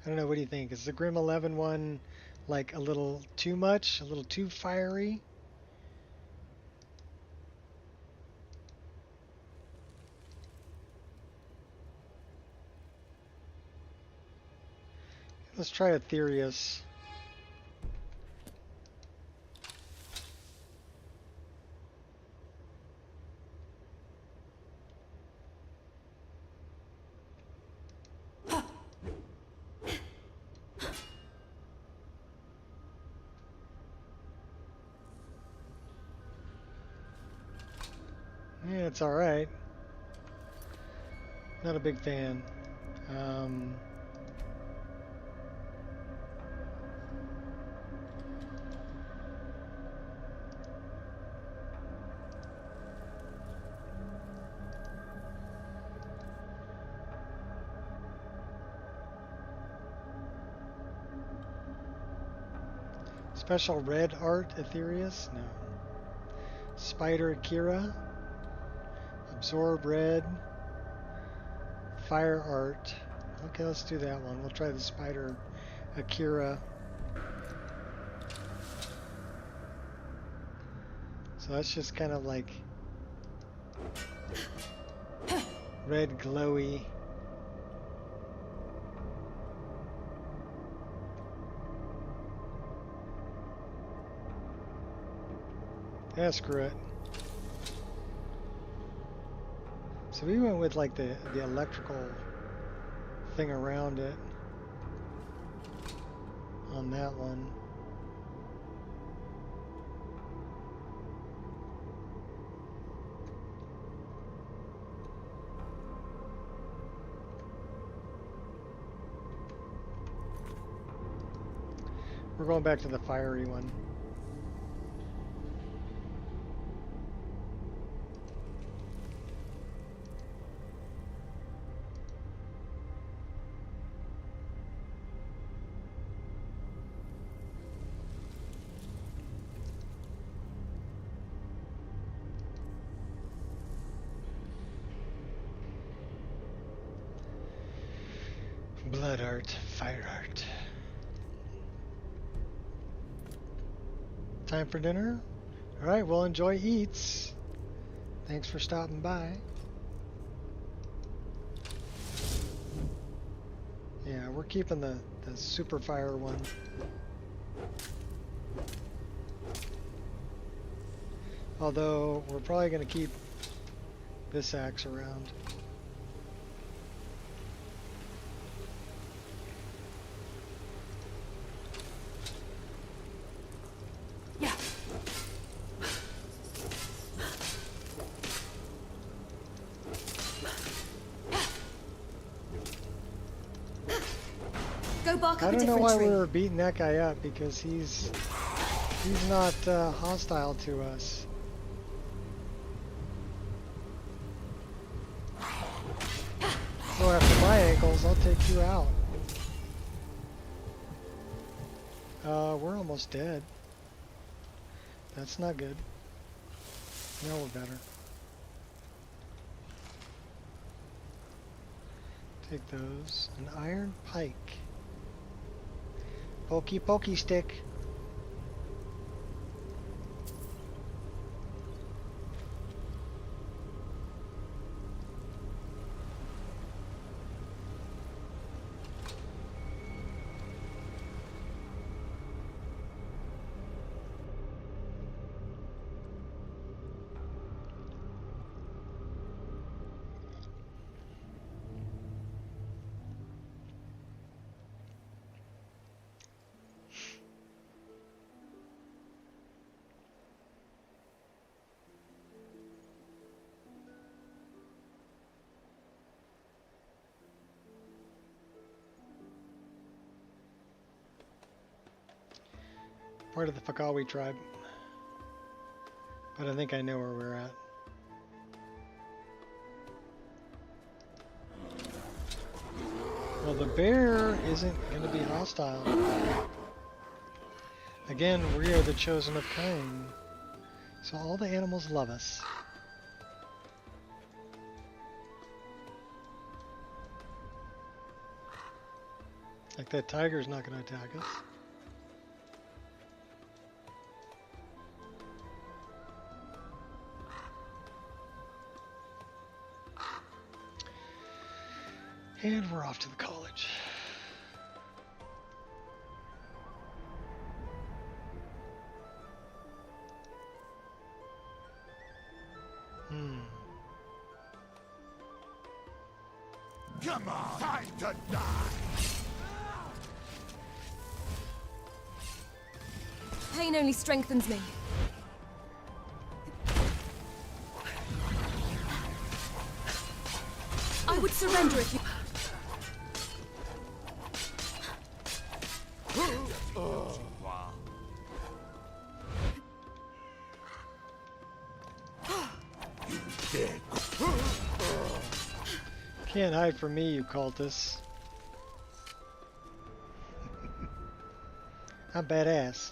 don't know, what do you think? Is the Grim 11 one like a little too much? A little too fiery? Let's try Aetherius. Yeah, it's alright. Not a big fan. Special red art, Aetherius? No. Spider Akira. Absorb red. Fire art. Okay, let's do that one. We'll try the Spider Akira. So that's just kind of like red glowy. Yeah, screw it. So we went with like the electrical thing around it on that one. We're going back to the fiery one. Blood art, fire art. Time for dinner? Alright, well enjoy eats. Thanks for stopping by. Yeah, we're keeping the super fire one. Although, we're probably going to keep this axe around. I don't know why we were beating that guy up, because he's not hostile to us. So after my ankles, I'll take you out. We're almost dead. That's not good. Now we're better. Take those. An iron pike. Pokey pokey stick. Part of the Fakawi tribe. But I think I know where we're at. Well, the bear isn't going to be hostile. Again, we are the chosen of kind. So all the animals love us. Like that tiger's not going to attack us. And we're off to the college. Come on, time to die! Pain only strengthens me. would surrender if you... Dead. Can't hide from me, you cultists. I'm badass.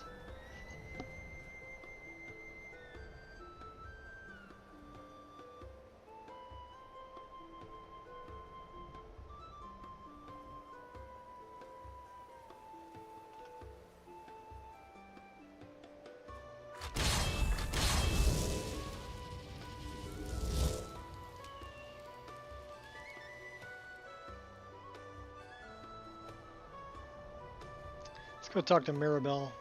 Let's go talk to Mirabelle.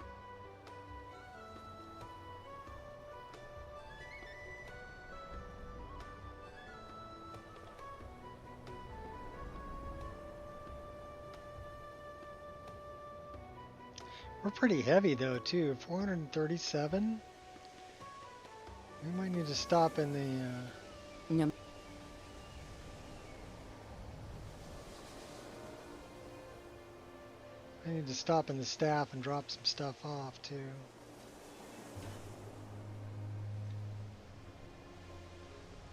We're pretty heavy though too, 437. We might need to stop in the I need to stop in the staff and drop some stuff off too.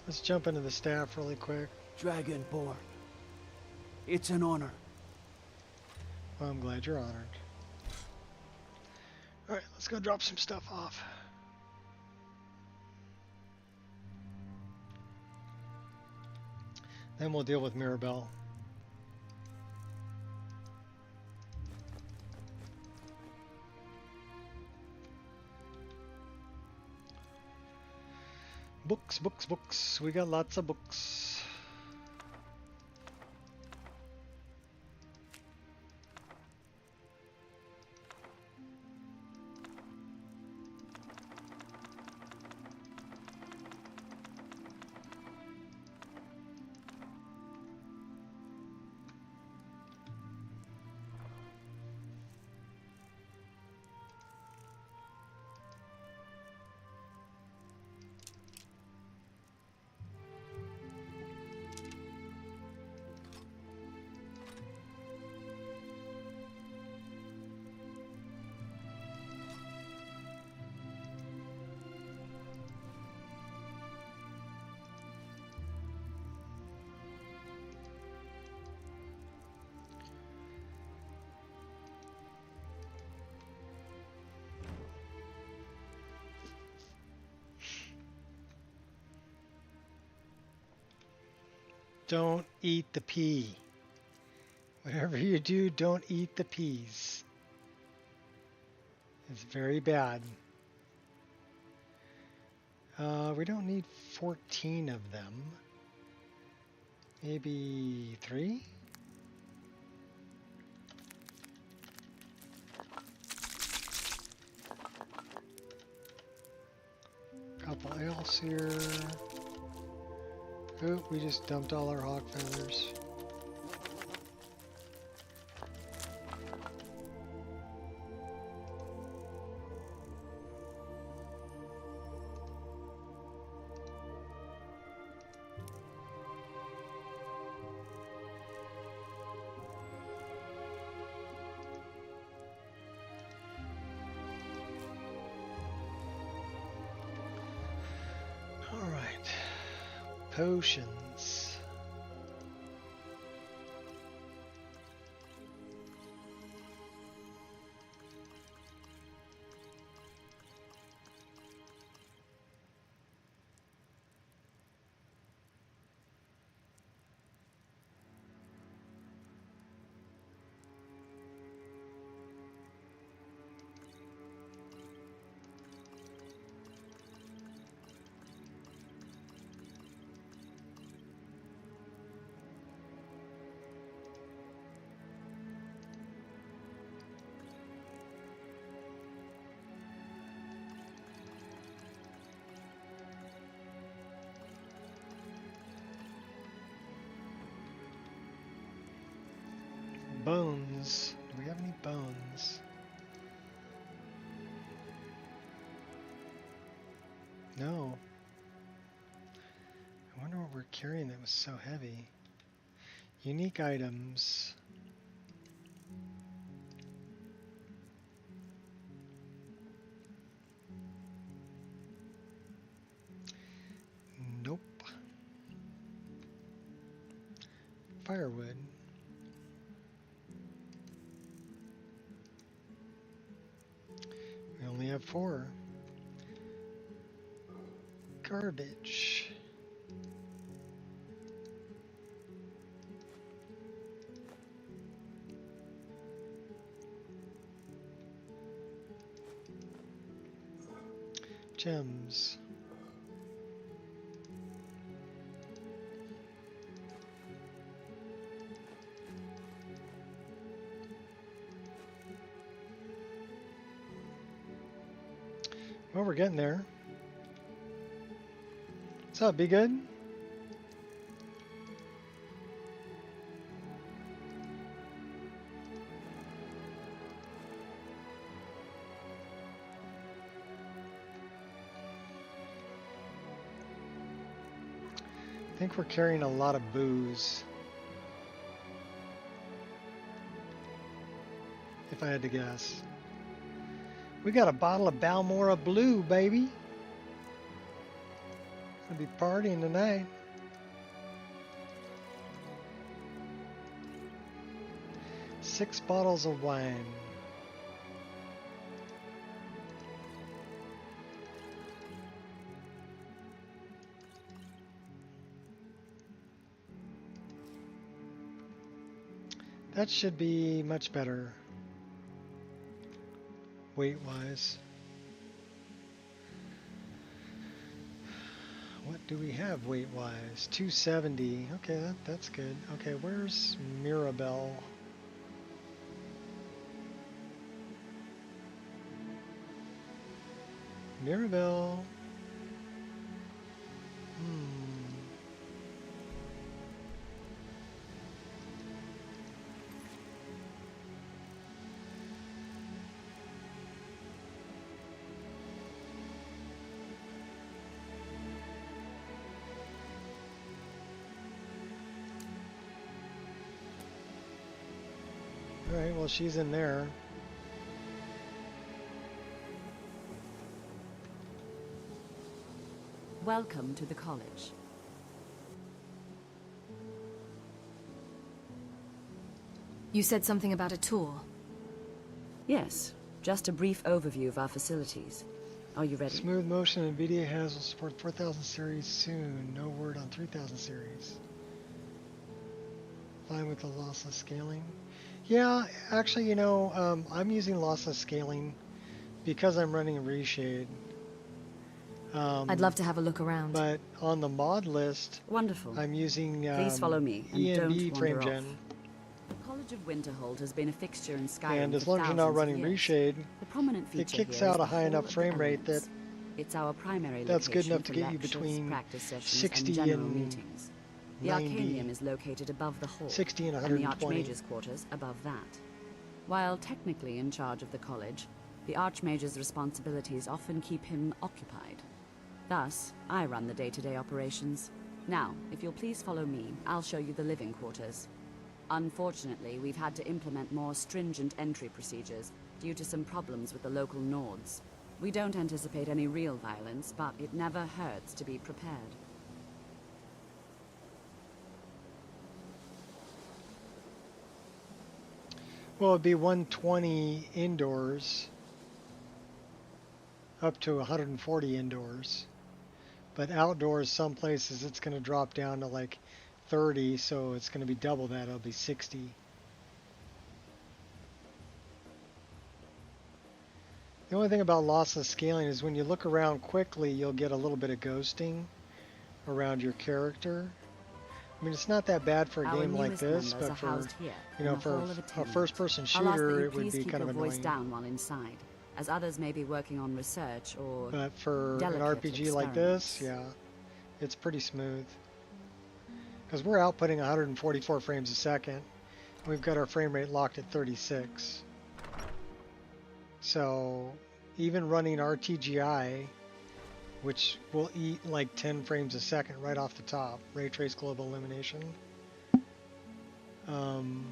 Let's jump into the staff really quick. Dragonborn. It's an honor. Well, I'm glad you're honored. Alright, let's go drop some stuff off. Then we'll deal with Mirabelle. Books, books, books. We got lots of books. Don't eat the pea. Whatever you do, don't eat the peas. It's very bad. We don't need 14 of them. Maybe 3? Couple else here. Oh, we just dumped all our hawk feathers. Potions. Bones. Do we have any bones? No. I wonder what we're carrying that was so heavy. Unique items. Nope. Firewood. We only have 4. Garbage. Gems. Well, we're getting there. What's up, be good? I think we're carrying a lot of booze. If I had to guess. We got a bottle of Balmora Blue, baby. Gonna be partying tonight. Six bottles of wine. That should be much better, weight-wise. What do we have weight-wise? 270. Okay, that's good. Okay, where's Mirabelle? Mirabelle. Alright, well, she's in there. Welcome to the college. You said something about a tour. Yes, just a brief overview of our facilities. Are you ready? Smooth motion NVIDIA will support 4000 series soon. No word on 3000 series. Fine with the lossless scaling. Yeah, actually, you know, I'm using lossless scaling because I'm running a reshade. I'd love to have a look around. But on the mod list, wonderful. I'm using Please follow me and END don't frame wander gen. off. The College of Winterhold has been a fixture in Skyrim And as for long as you're not thousands of running years. reshade, The prominent it feature kicks here out is a the high Hall enough of the frame rate that Elements. It's our primary that's good location enough to for get you lectures, between practice sessions, 60 and general and meetings. The 90. Arcanium is located above the hall, 60 and the 120. Archmage's quarters above that. While technically in charge of the college, the Archmage's responsibilities often keep him occupied. Thus, I run the day-to-day operations. Now, if you'll please follow me, I'll show you the living quarters. Unfortunately, we've had to implement more stringent entry procedures due to some problems with the local Nords. We don't anticipate any real violence, but it never hurts to be prepared. Well, it'd be 120 indoors, up to 140 indoors. But outdoors, some places it's going to drop down to like 30, so it's going to be double that. It'll be 60. The only thing about lossless scaling is when you look around quickly, you'll get a little bit of ghosting around your character. I mean, it's not that bad for a game like this, but for, you know, for a first-person shooter, it would be kind of annoying. Voice down while inside, as others may be working on research or But for an RPG like this, yeah, it's pretty smooth. Because we're outputting 144 frames a second, and we've got our frame rate locked at 36. So even running RTGI, which will eat like 10 frames a second right off the top, Ray Trace Global Illumination, Cannot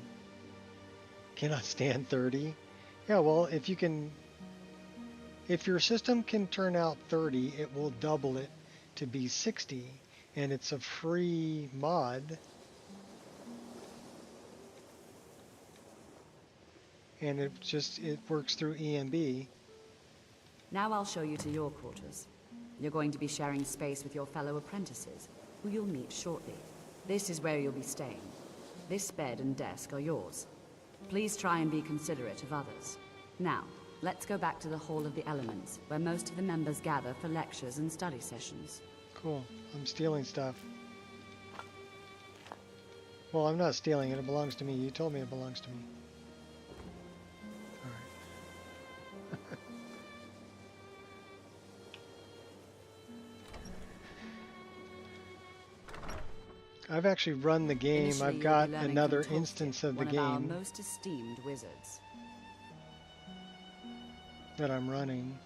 stand 30. Yeah, well, if your system can turn out 30, it will double it to be 60, and it's a free mod. And it works through EMB. Now I'll show you to your quarters. You're going to be sharing space with your fellow apprentices, who you'll meet shortly. This is where you'll be staying. This bed and desk are yours. Please try and be considerate of others. Now, let's go back to the Hall of the Elements, where most of the members gather for lectures and study sessions. Cool. I'm stealing stuff. Well, I'm not stealing it. It belongs to me. You told me it belongs to me. I've actually run the game. Initially, I've got you'll be learning another from instance of the one of our game most esteemed wizards. that I'm running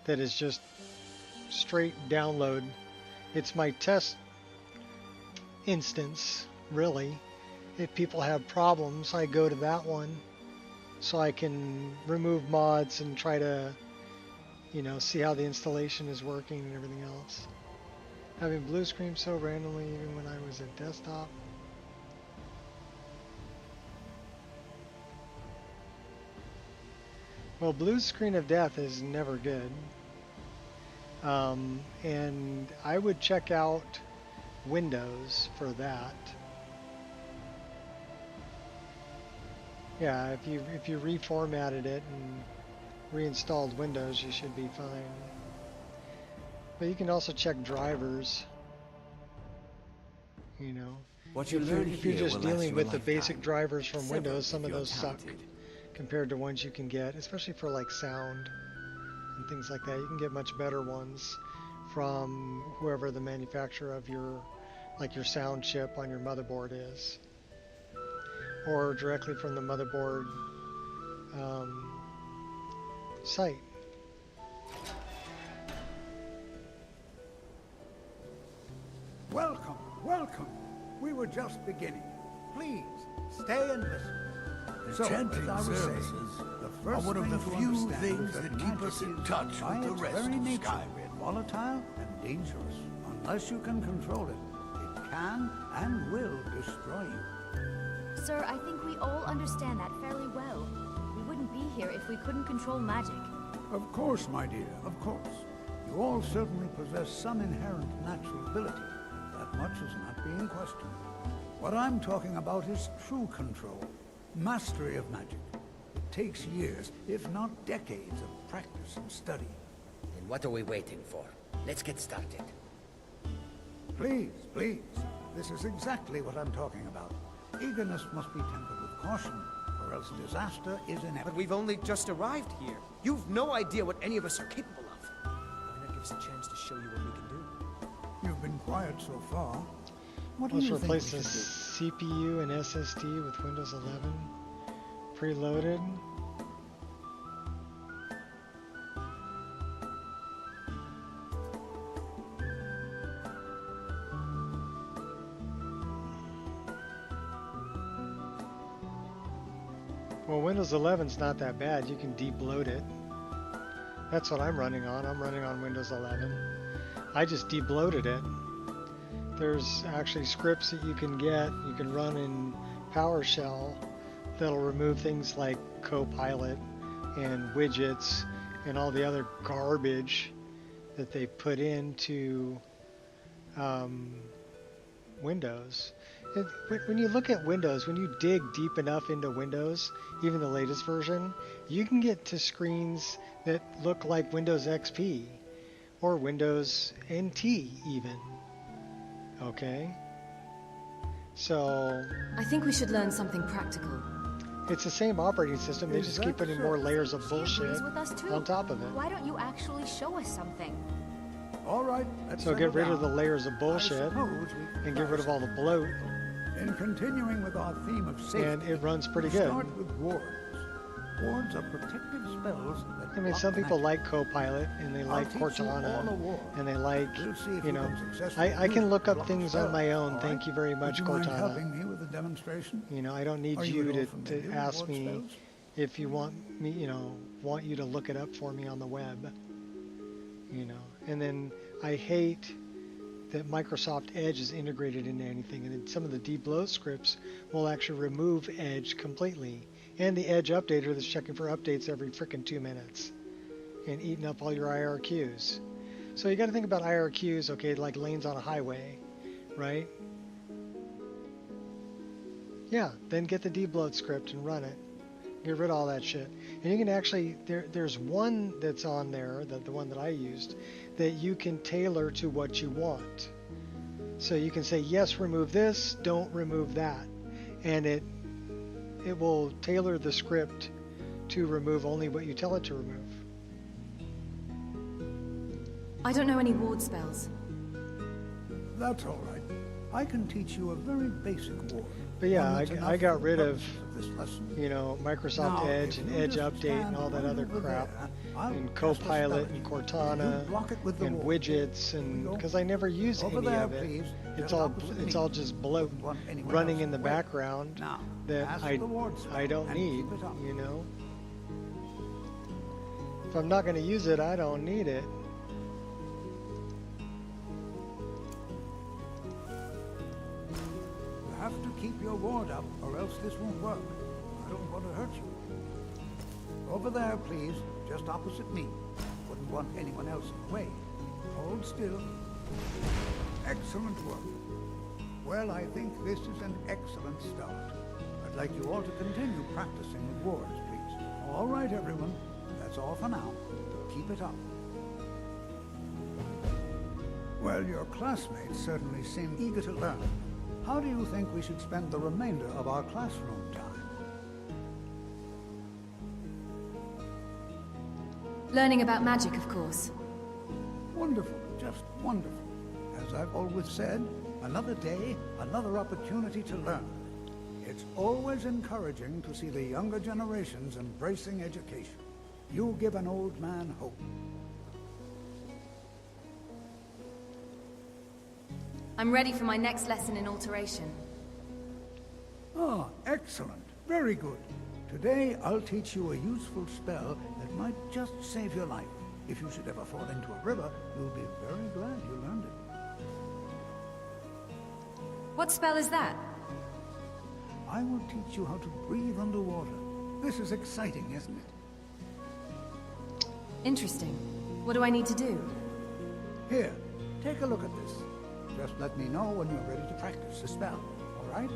that is just straight download. It's my test instance, really. If people have problems, I go to that one so I can remove mods and try to, you know, see how the installation is working and everything else. Having blue screen so randomly even when I was at desktop. Well, blue screen of death is never good. And I would check out Windows for that. Yeah, if you reformatted it and reinstalled Windows, you should be fine. But you can also check drivers. You know, What you if learn you're here just will dealing last you a with the basic lifetime. drivers from Several Windows, some if of you're those suck talented. compared to ones you can get, especially for like sound and things like that. You can get much better ones from whoever the manufacturer of your, like your sound chip on your motherboard is, or directly from the motherboard site. Welcome, welcome. We were just beginning. Please, stay and listen. Enchanting services are one of the few things that keep us in touch with the rest of Skyrim. Volatile and dangerous. Unless you can control it, it can and will destroy you. Sir, I think we all understand that fairly well. We wouldn't be here if we couldn't control magic. Of course, my dear, of course. You all certainly possess some inherent natural ability. That much is not being questioned. What I'm talking about is true control. Mastery of magic. It takes years, if not decades, of practice and study. Then what are we waiting for? Let's get started. Please, please. This is exactly what I'm talking about. Eagerness must be tempered with caution, or else disaster is inevitable. But we've only just arrived here. You've no idea what any of us are capable of. Why not give us a chance to show you what we can do? You've been quiet so far. What do Let's you think replace we the should do? CPU and SSD with Windows 11 preloaded. Well, Windows 11's not that bad. You can deep-load it. That's what I'm running on. I'm running on Windows 11. I just deep-loaded it. There's actually scripts that you can get. You can run in PowerShell that'll remove things like Copilot and widgets and all the other garbage that they put into Windows. When you look at Windows, when you dig deep enough into Windows, even the latest version, you can get to screens that look like Windows XP or Windows NT even. Okay? So I think we should learn something practical. it's the same operating system, they just keep putting more layers of bullshit With us too. on top of it. Why don't you actually show us something? All right, let's So get settle rid of the down. layers of bullshit suppose we could and get rid of all the bloat, In continuing with our theme of safety, and it runs pretty we good. start with wards. Wards are protective spells that I mean, block some people magic. like Copilot, and they I'll like teach you all a Cortana, ward. and they like, We'll see if you you know, can successfully I can use look up block things on spells, my own. all Thank right? you very much, Would you mind Cortana. helping me with the demonstration? You know, I don't need Are you at all to familiar with ask ward me spells? if you want me, want you to look it up for me on the web. And then I hate that Microsoft Edge is integrated into anything, and then some of the debloat scripts will actually remove Edge completely, and the Edge updater that's checking for updates every frickin' 2 minutes and eating up all your IRQs. So you got to think about IRQs, okay, like lanes on a highway, right? Yeah, then get the debloat script and run it. Get rid of all that shit. And you can actually, there's one that's on there, the one that I used, that you can tailor to what you want. So you can say, yes, remove this, don't remove that. And it will tailor the script to remove only what you tell it to remove. I don't know any ward spells. That's all right. I can teach you a very basic ward. But yeah, one that's I enough got for the rid of, purposes this lesson. Microsoft Now, Edge if and you Edge just Update and stand all that right other over crap, there, I'll and cast a Copilot spell and at you. Cortana You block it with the and ward. widgets, and because I never use Over any there, of it, please. it's Just all opposite me. just bloat Wouldn't want anyone running else in the away. background Now, that cast I the ward spell don't and need. keep it up. If I'm not going to use it, I don't need it. You have to keep your ward up, or else this won't work. I don't want to hurt you. Over there, please, just opposite me. Wouldn't want anyone else in the way. Hold still. Excellent work. Well, I think this is an excellent start. I'd like you all to continue practicing with wards, please. All right, everyone. That's all for now. Keep it up. Well, your classmates certainly seem eager to learn. How do you think we should spend the remainder of our classroom time? Learning about magic, of course. Wonderful, just wonderful. As I've always said, another day, another opportunity to learn. It's always encouraging to see the younger generations embracing education. You give an old man hope. I'm ready for my next lesson in alteration. Ah, excellent. Very good. Today, I'll teach you a useful spell that might just save your life. If you should ever fall into a river, you'll be very glad you learned it. What spell is that? I will teach you how to breathe underwater. This is exciting, isn't it? Interesting. What do I need to do? Here, take a look at this. Just let me know when you're ready to practice the spell, all right?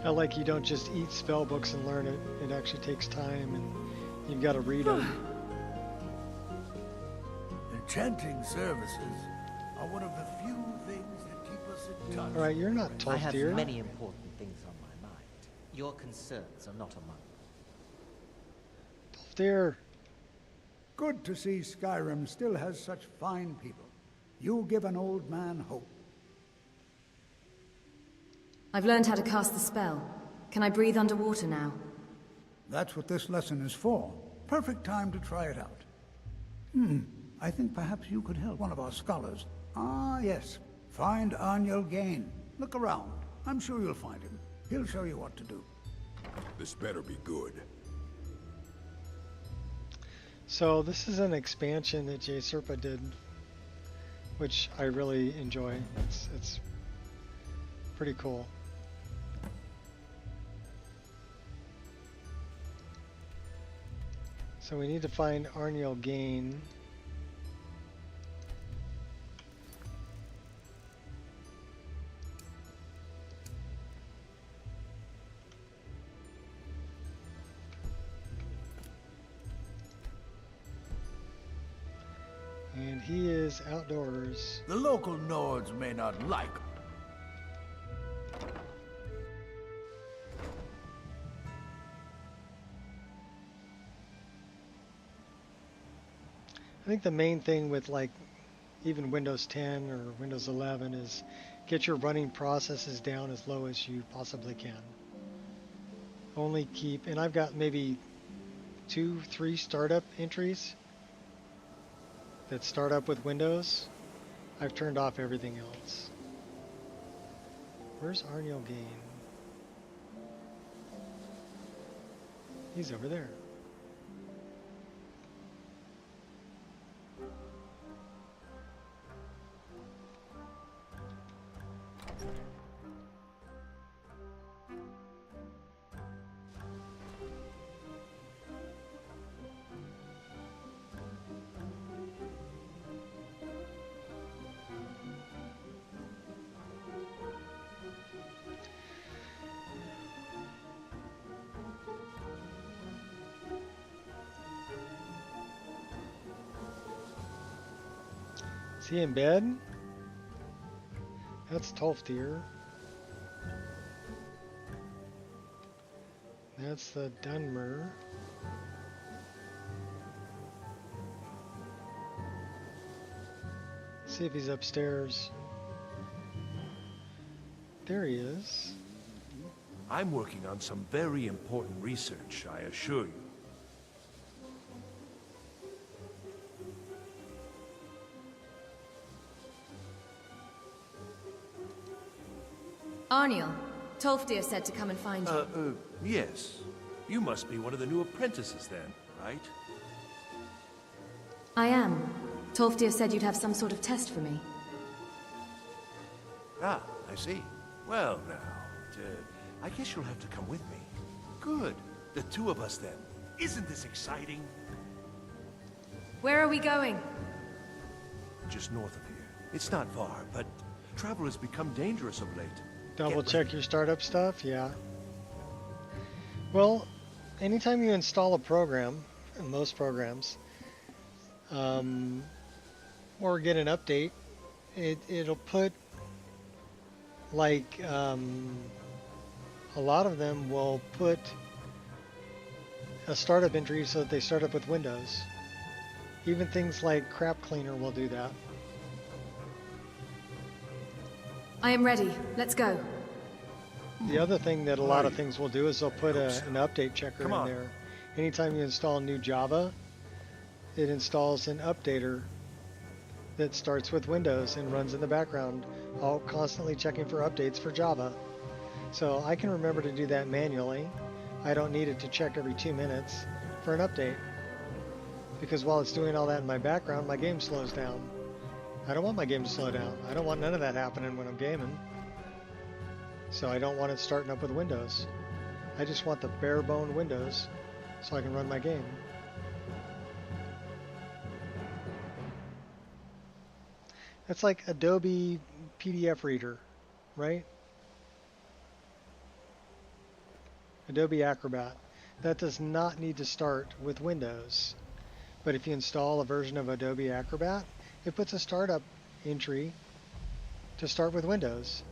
I like you don't just eat spell books and learn it. It actually takes time, and you've got to read them. Enchanting services are one of the few things that keep us in touch. All right, you're not I tough, have dear. many important things on my mind. Your concerns are not among them. Dear. Good to see Skyrim still has such fine people. You give an old man hope. I've learned how to cast the spell. Can I breathe underwater now? That's what this lesson is for. Perfect time to try it out. I think perhaps you could help one of our scholars. Ah, yes. Find Arniel Gain. Look around. I'm sure you'll find him. He'll show you what to do. This better be good. So this is an expansion that J Serpa did, which I really enjoy. It's pretty cool. So we need to find Arniel Gain. And he is outdoors. The local Nords may not like him. I think the main thing with like even Windows 10 or Windows 11 is get your running processes down as low as you possibly can. Only keep, and I've got maybe 2-3 startup entries that start up with Windows. I've turned off everything else. Where's Arniel Gain? He's over there. Is he in bed? That's Tolfdir. That's the Dunmer. See if he's upstairs. There he is. I'm working on some very important research, I assure you. Arniel, Tolfdir said to come and find you. Yes. You must be one of the new apprentices then, right? I am. Tolfdir said you'd have some sort of test for me. Ah, I see. Well, now, I guess you'll have to come with me. Good. The two of us then. Isn't this exciting? Where are we going? Just north of here. It's not far, but travel has become dangerous of late. Double check your startup stuff, yeah. Well, anytime you install a program, in most programs, or get an update, it'll put, like, a lot of them will put a startup entry so that they start up with Windows. Even things like Crap Cleaner will do that. I am ready. Let's go. The other thing that a lot of things will do is they'll put an update checker in there. Anytime you install new Java, it installs an updater that starts with Windows and runs in the background, all constantly checking for updates for Java. So I can remember to do that manually. I don't need it to check every 2 minutes for an update. Because while it's doing all that in my background, my game slows down. I don't want my game to slow down. I don't want none of that happening when I'm gaming. So I don't want it starting up with Windows. I just want the bare bone Windows so I can run my game. That's like Adobe PDF Reader, right? Adobe Acrobat. That does not need to start with Windows. But if you install a version of Adobe Acrobat, it puts a startup entry to start with Windows.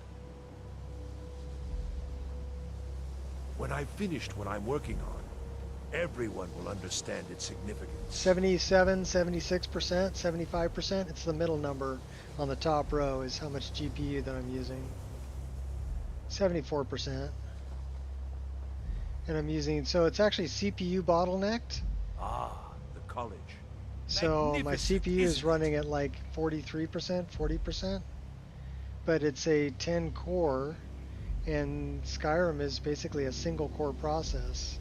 When I've finished what I'm working on, everyone will understand its significance. 77, 76%, 75%, it's the middle number on the top row is how much GPU that I'm using. 74%. And I'm using, so it's actually CPU bottlenecked. Ah, the college. So my CPU is running at like 43%, 40%, but it's a 10 core, and Skyrim is basically a single core process.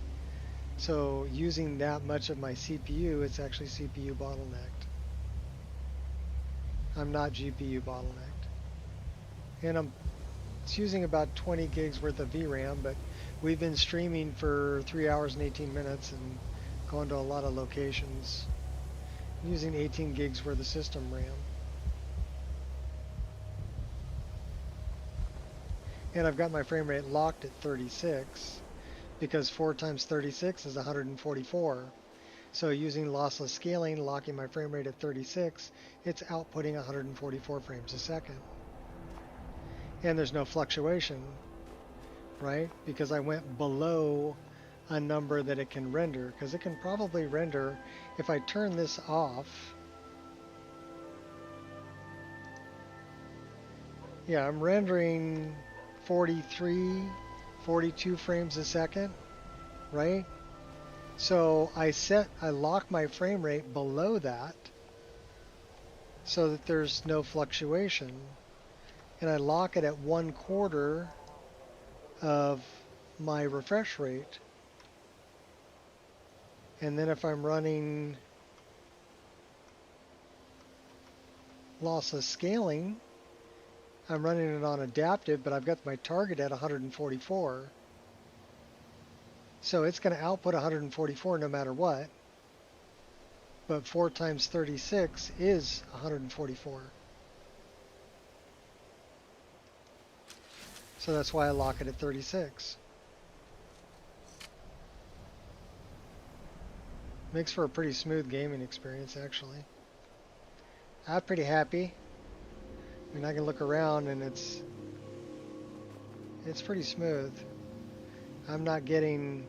So using that much of my CPU, it's actually CPU bottlenecked. I'm not GPU bottlenecked. And it's using about 20 gigs worth of VRAM, but we've been streaming for 3 hours and 18 minutes and going to a lot of locations. I'm using 18 gigs worth of system RAM. And I've got my frame rate locked at 36 because 4 times 36 is 144. So using lossless scaling, locking my frame rate at 36, it's outputting 144 frames a second. And there's no fluctuation, right? Because I went below a number that it can render, because it can probably render, if I turn this off, Yeah, I'm rendering 43, 42 frames a second, right? So I lock my frame rate below that so that there's no fluctuation. And I lock it at 1/4 of my refresh rate. And then if I'm running lossless scaling, I'm running it on adaptive, but I've got my target at 144. So it's going to output 144 no matter what. But 4 times 36 is 144. So that's why I lock it at 36. Makes for a pretty smooth gaming experience, actually. I'm pretty happy. I mean, I can look around and it's pretty smooth. I'm not getting,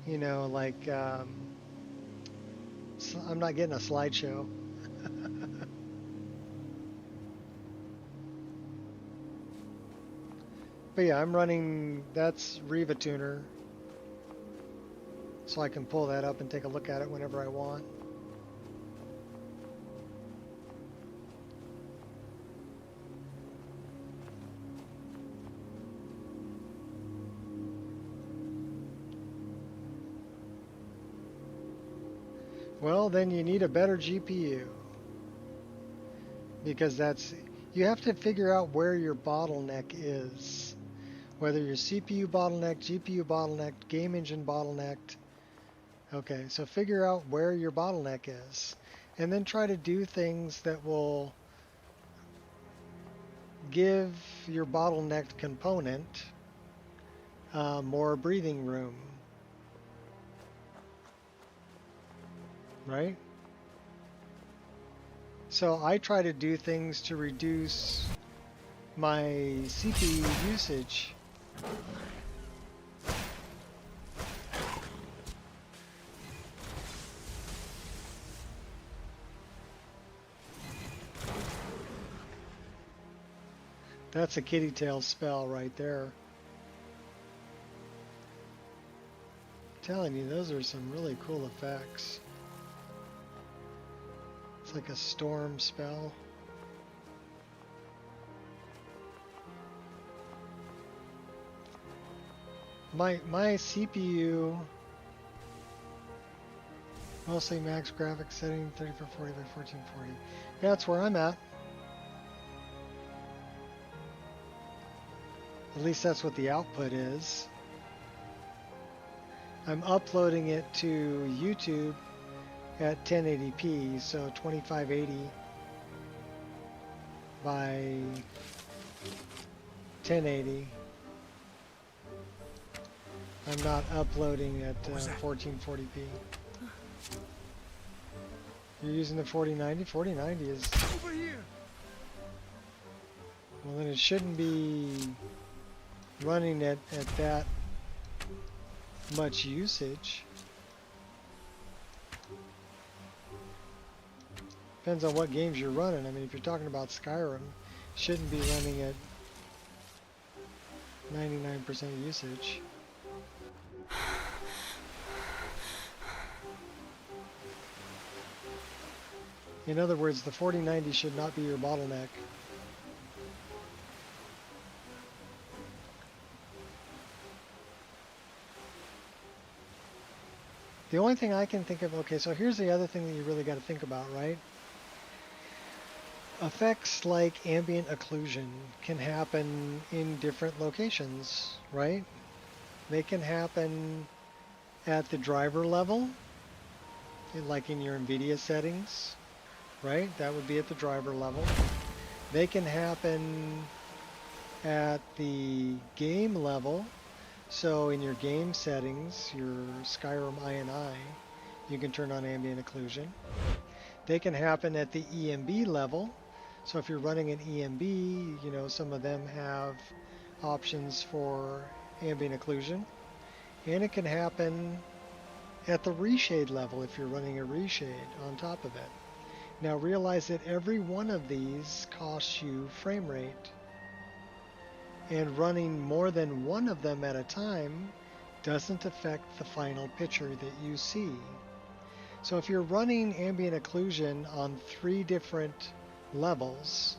you know, like, I'm not getting a slideshow. But yeah, I'm running, that's Riva Tuner. So I can pull that up and take a look at it whenever I want. Well, then you need a better GPU. Because you have to figure out where your bottleneck is. Whether your CPU bottlenecked, GPU bottlenecked, game engine bottlenecked. Okay, so figure out where your bottleneck is. And then try to do things that will give your bottlenecked component more breathing room. Right? So I try to do things to reduce my CPU usage. That's a kitty tail spell right there. I'm telling you, those are some really cool effects. It's like a storm spell. My CPU, mostly max graphics setting, 3440 by 1440. Yeah, that's where I'm at. At least that's what the output is. I'm uploading it to YouTube at 1080p, so 2580 by 1080. I'm not uploading at 1440p. You're using the 4090? 4090 is... Over here. Well, then it shouldn't be running at that much usage. Depends on what games you're running. I mean, if you're talking about Skyrim, it shouldn't be running at 99% usage. In other words, the 4090 should not be your bottleneck. The only thing I can think of, okay, so here's the other thing that you really got to think about, right? Effects like ambient occlusion can happen in different locations, right? They can happen at the driver level, like in your NVIDIA settings, right? That would be at the driver level. They can happen at the game level. So in your game settings, your Skyrim INI, you can turn on ambient occlusion. They can happen at the EMB level. So if you're running an EMB, you know, some of them have options for ambient occlusion. And it can happen at the reshade level if you're running a reshade on top of it. Now realize that every one of these costs you frame rate. And running more than one of them at a time doesn't affect the final picture that you see. So if you're running ambient occlusion on 3 different levels,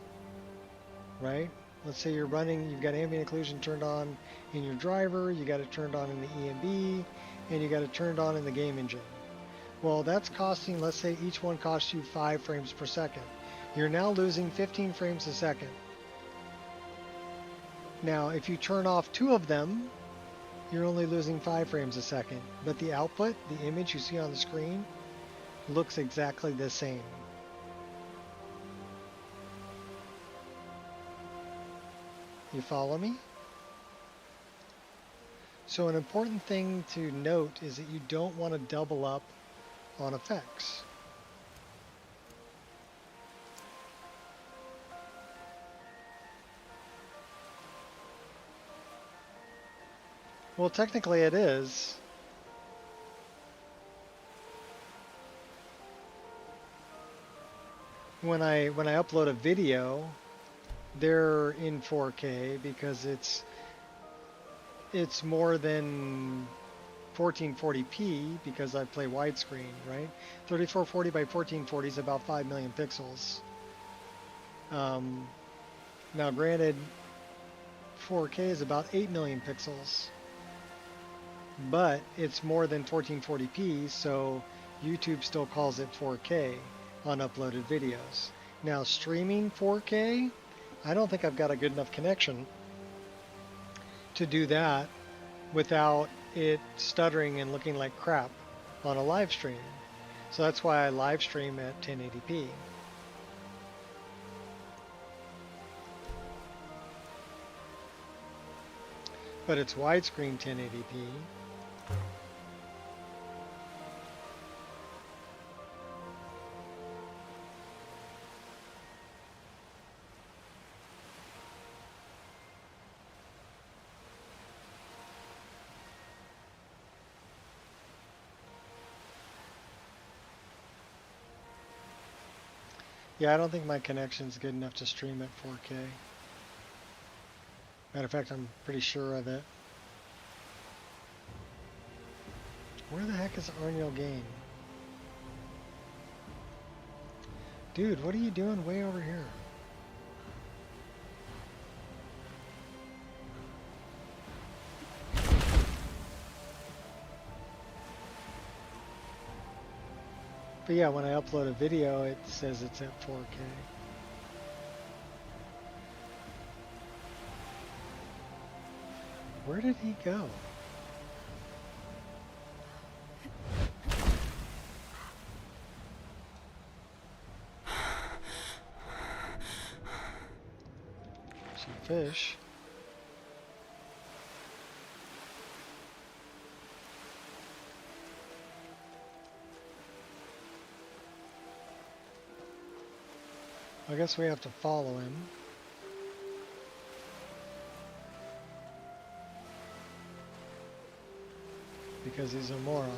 right? Let's say you've got ambient occlusion turned on in your driver, you got it turned on in the EMB, and you got it turned on in the game engine. Well, that's costing, let's say each one costs you 5 frames per second. You're now losing 15 frames a second. Now, if you turn off 2 of them, you're only losing 5 frames a second. But the output, the image you see on the screen, looks exactly the same. You follow me? So an important thing to note is that you don't want to double up on effects. Well, technically it is. When I upload a video, they're in 4K because it's more than 1440p because I play widescreen, right? 3440 by 1440 is about 5 million pixels. Now granted, 4K is about 8 million pixels, but it's more than 1440p, so YouTube still calls it 4K on uploaded videos. Now streaming 4K, I don't think I've got a good enough connection to do that without it stuttering and looking like crap on a live stream. So that's why I live stream at 1080p. But it's widescreen 1080p. Yeah, I don't think my connection's good enough to stream at 4K. Matter of fact, I'm pretty sure of it. Where the heck is Arniel Gain? Dude, what are you doing way over here? But yeah, when I upload a video, it says it's at 4K. Where did he go? Some fish. I guess we have to follow him. Because he's a moron.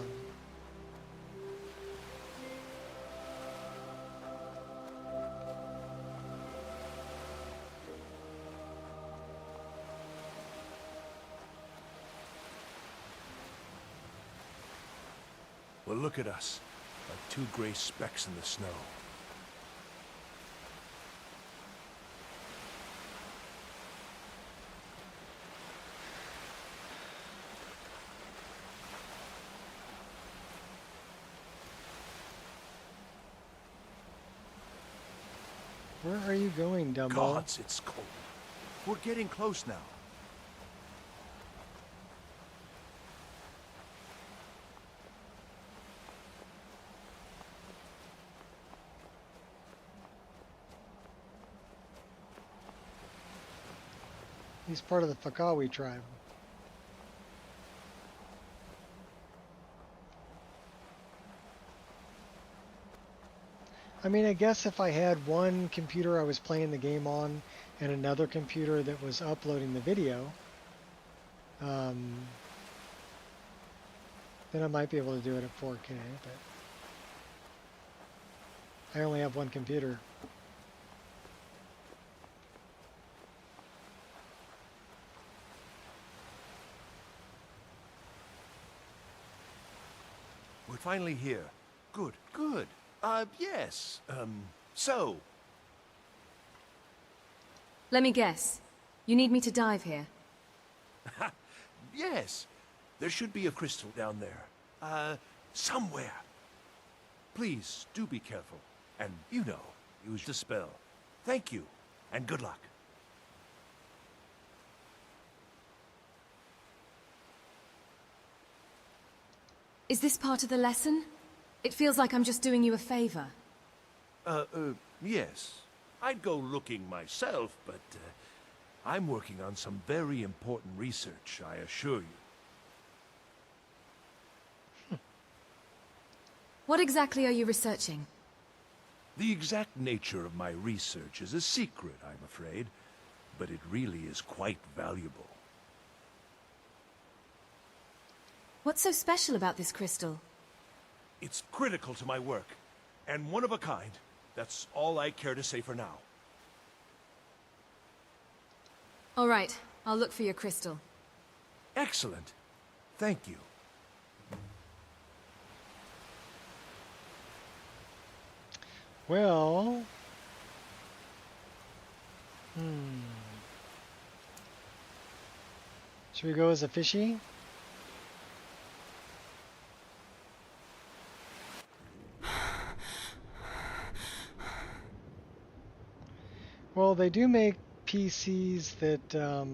Well, look at us, like 2 gray specks in the snow. Where are you going, Dumbo? Gods, it's cold. We're getting close now. He's part of the Fakawi tribe. I mean, I guess if I had one computer I was playing the game on and another computer that was uploading the video, then I might be able to do it at 4K, but I only have one computer. We're finally here. Good, good. Yes. So, Let me guess. You need me to dive here? yes. There should be a crystal down there. Somewhere. Please, do be careful. And, you know, use the spell. Thank you, and good luck. Is this part of the lesson? It feels like I'm just doing you a favor. Yes. I'd go looking myself, but, I'm working on some very important research, I assure you. What exactly are you researching? The exact nature of my research is a secret, I'm afraid, but it really is quite valuable. What's so special about this crystal? It's critical to my work, and one of a kind. That's all I care to say for now. All right, I'll look for your crystal. Excellent. Thank you. Well... Should we go as a fishy? Well, they do make PCs that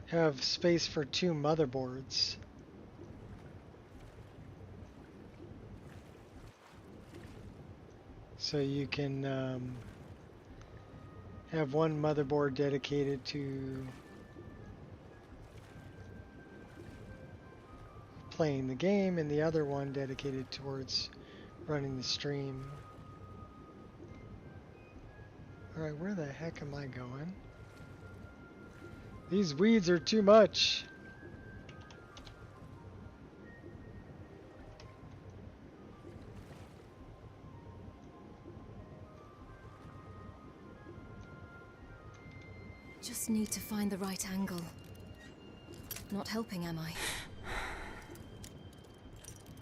have space for 2 motherboards. So you can have one motherboard dedicated to playing the game and the other one dedicated towards running the stream. Alright, where the heck am I going? These weeds are too much. Just need to find the right angle. Not helping, am I?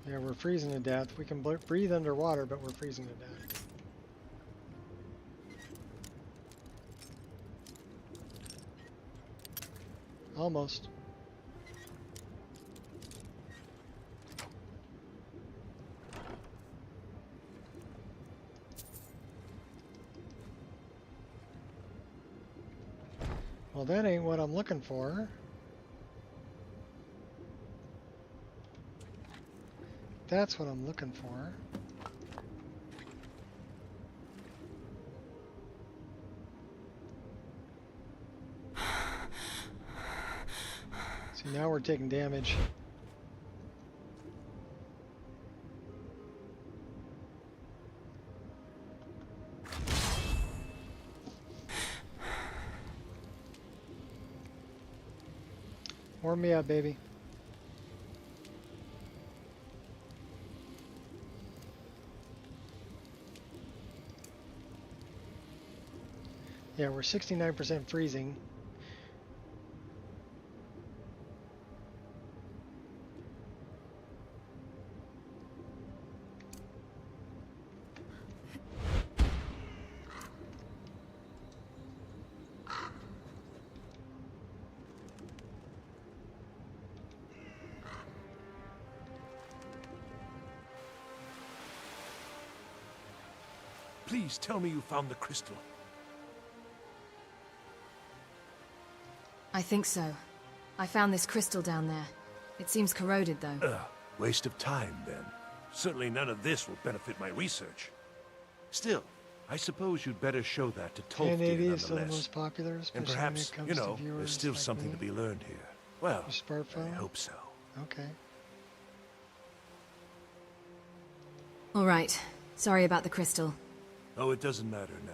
Yeah, we're freezing to death. We can breathe underwater, but we're freezing to death. Almost. Well, that ain't what I'm looking for. That's what I'm looking for. See, now we're taking damage. Warm me up, baby. Yeah, we're 69% freezing. Please tell me you found the crystal. I think so. I found this crystal down there. It seems corroded, though. Waste of time, then. Certainly none of this will benefit my research. Still, I suppose you'd better show that to Tolkien 1080 is still the nonetheless. most popular, And especially when perhaps, it comes you to know, viewers there's still like something me. to be learned here. Well, Your smartphone? I hope so. Okay. All right. Sorry about the crystal. Oh, it doesn't matter now.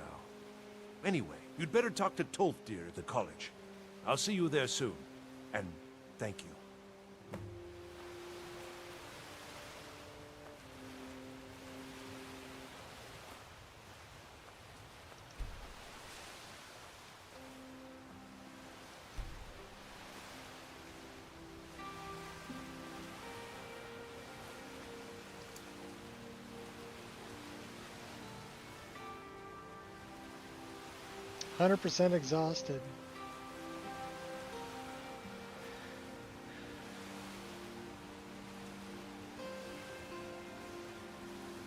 Anyway, you'd better talk to Tolfdir at the college. I'll see you there soon. And thank you. 100% exhausted.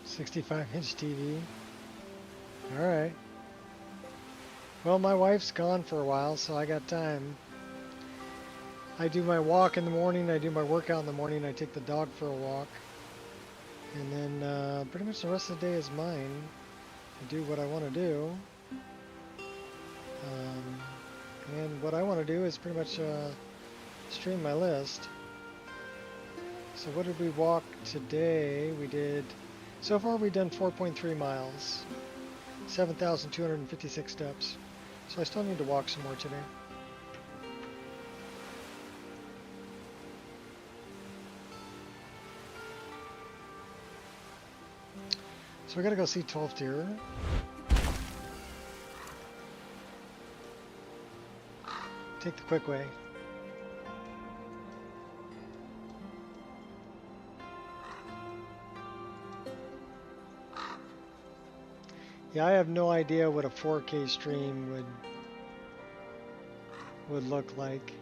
$65-inch TV. Alright. Well, my wife's gone for a while, so I got time. I do my walk in the morning, I do my workout in the morning, I take the dog for a walk. And then pretty much the rest of the day is mine. I do what I want to do. And what I want to do is pretty much stream my list. So what did we walk today? We did, so far we've done 4.3 miles, 7,256 steps. So I still need to walk some more today. So we gotta go see 12th Tier. Take the quick way. Yeah, I have no idea what a 4K stream would look like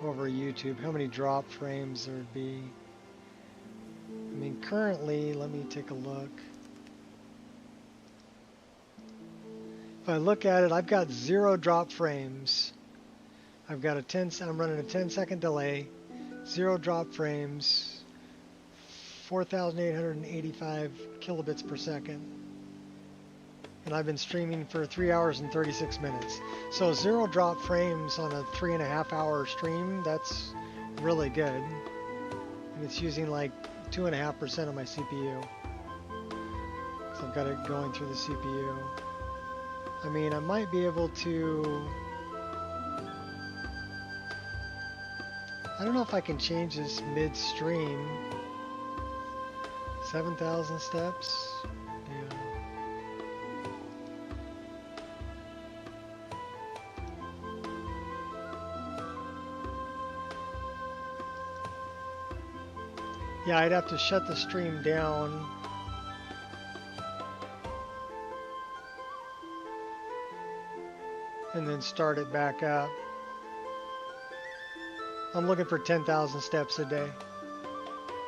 over YouTube. How many drop frames there would be. I mean, currently, let me take a look. If I look at it, I've got 0 drop frames. I've got I'm running a 10-second delay, 0 drop frames, 4,885 kilobits per second. And I've been streaming for 3 hours and 36 minutes. So 0 drop frames on a 3.5-hour stream, that's really good. And it's using like 2.5% of my CPU. So I've got it going through the CPU. I mean, I might be able to... I don't know if I can change this mid-stream. 7,000 steps? Yeah. Yeah, I'd have to shut the stream down. And then start it back up. I'm looking for 10,000 steps a day.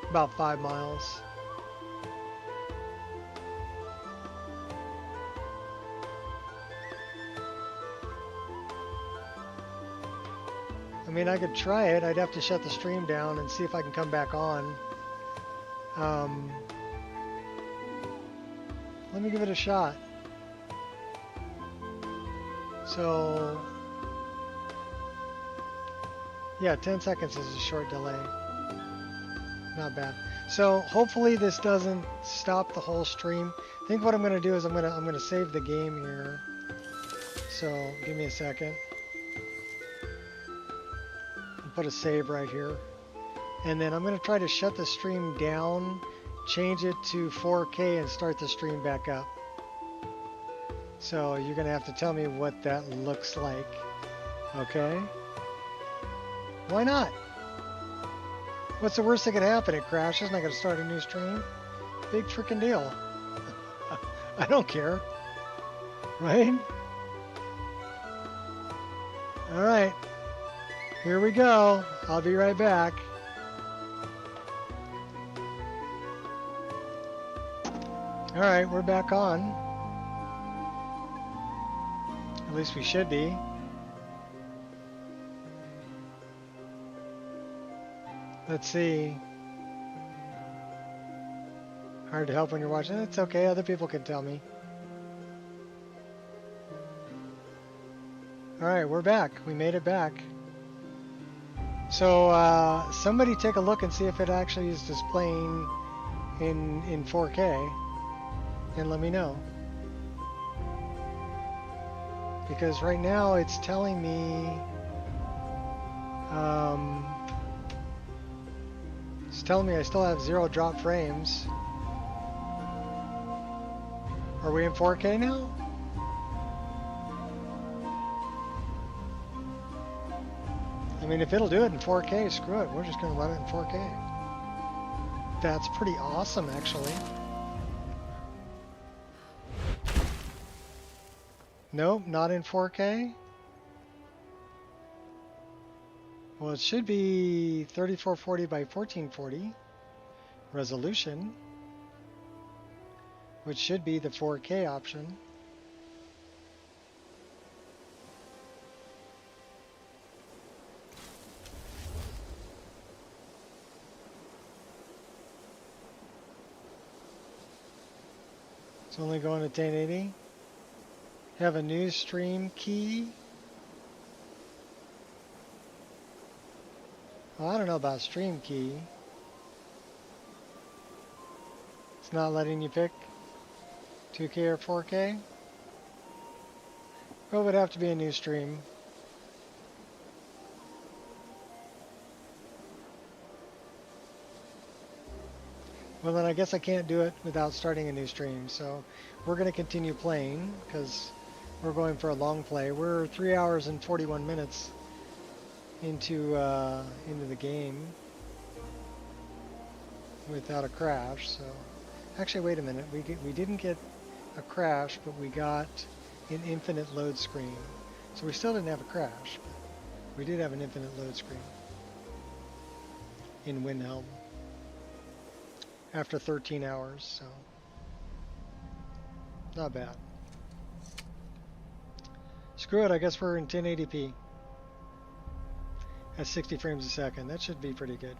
About 5 miles. I mean, I could try it. I'd have to shut the stream down and see if I can come back on. Let me give it a shot. So, yeah, 10 seconds is a short delay. Not bad. So hopefully this doesn't stop the whole stream. I think what I'm going to do is I'm going to save the game here. So give me a second. I'll put a save right here. And then I'm going to try to shut the stream down, change it to 4K, and start the stream back up. So you're going to have to tell me what that looks like. Okay? Why not? What's the worst that could happen? It crashes and I got to start a new stream? Big freaking deal. I don't care. Right? Alright. Here we go. I'll be right back. Alright, we're back on. At least we should be. Let's see. Hard to help when you're watching. It's okay, other people can tell me. Alright, we're back. We made it back. So, somebody take a look and see if it actually is displaying in 4K. And let me know. Because right now it's telling me... it's telling me I still have 0 drop frames. Are we in 4K now? I mean, if it'll do it in 4K, screw it. We're just going to run it in 4K. That's pretty awesome, actually. Nope, not in 4K. Well, it should be 3440 by 1440 resolution, which should be the 4K option. It's only going to 1080. Have a new stream key. Well, I don't know about stream key. It's not letting you pick 2K or 4K. Well, it would have to be a new stream. Well, then I guess I can't do it without starting a new stream. So we're going to continue playing because we're going for a long play. We're 3 hours and 41 minutes into the game without a crash. So actually, wait a minute. We didn't get a crash, but we got an infinite load screen. So we still didn't have a crash, but we did have an infinite load screen in Windhelm after 13 hours, so not bad. Screw it, I guess we're in 1080p at 60 frames a second. That should be pretty good.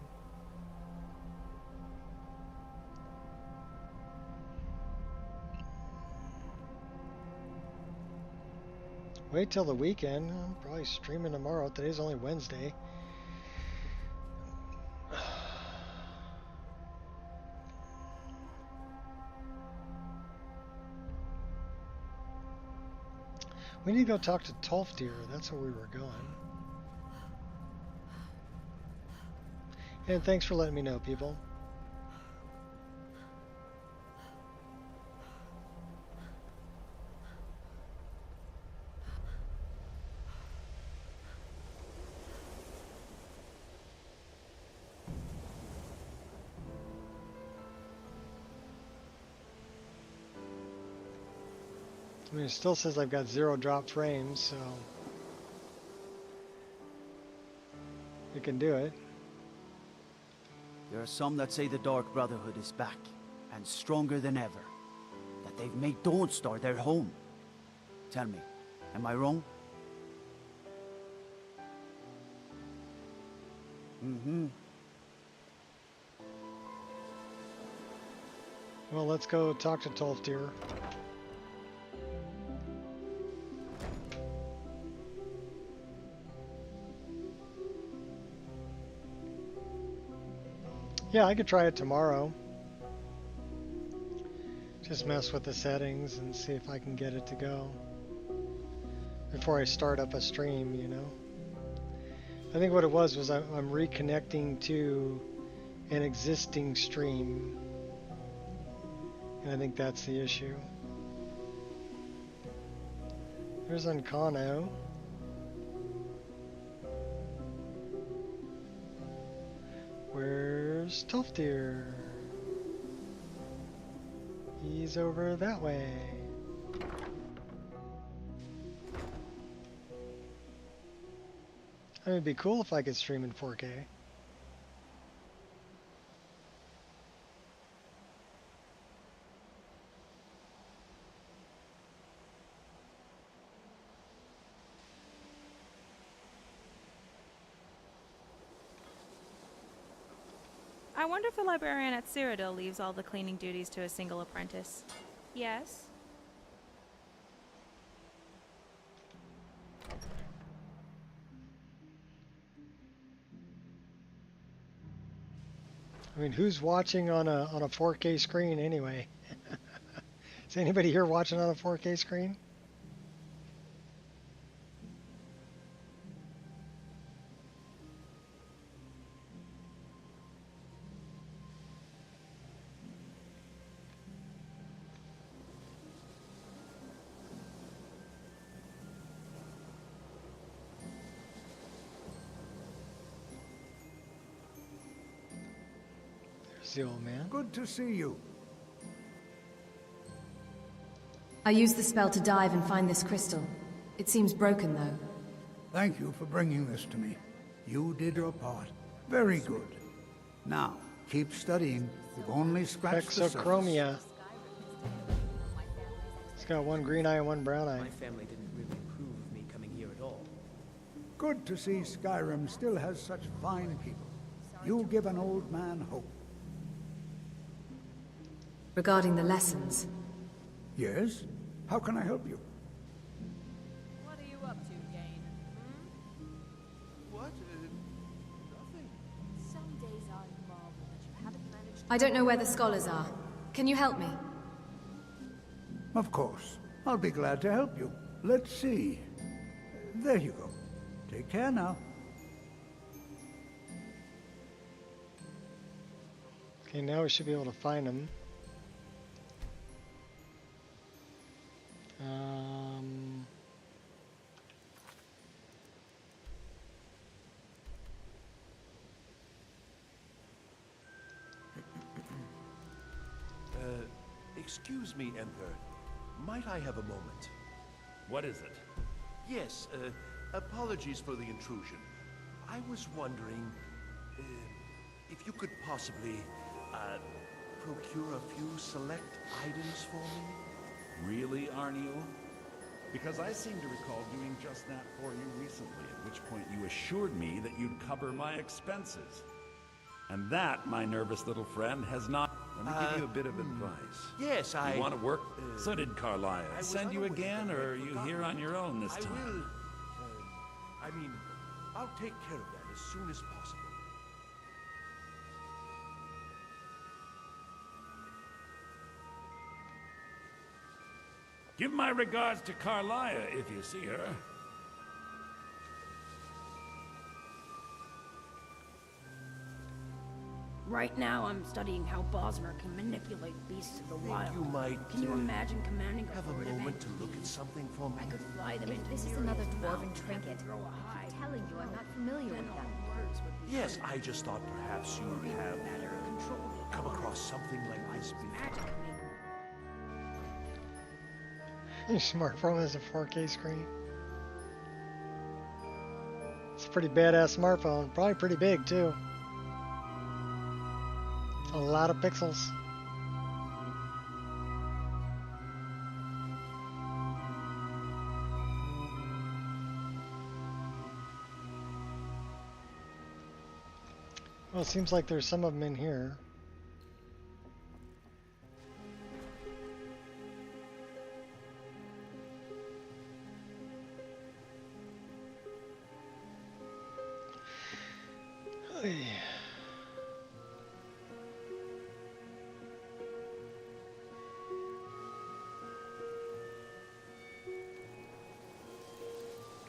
Wait till the weekend. I'm probably streaming tomorrow. Today's only Wednesday. We need to go talk to Tolfdir. That's where we were going. And thanks for letting me know, people. I mean, it still says I've got 0 drop frames, so you can do it. There are some that say the Dark Brotherhood is back, and stronger than ever. That they've made Dawnstar their home. Tell me, am I wrong? Mm-hmm. Well, let's go talk to Tolfdir. Yeah, I could try it tomorrow. Just mess with the settings and see if I can get it to go before I start up a stream, you know. I think what it was I'm reconnecting to an existing stream, and I think that's the issue. There's Uncano. Where's Tolfdir? He's over that way. I mean, it'd be cool if I could stream in 4K. I wonder if the librarian at Cyrodiil leaves all the cleaning duties to a single apprentice. Yes? I mean, who's watching on a 4K screen anyway? Is anybody here watching on a 4K screen? The old man. Good to see you. I used the spell to dive and find this crystal. It seems broken, though. Thank you for bringing this to me. You did your part. Very good. Now, keep studying. You've only scratched the surface. Exochromia. It's got one green eye and one brown eye. My family didn't really approve of me coming here at all. Good to see Skyrim still has such fine people. You give an old man hope. Regarding the lessons. Yes? How can I help you? What are you up to, Gain? What? Nothing. Some days I marvel that you haven't managed I don't know where the scholars are. Can you help me? Of course. I'll be glad to help you. Let's see. There you go. Take care now. Okay, now we should be able to find them. Excuse me, Emperor. Might I have a moment? What is it? Yes, apologies for the intrusion. I was wondering if you could possibly procure a few select items for me? Really, Arniel? Because I seem to recall doing just that for you recently, at which point you assured me that you'd cover my expenses. And that, my nervous little friend, has not... Let me give you a bit of advice. Yes, You want to work? So did Carlia. Send you again, or are you here on your own this time? I mean, I'll take care of that as soon as possible. Give my regards to Carlia if you see her. Right now, I'm studying how Bosmer can manipulate beasts of the wild. You might Can you imagine commanding have a moment to look at something for me? I could fly them into This is another dwarven trinket. I keep telling you, I'm not familiar with them. Yes, I just thought perhaps you have come across something like this before. Your smartphone has a 4K screen. It's a pretty badass smartphone. Probably pretty big, too. A lot of pixels. Well, it seems like there's some of them in here. Hey.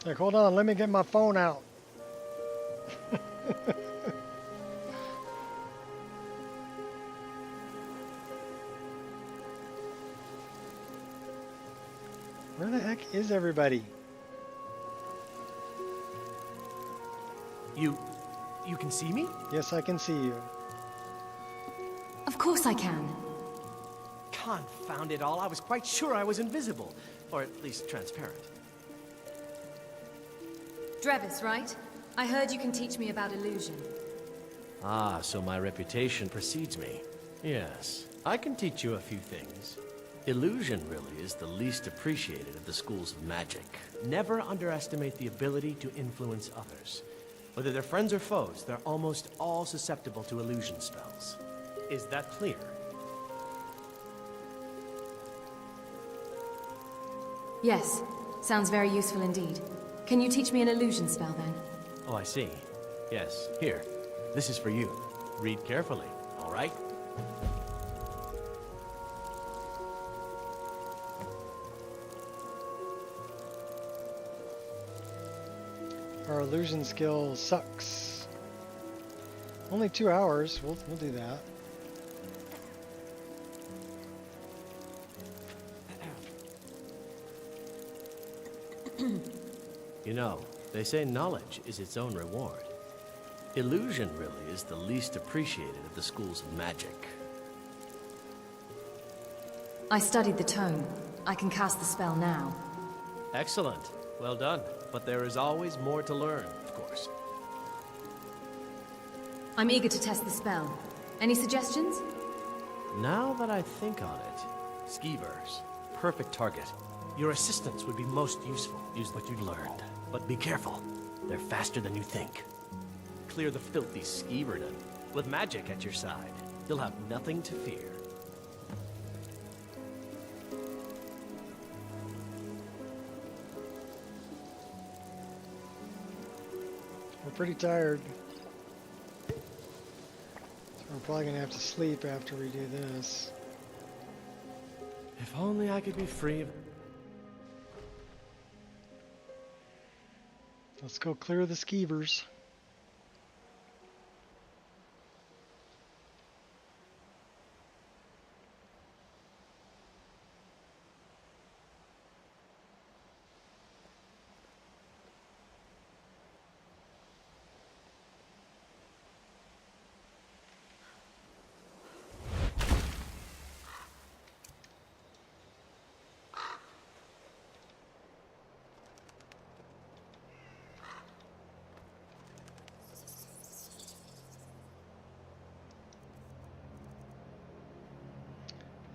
Like, hold on, let me get my phone out. Where the heck is everybody? You can see me? Yes, I can see you. Of course I can. Confound it all, I was quite sure I was invisible. Or at least transparent. Drevis, right? I heard you can teach me about illusion. Ah, so my reputation precedes me. Yes, I can teach you a few things. Illusion really is the least appreciated of the schools of magic. Never underestimate the ability to influence others. Whether they're friends or foes, they're almost all susceptible to illusion spells. Is that clear? Yes, sounds very useful indeed. Can you teach me an illusion spell then? Oh, I see. Yes, here. This is for you. Read carefully, all right? Our illusion skill sucks. Only 2 hours. We'll do that. You know, they say knowledge is its own reward. Illusion really is the least appreciated of the schools of magic. I studied the tome. I can cast the spell now. Excellent. Well done. But there is always more to learn, of course. I'm eager to test the spell. Any suggestions? Now that I think on it, skeevers, perfect target. Your assistants would be most useful. Use what you learned. But be careful. They're faster than you think. Clear the filthy skeeverdom. With magic at your side, you'll have nothing to fear. We're pretty tired. So we're probably gonna have to sleep after we do this. If only I could be free of... Let's go clear the skeevers.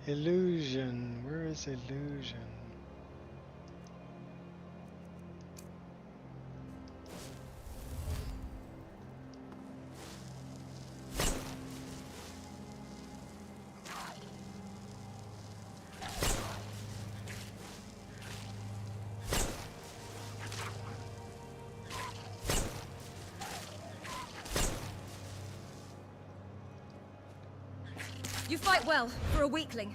Illusion. Where is illusion? You fight well, for a weakling.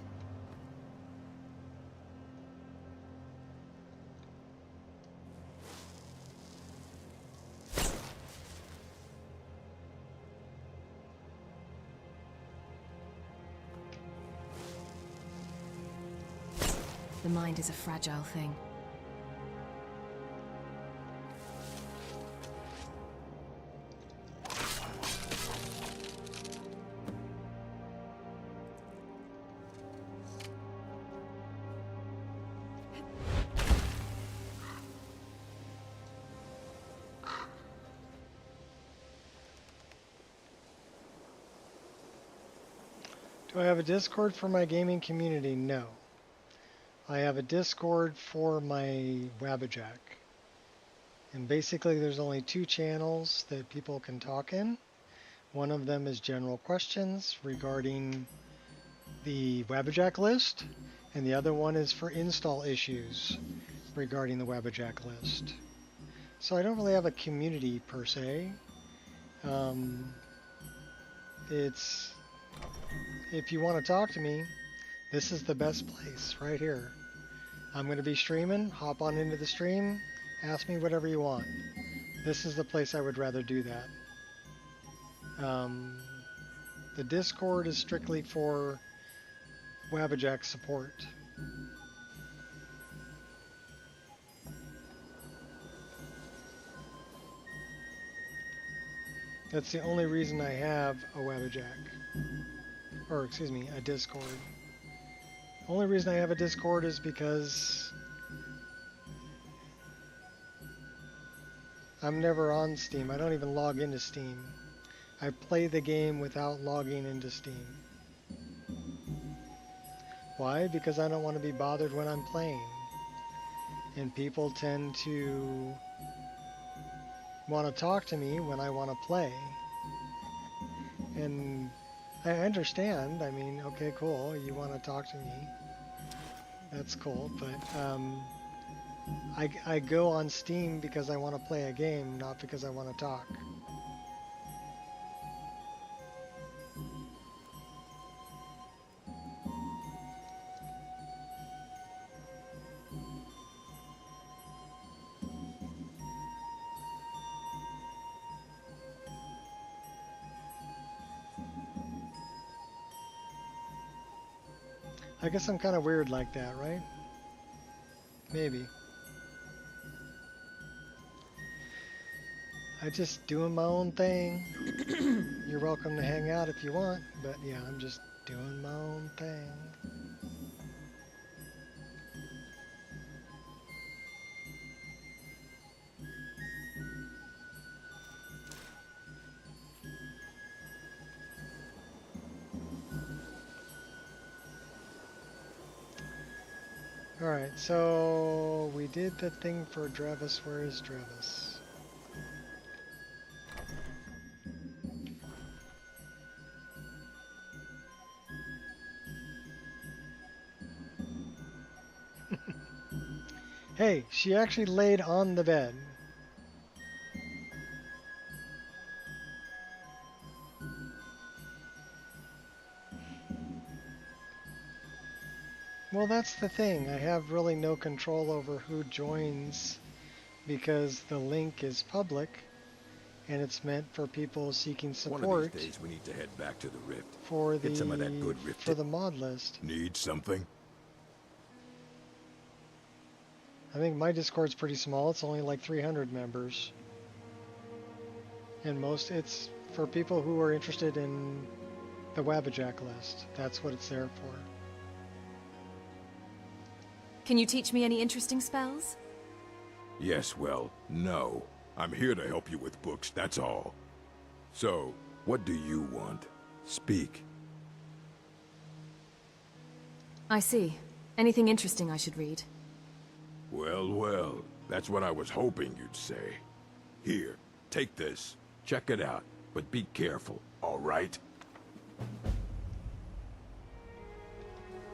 The mind is a fragile thing. Do I have a Discord for my gaming community? No. I have a Discord for my Wabbajack. And basically there's only 2 channels that people can talk in. One of them is general questions regarding the Wabbajack list, and the other one is for install issues regarding the Wabbajack list. So I don't really have a community per se. If you want to talk to me, this is the best place right here. I'm going to be streaming. Hop on into the stream. Ask me whatever you want. This is the place I would rather do that. The Discord is strictly for Wabbajack support. That's the only reason I have a Wabbajack. Or, excuse me, a Discord. The only reason I have a Discord is because I'm never on Steam. I don't even log into Steam. I play the game without logging into Steam. Why? Because I don't want to be bothered when I'm playing. And people tend to want to talk to me when I want to play. And I understand. I mean, okay, cool. You want to talk to me. That's cool. But I go on Steam because I want to play a game, not because I want to talk. I guess I'm kind of weird like that, right? Maybe. I just doing my own thing. You're welcome to hang out if you want, but yeah, I'm just doing my own thing. Alright, so we did the thing for Drevis. Where is Drevis? Hey, she actually laid on the bed. Well, that's the thing. I have really no control over who joins because the link is public and it's meant for people seeking support. One of these days we need to head back to the Rift. For Get some of that good Rift. For the mod list. Need something? I think my Discord's pretty small. It's only like 300 members. And it's for people who are interested in the Wabbajack list. That's what it's there for. Can you teach me any interesting spells? Yes, well, no. I'm here to help you with books, that's all. So, what do you want? Speak. I see. Anything interesting I should read? Well, well, that's what I was hoping you'd say. Here, take this. Check it out, but be careful, all right?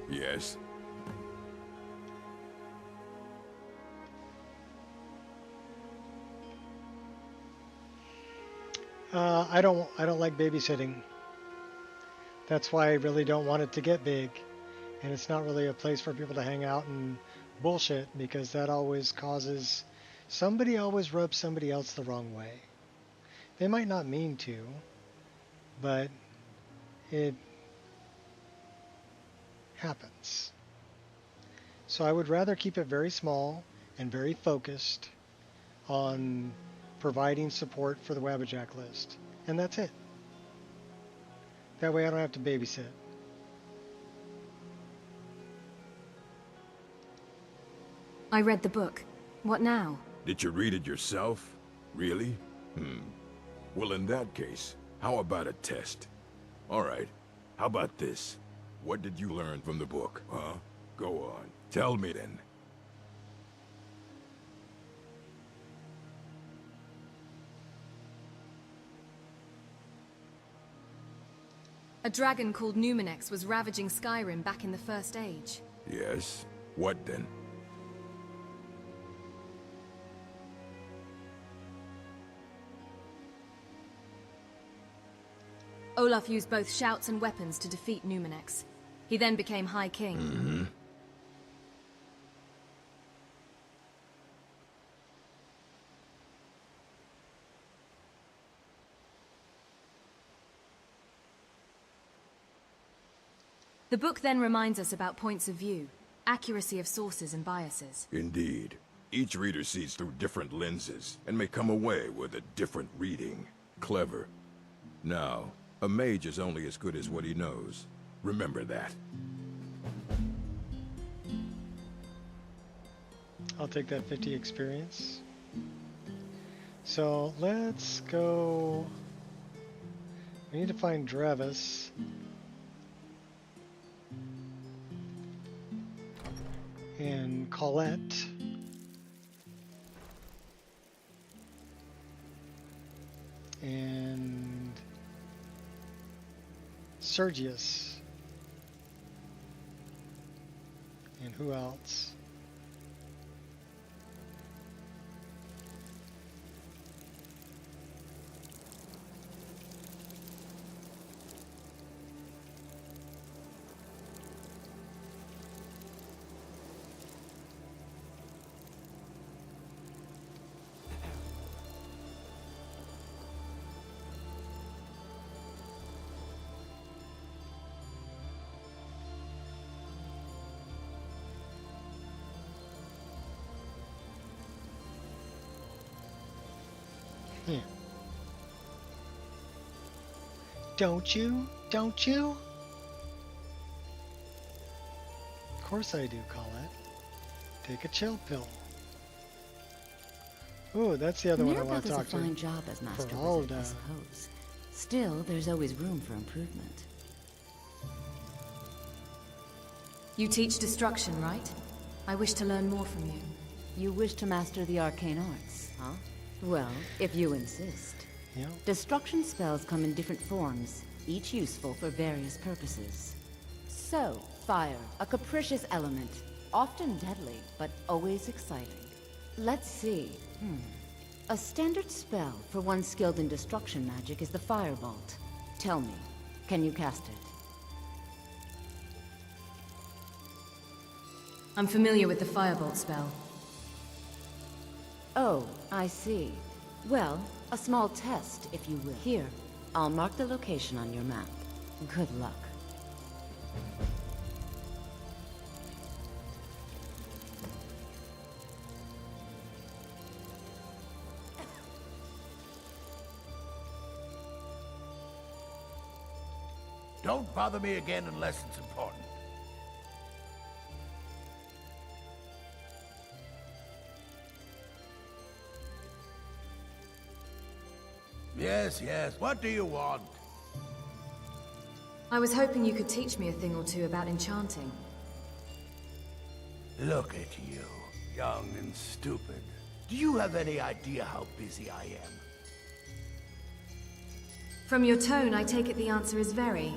Yes? I don't like babysitting. That's why I really don't want it to get big. And it's not really a place for people to hang out and bullshit, because that always causes somebody always rubs somebody else the wrong way. They might not mean to, but it happens. So I would rather keep it very small and very focused on providing support for the Wabbajack list. And that's it. That way I don't have to babysit. I read the book. What now? Did you read it yourself? Really? Well, in that case, how about a test? All right. How about this? What did you learn from the book, huh? Go on. Tell me then. A dragon called Numinex was ravaging Skyrim back in the First Age. Yes? What then? Olaf used both shouts and weapons to defeat Numinex. He then became High King. The book then reminds us about points of view, accuracy of sources and biases. Indeed. Each reader sees through different lenses, and may come away with a different reading. Clever. Now, a mage is only as good as what he knows. Remember that. I'll take that 50 experience. So let's go. We need to find Drevis. And Colette. And Sergius. And who else? Don't you? Don't you? Of course I do, Colette. Take a chill pill. Ooh, that's the other one I want to talk to. Does a fine job as master for wizard, I suppose. Still, there's always room for improvement. You teach destruction, right? I wish to learn more from you. You wish to master the arcane arts, huh? Well, if you insist. Yeah. Destruction spells come in different forms, each useful for various purposes. So, fire, a capricious element, often deadly, but always exciting. Let's see. A standard spell for one skilled in destruction magic is the Firebolt. Tell me, can you cast it? I'm familiar with the Firebolt spell. Oh, I see. Well, a small test, if you will. Here, I'll mark the location on your map. Good luck. Don't bother me again unless it's important. Yes, yes. What do you want? I was hoping you could teach me a thing or two about enchanting. Look at you, young and stupid. Do you have any idea how busy I am? From your tone, I take it the answer is very.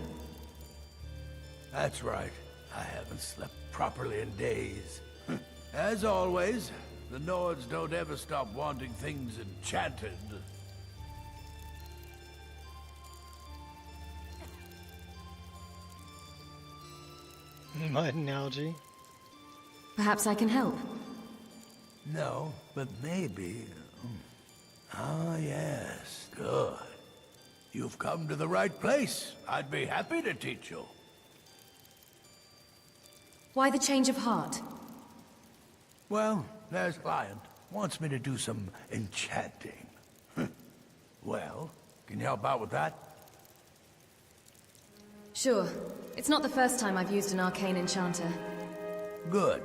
That's right. I haven't slept properly in days. As always, the Nords don't ever stop wanting things enchanted. Mud and algae. Perhaps I can help. No, but maybe. Ah, yes. Good. You've come to the right place. I'd be happy to teach you. Why the change of heart? Well, there's a client. Wants me to do some enchanting. Well, can you help out with that? Sure. It's not the first time I've used an arcane enchanter. Good.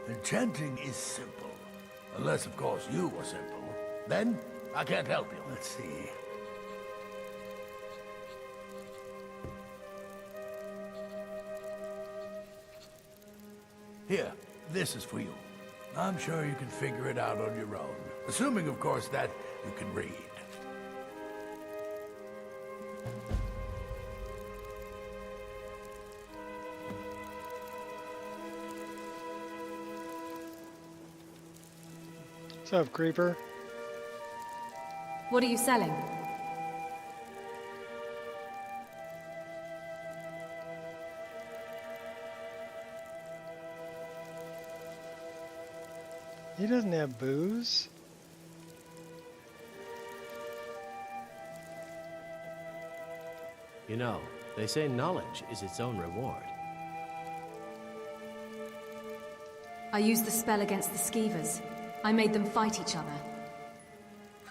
Enchanting is simple. Unless, of course, you were simple. Then, I can't help you. Let's see. Here, this is for you. I'm sure you can figure it out on your own. Assuming, of course, that you can read. What's up, Creeper? What are you selling? He doesn't have booze. You know, they say knowledge is its own reward. I used the spell against the Skeevers. I made them fight each other.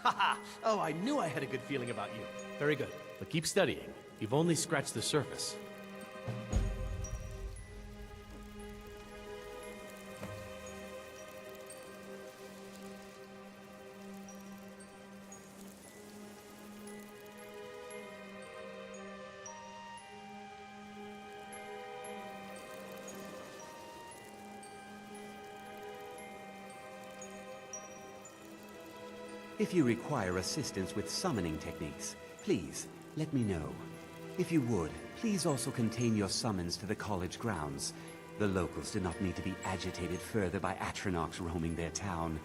Haha! Oh, I knew I had a good feeling about you. Very good. But keep studying. You've only scratched the surface. If you require assistance with summoning techniques, please let me know. If you would, please also contain your summons to the college grounds. The locals do not need to be agitated further by Atronachs roaming their town.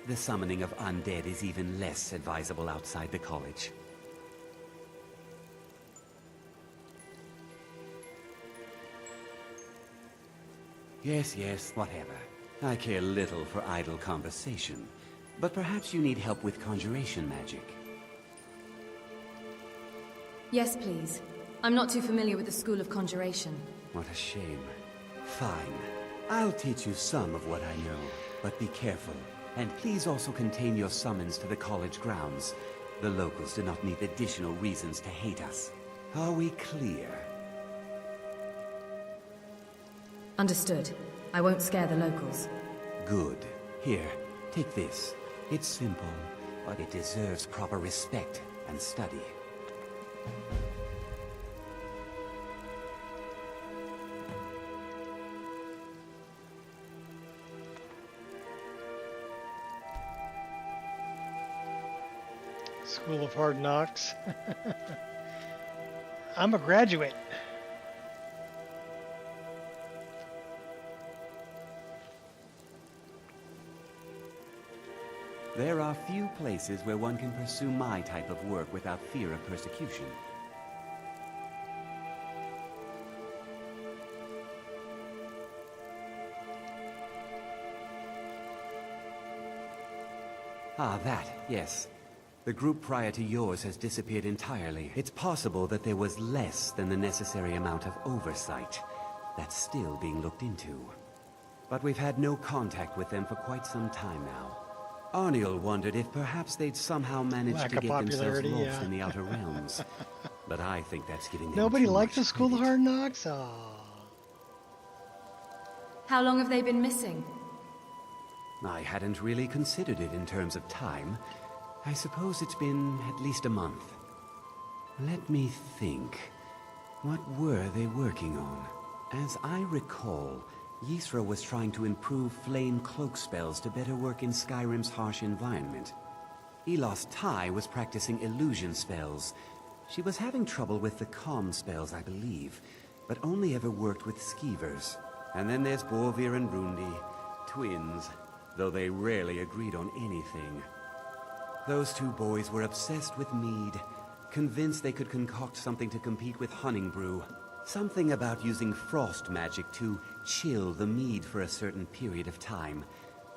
The summoning of undead is even less advisable outside the college. Yes, yes, whatever. I care little for idle conversation. But perhaps you need help with conjuration magic. Yes, please. I'm not too familiar with the School of Conjuration. What a shame. Fine. I'll teach you some of what I know, but be careful. And please also contain your summons to the college grounds. The locals do not need additional reasons to hate us. Are we clear? Understood. I won't scare the locals. Good. Here, take this. It's simple, but it deserves proper respect and study. School of Hard Knocks. I'm a graduate. There are few places where one can pursue my type of work without fear of persecution. Ah, that, yes. The group prior to yours has disappeared entirely. It's possible that there was less than the necessary amount of oversight. That's still being looked into. But we've had no contact with them for quite some time now. Arniel wondered if perhaps they'd somehow managed Lack to of get themselves popularity, lost yeah. in the Outer Realms. But I think that's giving them Nobody too liked much the School of credit. Hard Knocks? Aww. How long have they been missing? I hadn't really considered it in terms of time. I suppose it's been at least a month. Let me think. What were they working on? As I recall, Ysra was trying to improve flame cloak spells to better work in Skyrim's harsh environment. Elos Tai was practicing illusion spells. She was having trouble with the calm spells, I believe, but only ever worked with skeevers. And then there's Borvir and Rundi, twins, though they rarely agreed on anything. Those two boys were obsessed with mead, convinced they could concoct something to compete with Honningbrew. Something about using frost magic to chill the mead for a certain period of time.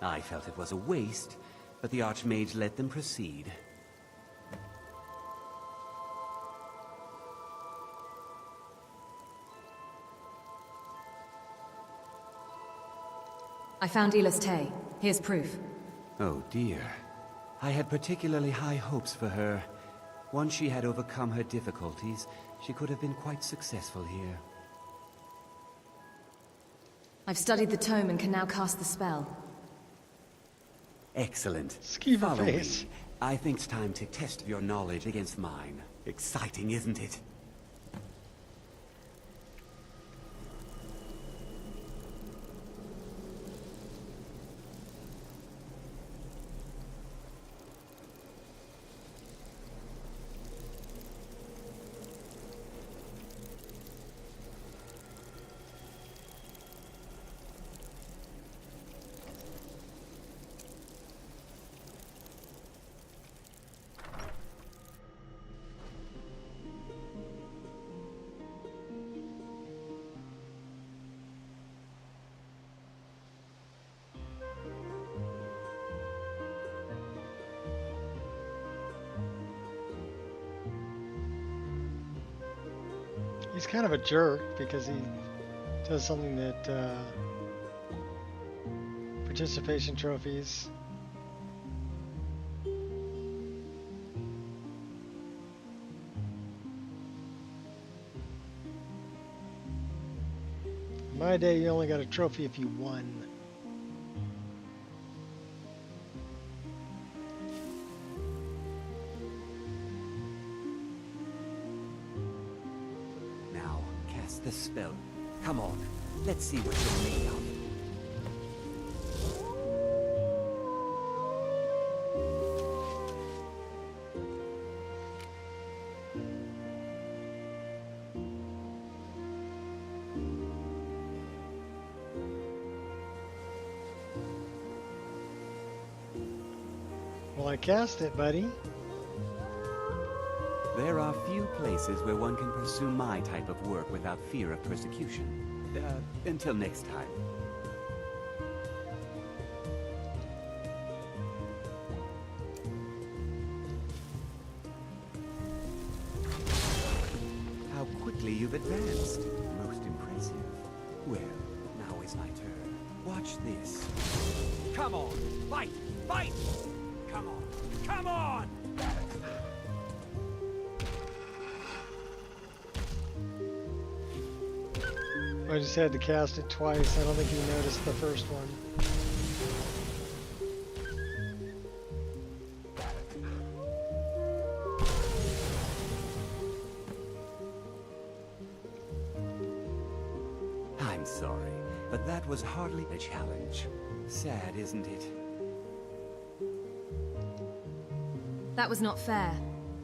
I felt it was a waste, but the Archmage let them proceed. I found Elis Tay. Here's proof. Oh dear. I had particularly high hopes for her. Once she had overcome her difficulties, she could have been quite successful here. I've studied the tome and can now cast the spell. Excellent. Skeever Follow face. me. I think it's time to test your knowledge against mine. Exciting, isn't it? He's kind of a jerk because he does something that participation trophies. In my day, you only got a trophy if you won. The spell. Come on, let's see what you're made of. Well, I cast it, buddy. There are few places where one can pursue my type of work without fear of persecution. Until next time. How quickly you've advanced. Most impressive. Well, now is my turn. Watch this. Come on, fight! Fight! Come on! Come on! I just had to cast it twice. I don't think you noticed the first one. I'm sorry, but that was hardly a challenge. Sad, isn't it? That was not fair.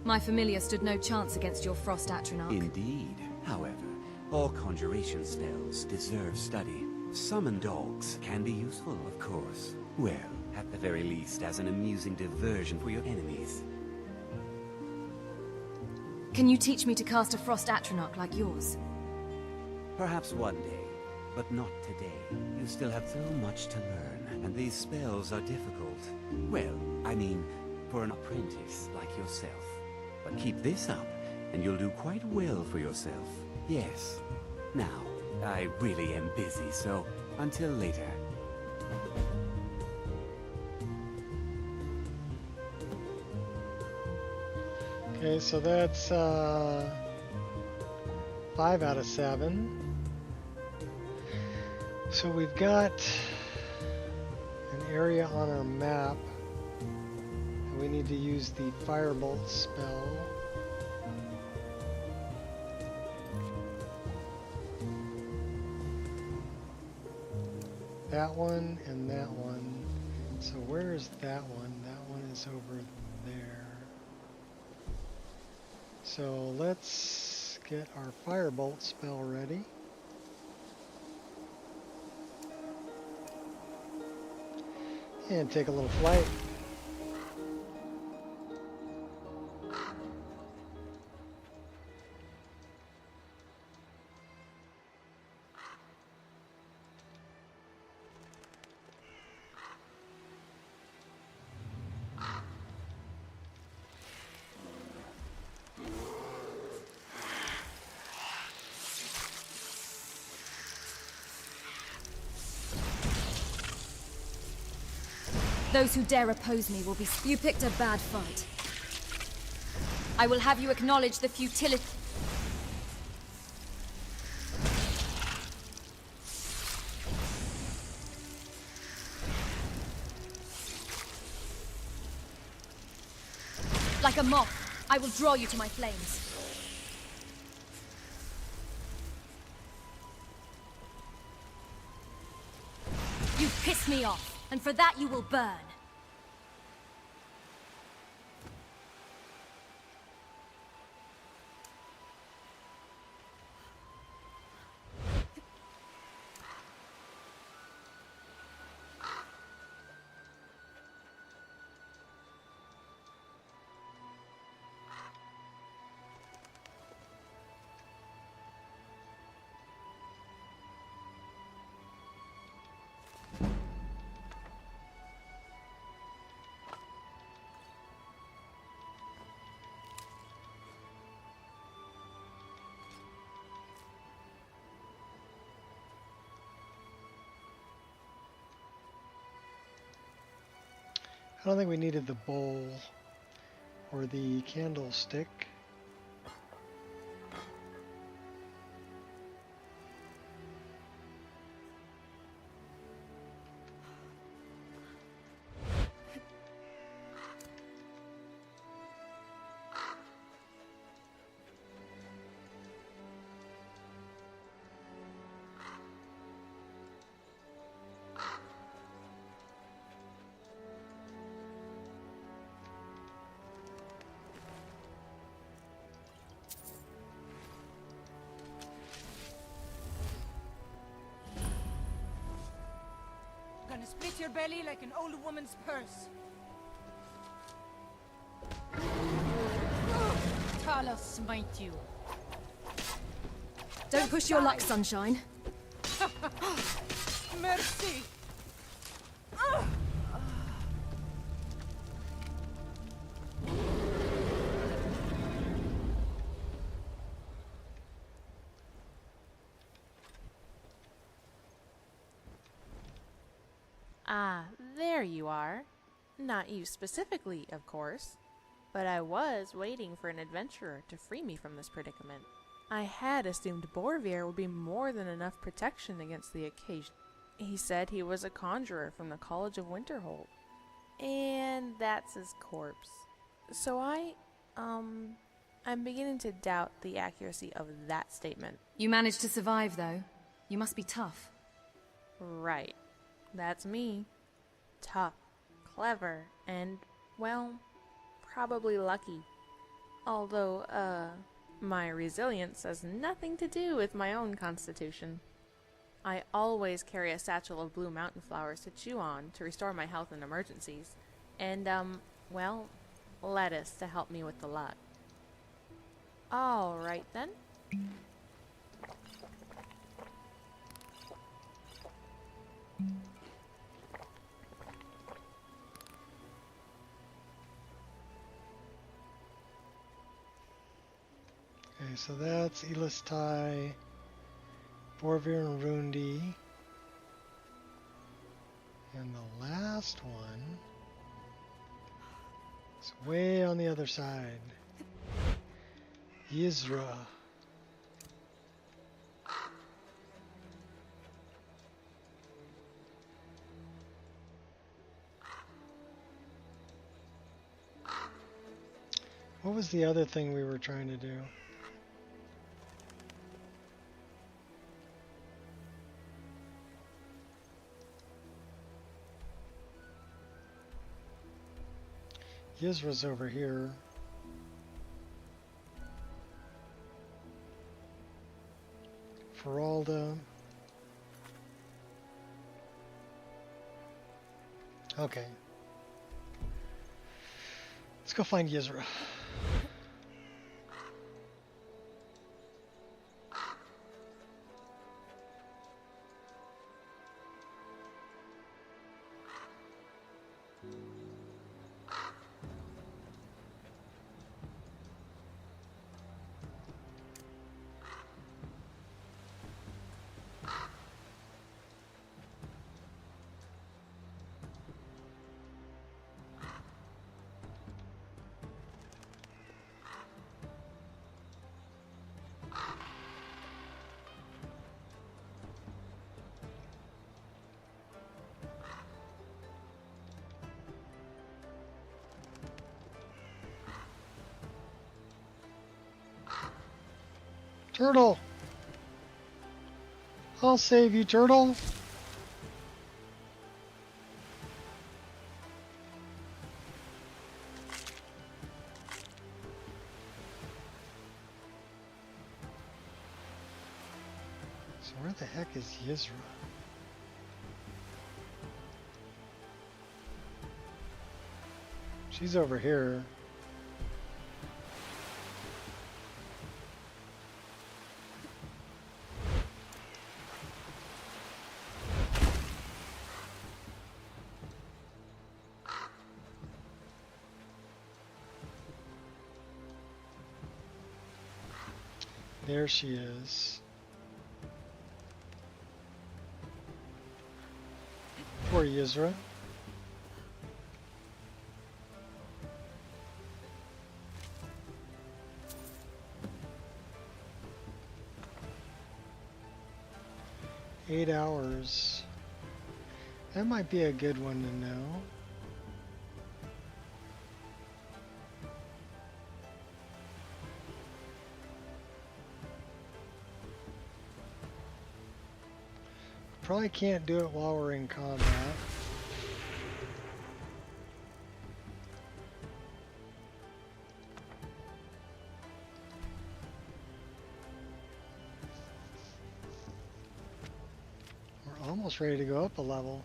My familiar stood no chance against your Frost Atronach. Indeed. However, all conjuration spells deserve study. Summon dogs can be useful, of course. Well, at the very least, as an amusing diversion for your enemies. Can you teach me to cast a Frost Atronach like yours? Perhaps one day, but not today. You still have so much to learn, and these spells are difficult. Well, I mean, for an apprentice like yourself. But keep this up, and you'll do quite well for yourself. Yes. Now, I really am busy, so until later. Okay, so that's 5 out of 7. So we've got an area on our map. And we need to use the Firebolt spell. That one and that one. So where is that one? That one is over there. So let's get our Firebolt spell ready. And take a little flight. Those who dare oppose me will be... You picked a bad fight. I will have you acknowledge the futility... Like a moth, I will draw you to my flames. You piss me off. And for that you will burn. I don't think we needed the bowl or the candlestick. Gonna split your belly like an old woman's purse. Tala smite you. Don't push your luck, sunshine. Mercy. Ah, there you are. Not you specifically, of course. But I was waiting for an adventurer to free me from this predicament. I had assumed Borvier would be more than enough protection against the occasion. He said he was a conjurer from the College of Winterhold. And that's his corpse. So I'm beginning to doubt the accuracy of that statement. You managed to survive, though. You must be tough. Right. That's me. Tough, clever, and, well, probably lucky. Although, my resilience has nothing to do with my own constitution. I always carry a satchel of blue mountain flowers to chew on to restore my health in emergencies. And, well, lettuce to help me with the luck. Alright then. Okay, so that's Elistai, Borvir, and Rundi. And the last one is way on the other side. Yizra. What was the other thing we were trying to do? Yizra's over here. Feralda. Okay. Let's go find Yizra. Turtle! I'll save you, Turtle! So where the heck is Yizra? She's over here. There she is. Poor Yizra. $8. That might be a good one to know. Probably can't do it while we're in combat. We're almost ready to go up a level.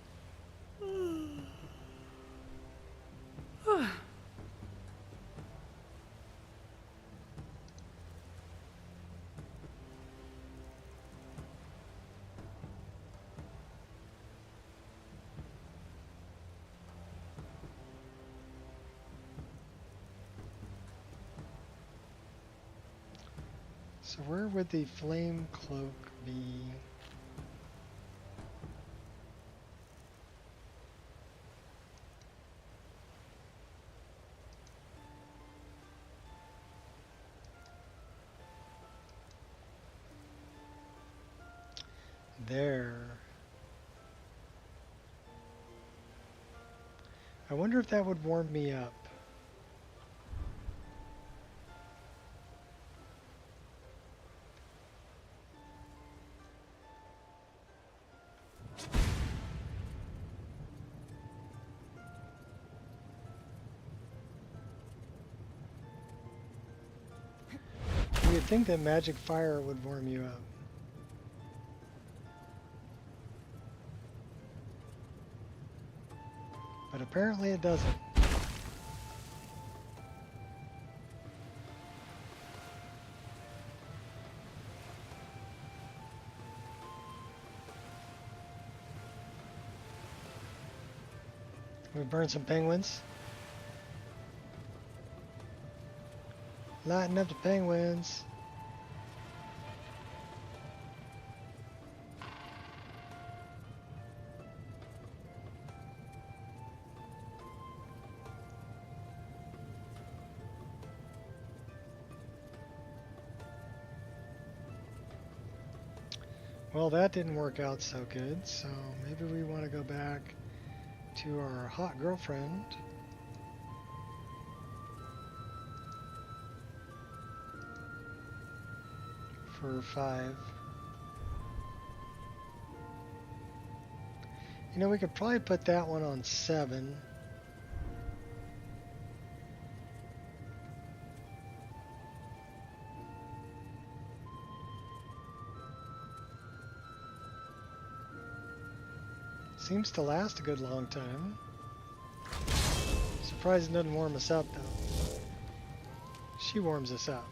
So where would the flame cloak be? There. I wonder if that would warm me up. You'd think that magic fire would warm you up. But apparently it doesn't. We burn some penguins. Lighten up the penguins. Well, that didn't work out so good, so maybe we want to go back to our hot girlfriend. For 5. You know, we could probably put that one on 7. Seems to last a good long time. Surprised it doesn't warm us up though. She warms us up.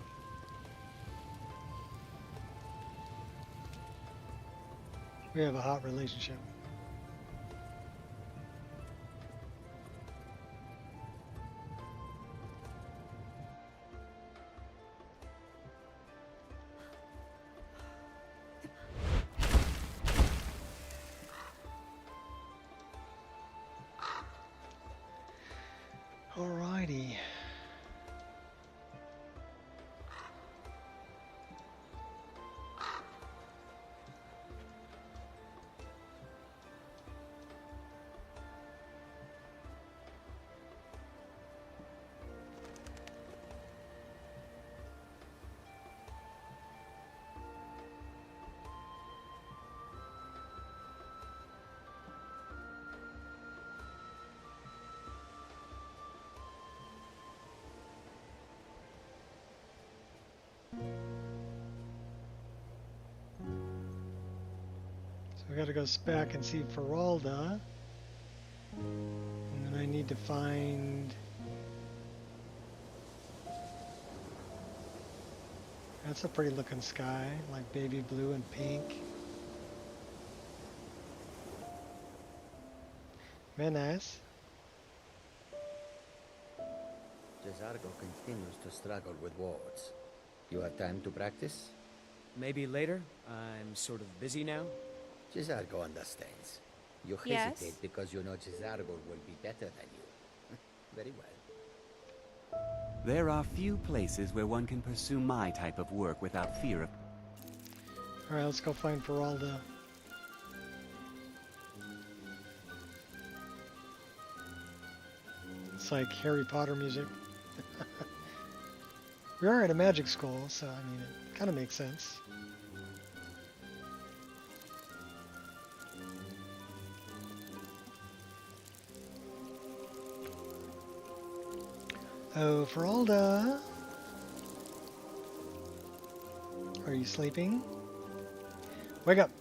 We have a hot relationship. Alrighty. We gotta go back and see Feralda. And then I need to find... That's a pretty looking sky, like baby blue and pink. Very nice. Jezargo continues to struggle with words. You have time to practice? Maybe later. I'm sort of busy now. Jezargo understands. You hesitate Yes? because you know Jezargo will be better than you. Very well. There are few places where one can pursue my type of work without fear of... Alright, let's go find Feralda. It's like Harry Potter music. We are at a magic school, so I mean, it kind of makes sense. Oh, Feralda. Are you sleeping? Wake up!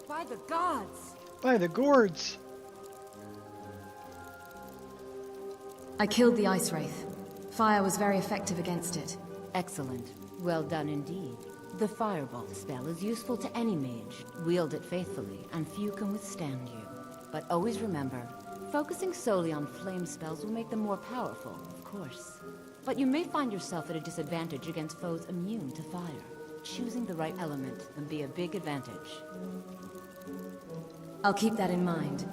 By the gods! By the gourds! I killed the Ice Wraith. Fire was very effective against it. Excellent. Well done indeed. The Firebolt spell is useful to any mage. Wield it faithfully, and few can withstand you. But always remember, focusing solely on flame spells will make them more powerful, of course. But you may find yourself at a disadvantage against foes immune to fire. Choosing the right element can be a big advantage. I'll keep that in mind.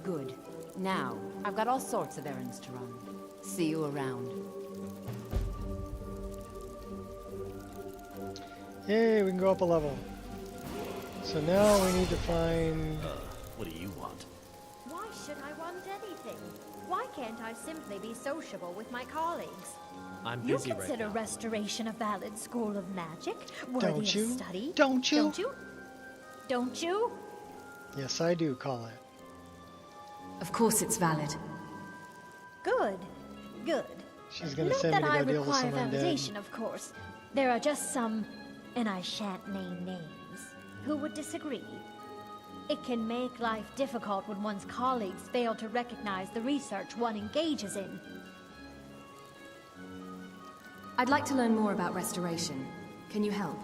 Good. Now, I've got all sorts of errands to run. See you around. Yay, we can go up a level. So now we need to find... What do you want? Why should I want anything? Why can't I simply be sociable with my colleagues? I'm You busy right consider now. restoration a valid school of magic? Worthy Don't you? of study? Don't you? Don't you? Don't you? Yes, I do call it. Of course it's valid. Good. Good. She's gonna Not send that me to I go deal with require some undead. validation, of course. There are just some, and I shan't name names, who would disagree. It can make life difficult when one's colleagues fail to recognize the research one engages in. I'd like to learn more about restoration. Can you help?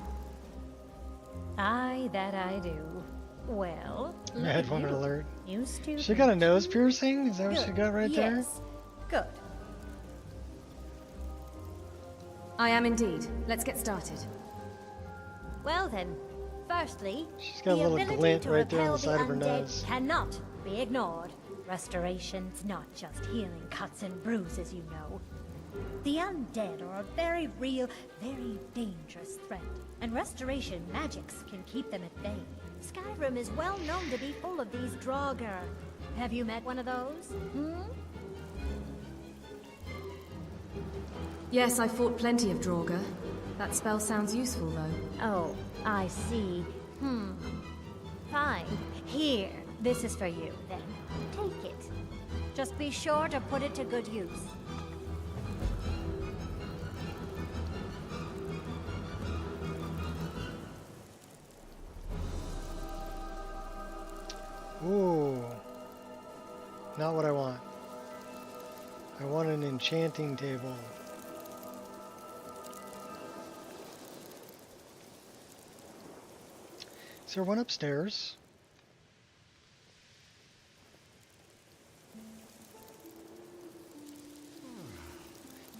Aye, that I do. Well, Mad woman alert. Used to. She got a nose piercing? Is that what she Good. got right there? Yes. Good. I am indeed. Let's get started. Well then, firstly, She's got a the little ability glint to right there on repel the side of her undead nose. cannot be ignored. Restoration's not just healing cuts and bruises, you know. The undead are a very real, very dangerous threat, and restoration magics can keep them at bay. Skyrim is well known to be full of these Draugr. Have you met one of those? Hmm? Yes, I fought plenty of Draugr. That spell sounds useful, though. Oh, I see. Fine. Here, this is for you, then. Take it. Just be sure to put it to good use. Ooh. Not what I want. I want an enchanting table. Is there one upstairs?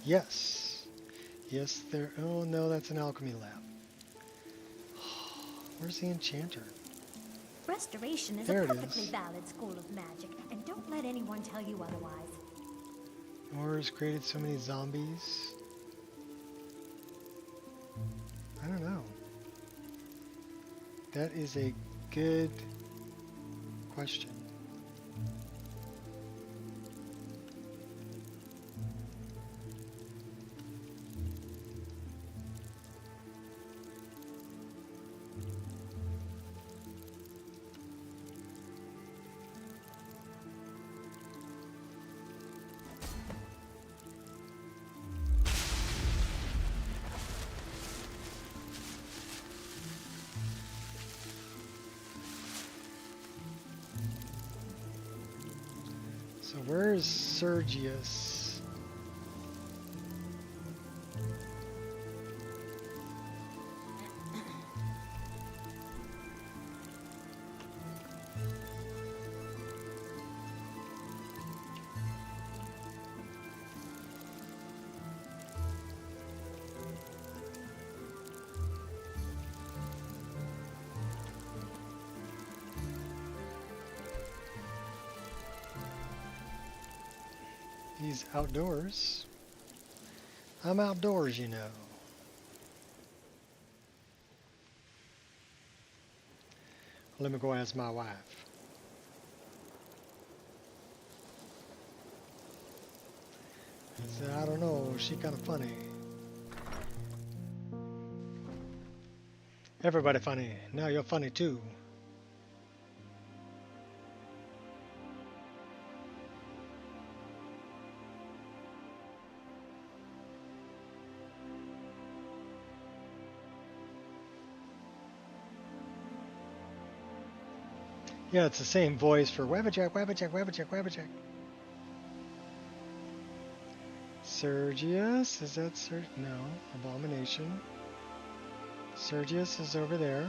Yes. Yes, there. Oh no, that's an alchemy lab. Where's the enchanter? Restoration is There a it perfectly is. valid school of magic, and don't let anyone tell you otherwise. Wars created so many zombies. I don't know. That is a good question. So where is Sergius? He's outdoors. I'm outdoors, you know. Let me go ask my wife. I said, I don't know, she kind of funny. Everybody funny. Now you're funny too. Yeah, it's the same voice for Wabbajack, Wabbajack, Wabbajack, Wabbajack. Sergius, is that no, Abomination. Sergius is over there.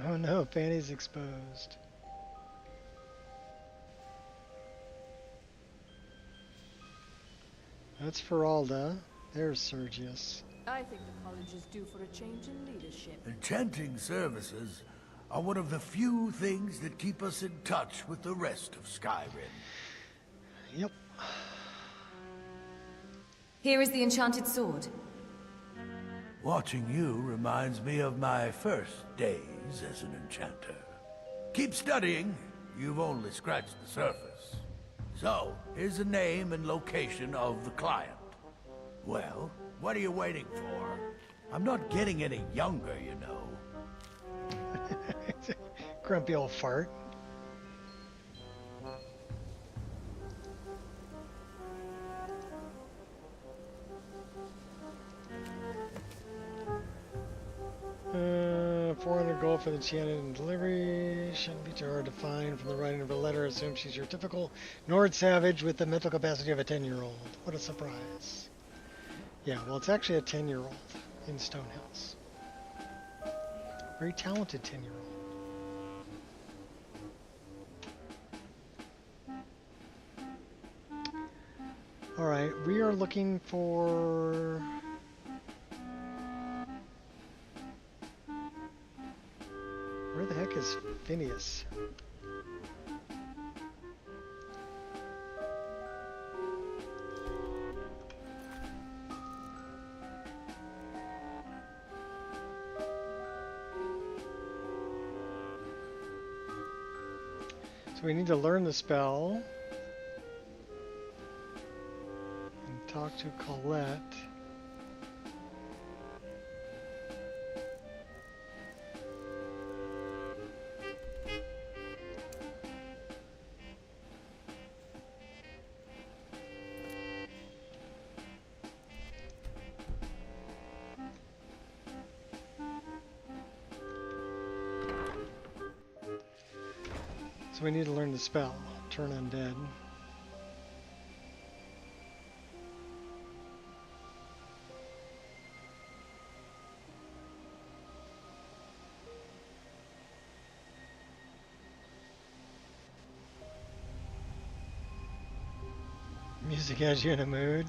Oh no, Fanny's exposed. That's Feralda. There's Sergius. I think the college is due for a change in leadership. Enchanting services are one of the few things that keep us in touch with the rest of Skyrim. Yep. Here is the enchanted sword. Watching you reminds me of my first days as an enchanter. Keep studying. You've only scratched the surface. So, here's the name and location of the client. Well, what are you waiting for? I'm not getting any younger, you know. Grumpy old fart. $400 gold for the enchanted and delivery. Shouldn't be too hard to find from the writing of her letter. Assume she's your typical Nord savage with the mental capacity of a 10-year-old. What a surprise. Yeah, well, it's actually a 10-year-old in Stonehouse. Very talented 10-year-old. Alright, we are looking for... Where the heck is Phineas? So we need to learn the spell and talk to Colette. So we need to learn the spell, turn undead. Music has you in a mood.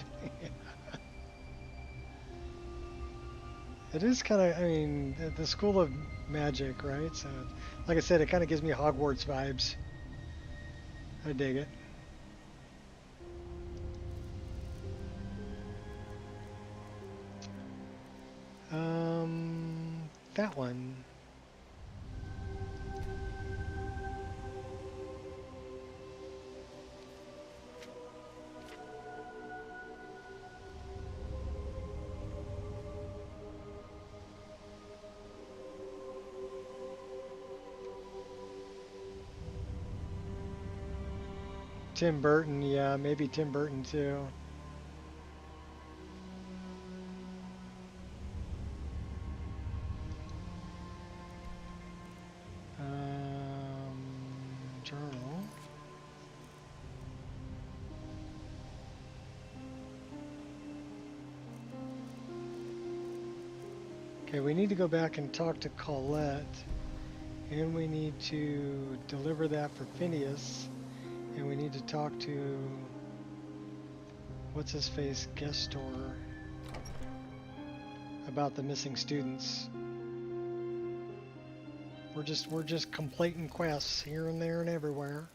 It is kind of, I mean, the School of Magic, right? So, like I said, it kind of gives me Hogwarts vibes. I dig it. That one. Tim Burton, yeah, maybe Tim Burton too. Journal. Okay, we need to go back and talk to Colette, and we need to deliver that for Phineas. And we need to talk to what's his face guest store about the missing students. We're just completing quests here and there and everywhere.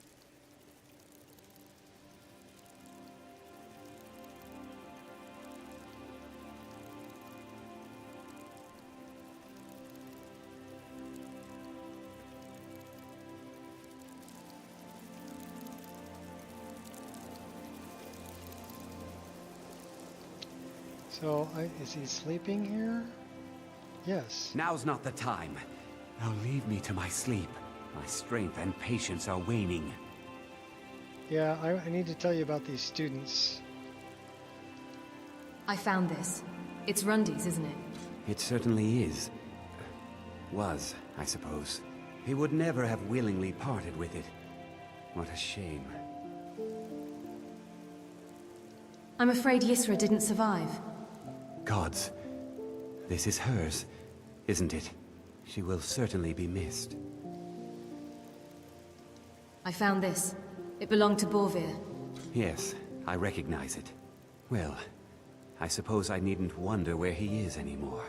So, is he sleeping here? Yes. Now's not the time. Now leave me to my sleep. My strength and patience are waning. Yeah, I need to tell you about these students. I found this. It's Rundy's, isn't it? It certainly is. Was, I suppose. He would never have willingly parted with it. What a shame. I'm afraid Yisra didn't survive. Gods. This is hers, isn't it? She will certainly be missed. I found this. It belonged to Borvir. Yes, I recognize it. Well, I suppose I needn't wonder where he is anymore.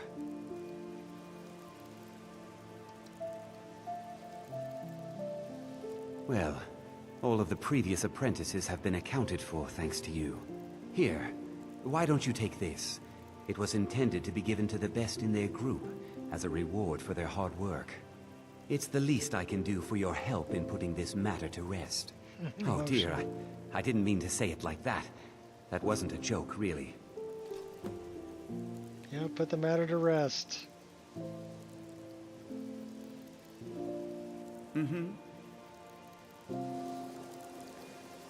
Well, all of the previous apprentices have been accounted for thanks to you. Here, why don't you take this? It was intended to be given to the best in their group, as a reward for their hard work. It's the least I can do for your help in putting this matter to rest. Oh dear, I didn't mean to say it like that. That wasn't a joke, really. Yeah, put the matter to rest.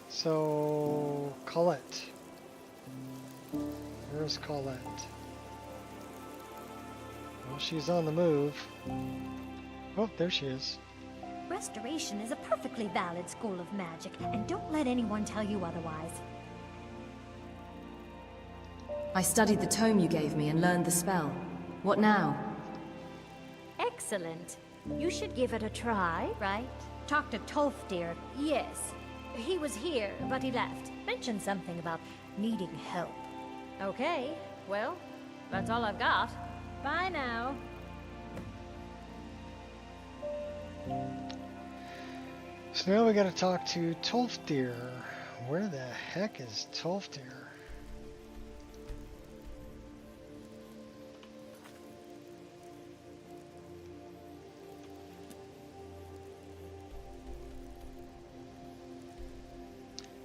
So, Colette. Where's Colette? Well, she's on the move. Oh, there she is. Restoration is a perfectly valid school of magic, and don't let anyone tell you otherwise. I studied the tome you gave me and learned the spell. What now? Excellent. You should give it a try, right? Talk to Tolfdir. Yes. He was here, but he left. Mentioned something about needing help. Okay, well, that's all I've got. Bye now. So now we gotta talk to Tolfdir. Where the heck is Tolfdir?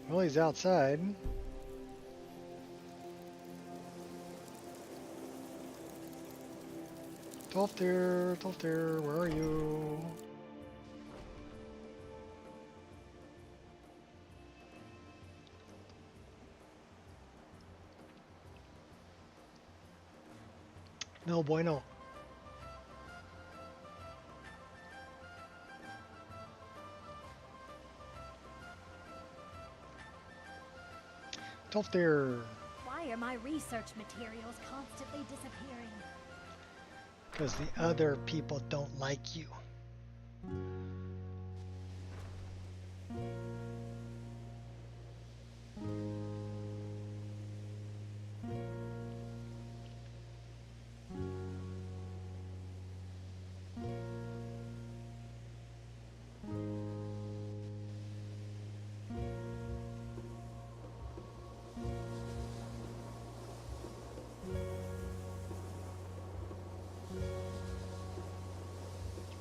Well, he's outside. Tolfdir, Tolfdir, where are you? No bueno. Tolfdir. Why are my research materials constantly disappearing? Because the other people don't like you.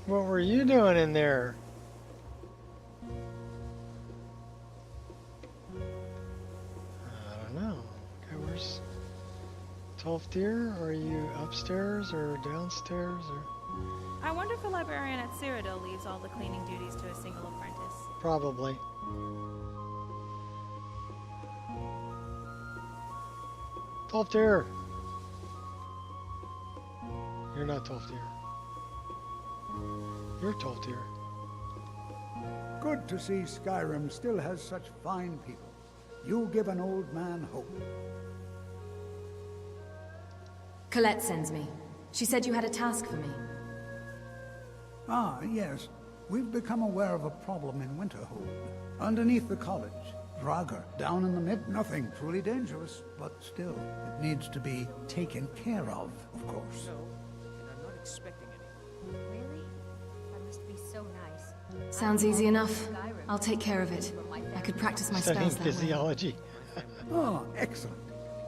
What were you doing in there? I don't know. Okay, where's Tolfdir? Are you upstairs or downstairs or? I wonder if the librarian at Cyrodiil leaves all the cleaning duties to a single apprentice. Probably. Tolfdir! You're not Tolfdir. You're Tolfdir. Good to see Skyrim still has such fine people. You give an old man hope. Colette sends me. She said you had a task for me. Ah, yes. We've become aware of a problem in Winterhold. Underneath the college. Draugr, down in the mid. Nothing truly dangerous, but still, it needs to be taken care of course. No, and I'm not expecting any. Really? That must be so nice. Sounds easy enough. I'll take care of it. I could practice my Studying spells that way. physiology. Oh, excellent.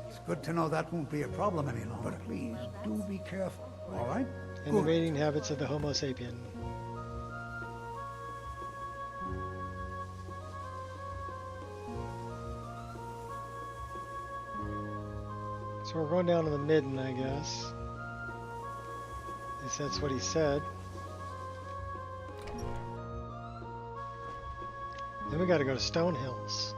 It's good to know that won't be a problem any longer. But please, do be careful, all right? And the mating habits of the Homo sapien. So we're going down to the midden, I guess. At least that's what he said. Then we gotta go to Stone Hills.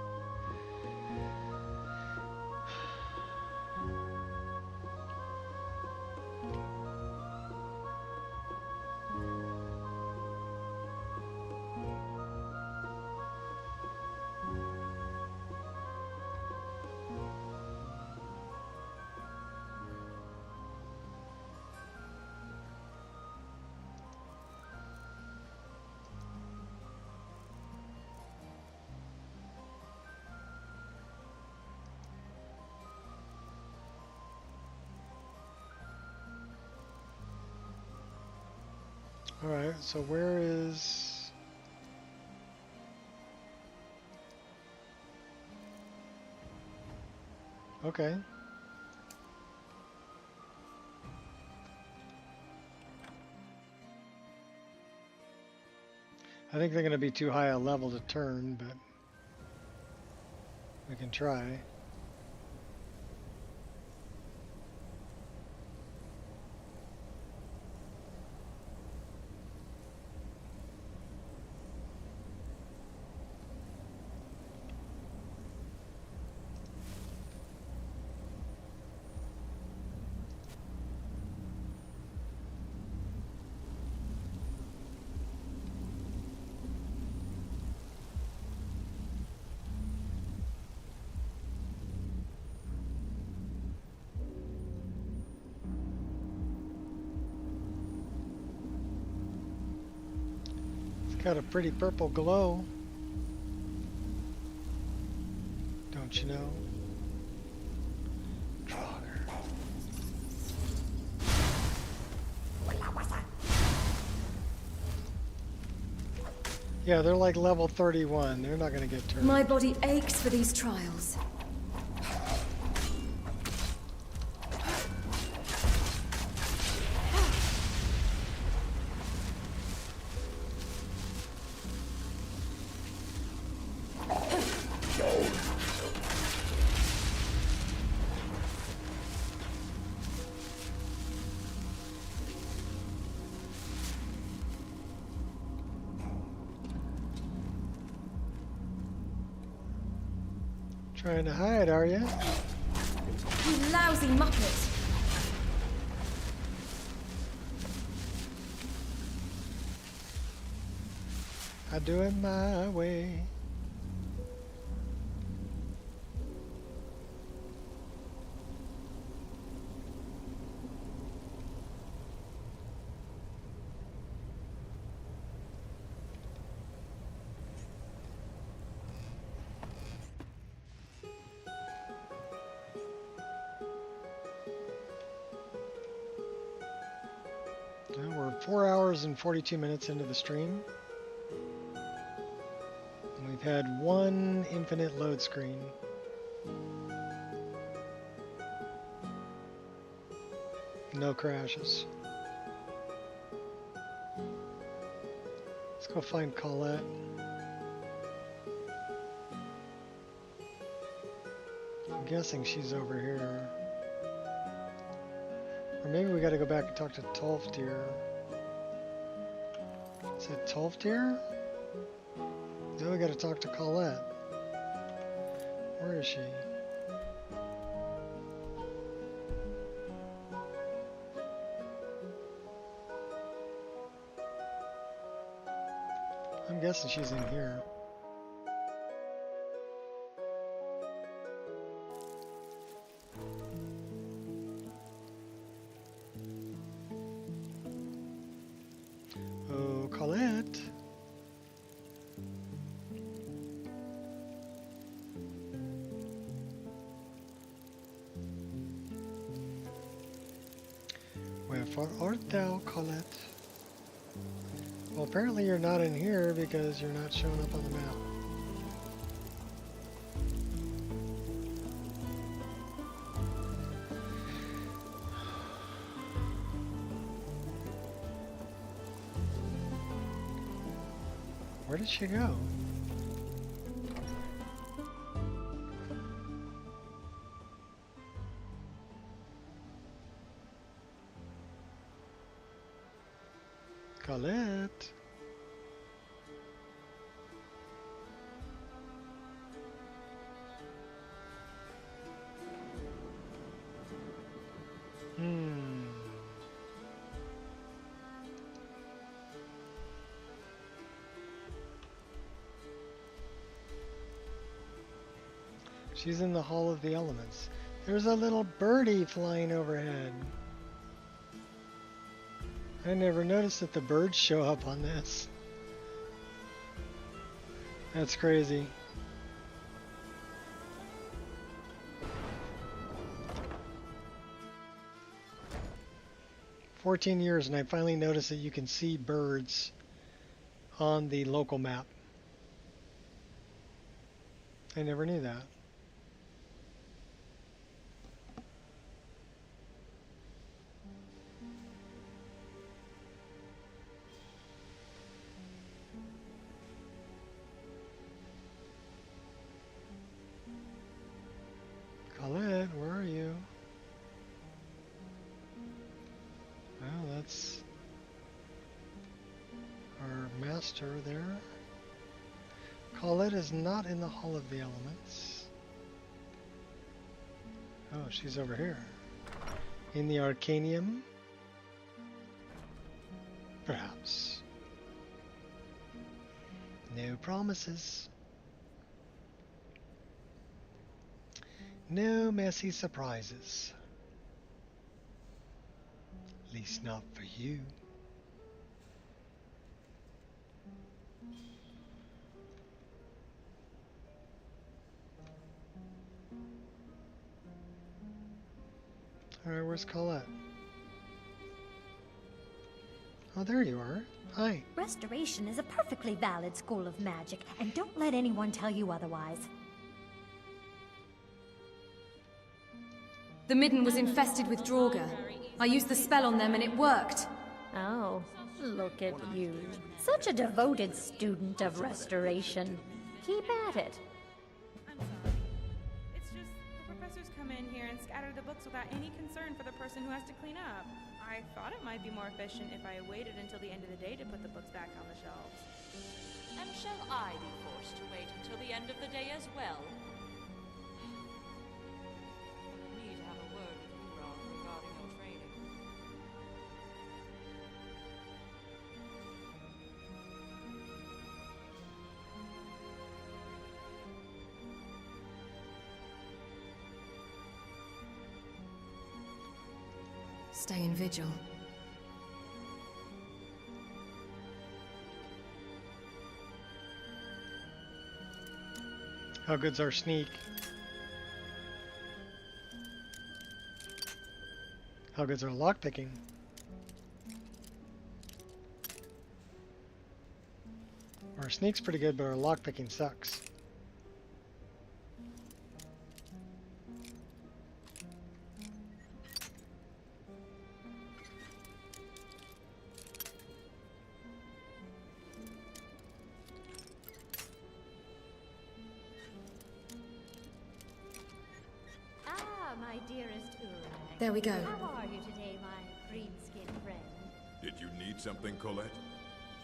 Alright, so where is... Okay. I think they're going to be too high a level to turn, but... We can try. Got a pretty purple glow, don't you know? Yeah, they're like level 31. They're not going to get turned. My body aches for these trials. Trying to hide, are you? You lousy muppet! I do it my way. We're 4 hours and 42 minutes into the stream. And we've had one infinite load screen. No crashes. Let's go find Colette. I'm guessing she's over here. Or maybe we gotta go back and talk to Tolfdir. Is it Tolfdir? Then we gotta talk to Colette. Where is she? I'm guessing she's in here. Oh, Colette. Wherefore art thou, Colette? Well, apparently you're not in here because you're not showing up on the map. Where did she go? Colette. She's in the Hall of the Elements. There's a little birdie flying overhead. I never noticed that the birds show up on this. That's crazy. "14 years and I finally noticed that you can see birds on the local map. I never knew that. lost her there. Colette is not in the Hall of the Elements. Oh, she's over here. In the Arcanium? Perhaps. No promises. No messy surprises. At least not for you. Alright, where's Colette? Oh, there you are. Hi. Restoration is a perfectly valid school of magic, and don't let anyone tell you otherwise. The midden was infested with Draugr. I used the spell on them and it worked. Oh, look at you. Such a devoted student of restoration. Keep at it. I'm sorry. It's just the professors come in here and scatter the books without any concern for the person who has to clean up. I thought it might be more efficient if I waited until the end of the day to put the books back on the shelves. And shall I be forced to wait until the end of the day as well? I need to have a word with you, Rob, regarding your training. Stay in vigil. How good's our sneak? How good's our lockpicking? Our sneak's pretty good, but our lockpicking sucks. My dearest Urag. There we go. How are you today, my green-skinned friend? Did you need something, Colette?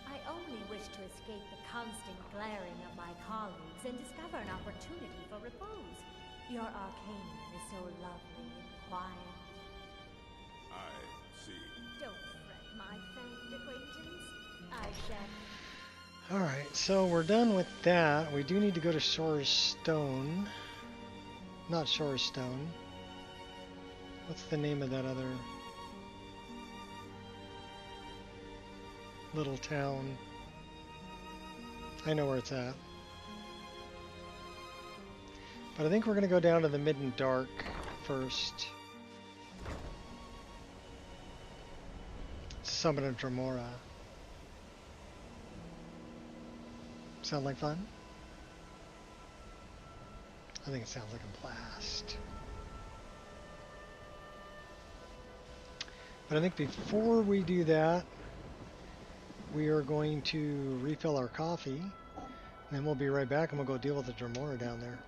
I only wish to escape the constant glaring of my colleagues and discover an opportunity for repose. Your arcane is so lovely and quiet. I see. Don't fret, my faint acquaintance. I shall... Alright, so we're done with that. We do need to go to Shor's Stone. Not Shor's Stone. What's the name of that other little town? I know where it's at. But I think we're going to go down to the Midden Dark first. Summon a Dremora. Sound like fun? I think it sounds like a blast. But I think before we do that, we are going to refill our coffee, and then we'll be right back and we'll go deal with the Dremora down there.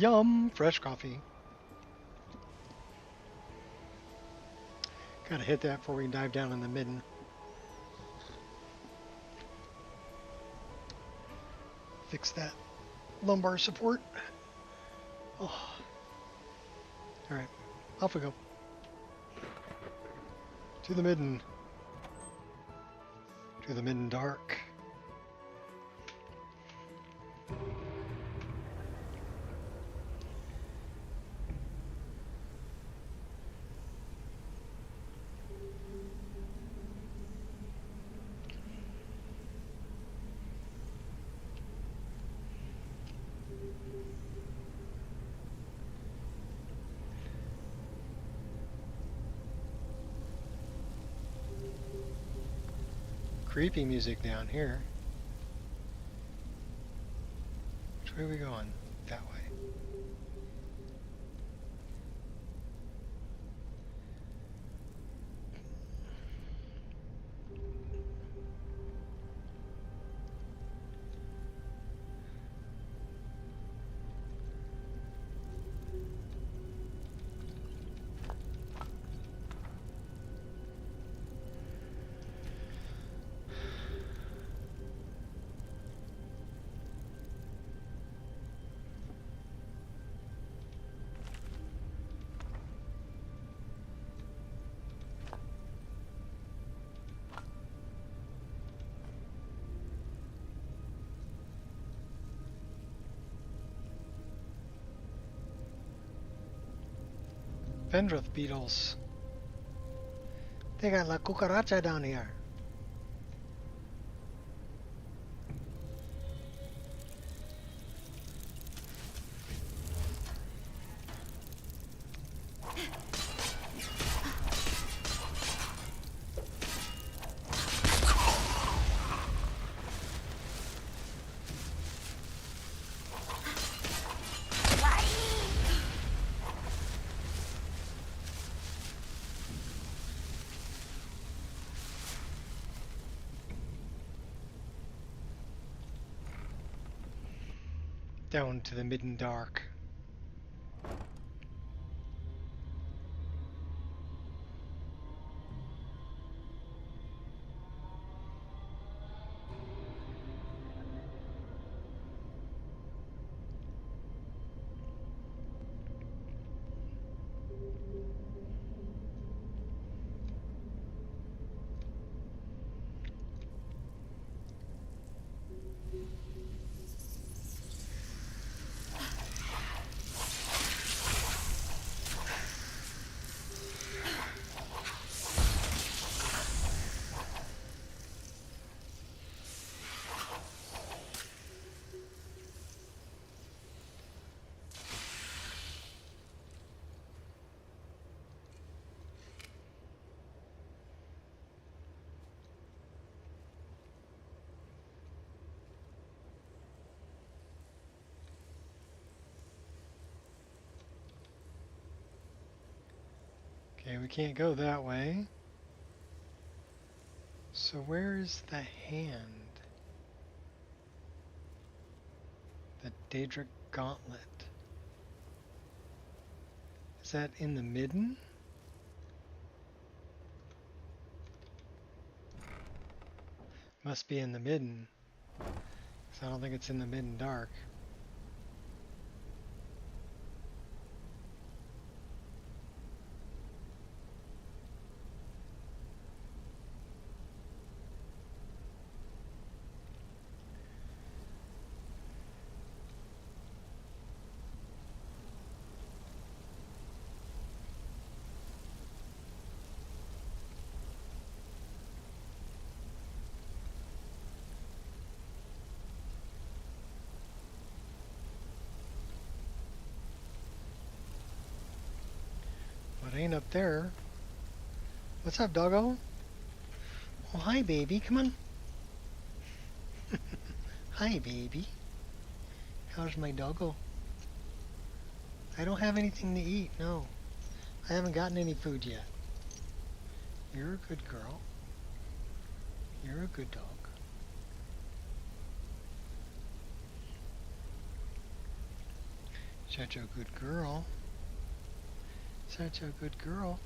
Yum! Fresh coffee. Gotta hit that before we dive down in the midden. Fix that lumbar support. Oh. Alright, off we go. To the midden. To the midden dark. Creepy music down here. Which way are we going? That way. Fendrith beetles. They got la cucaracha down here. Down to the midden dark. Okay, we can't go that way. So where is the hand? The Daedric Gauntlet. Is that in the midden? Must be in the midden. 'Cause I don't think it's in the midden dark. It ain't up there. What's up, doggo? Oh, hi, baby. Come on. Hi, baby. How's my doggo? I don't have anything to eat, no. I haven't gotten any food yet. You're a good girl. You're a good dog. Such a good girl. Such a good girl.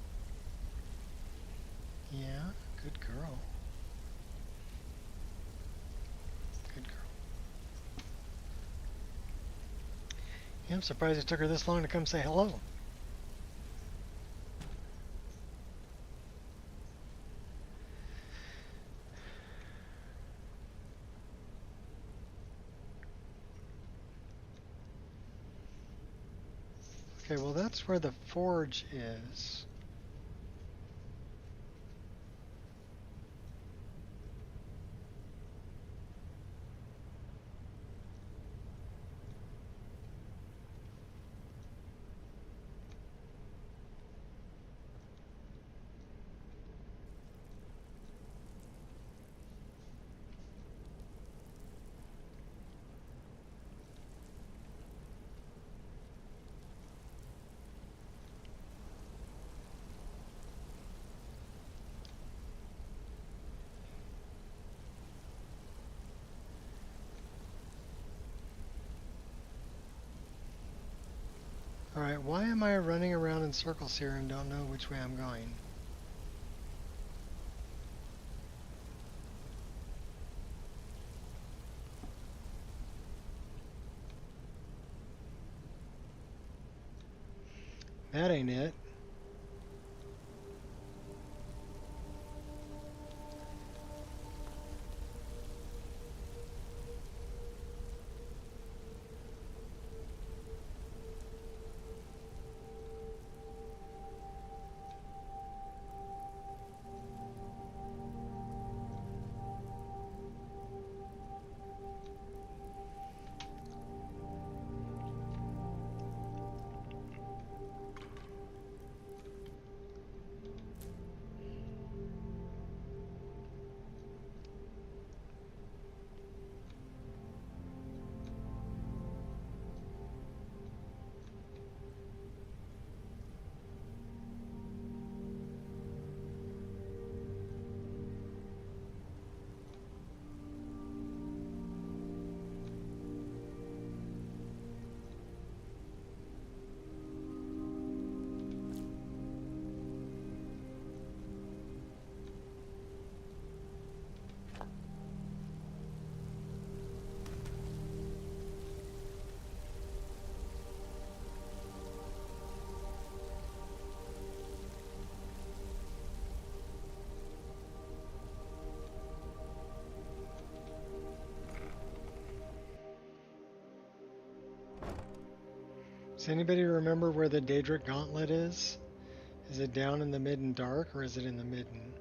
Yeah, good girl. Good girl. Yeah, I'm surprised it took her this long to come say hello. Okay, well that's where the forge is. Alright, why am I running around in circles here and don't know which way I'm going? That ain't it. Does anybody remember where the Daedric Gauntlet is? Is it down in the Midden Dark or is it in the Midden?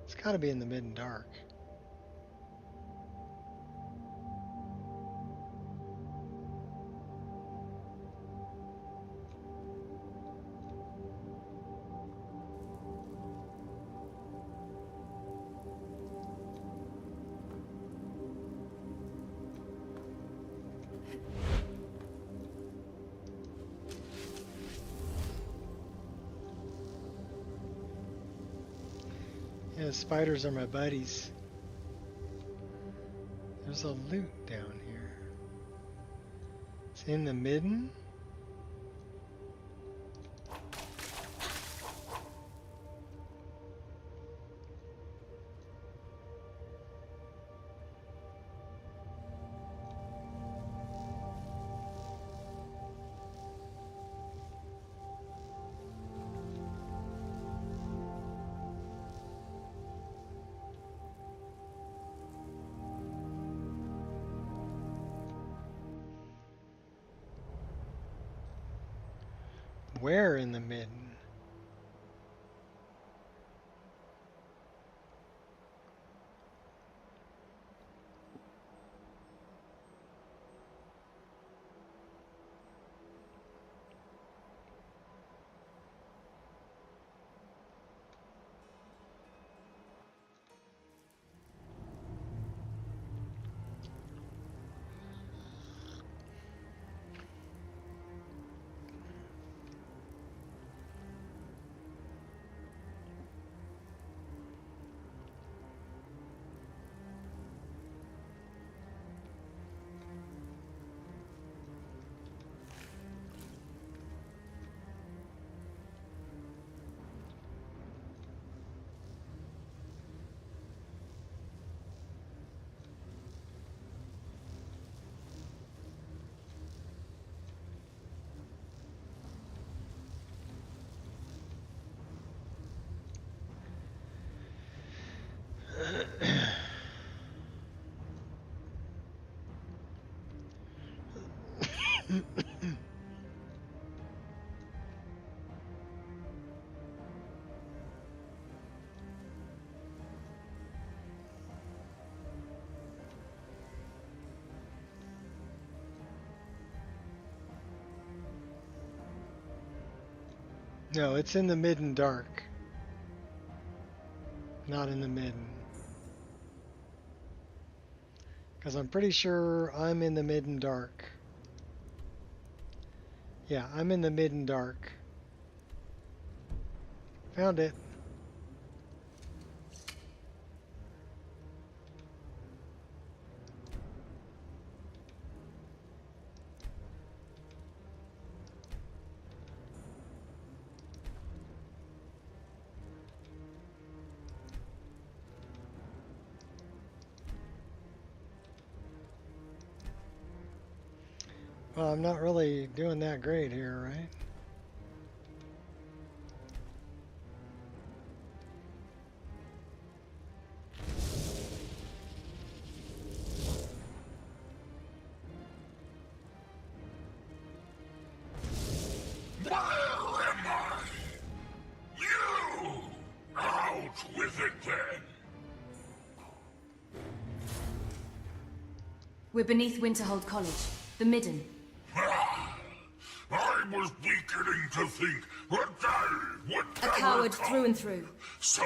It's gotta be in the Midden Dark. Yeah, spiders are my buddies. There's a loot down here. It's in the Midden. Where in the Midden? No, it's in the midden dark. Not in the midden. Because I'm pretty sure I'm in the midden dark. Yeah, I'm in the midden dark. Found it. Well, I'm not really doing that great here, right? Where am I? You! Out with it then! We're beneath Winterhold College, the Midden. I was beginning to think that I would A coward through and through. So,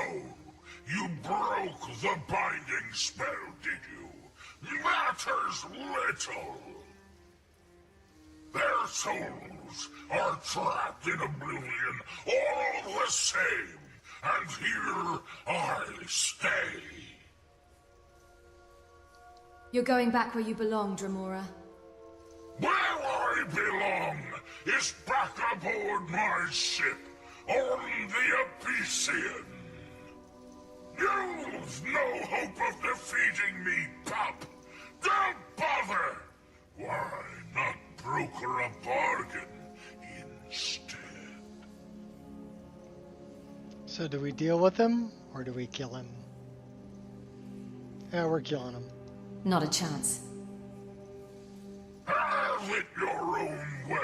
you broke the binding spell, did you? Matters little. Their souls are trapped in oblivion, all the same, and here I stay. You're going back where you belong, Dremora. Where I belong is back aboard my ship on the Abyssian. You've no hope of defeating me, pup. Don't bother. Why not broker a bargain instead? So do we deal with him, or do we kill him? Yeah, we're killing him. Not a chance. Have it your own way.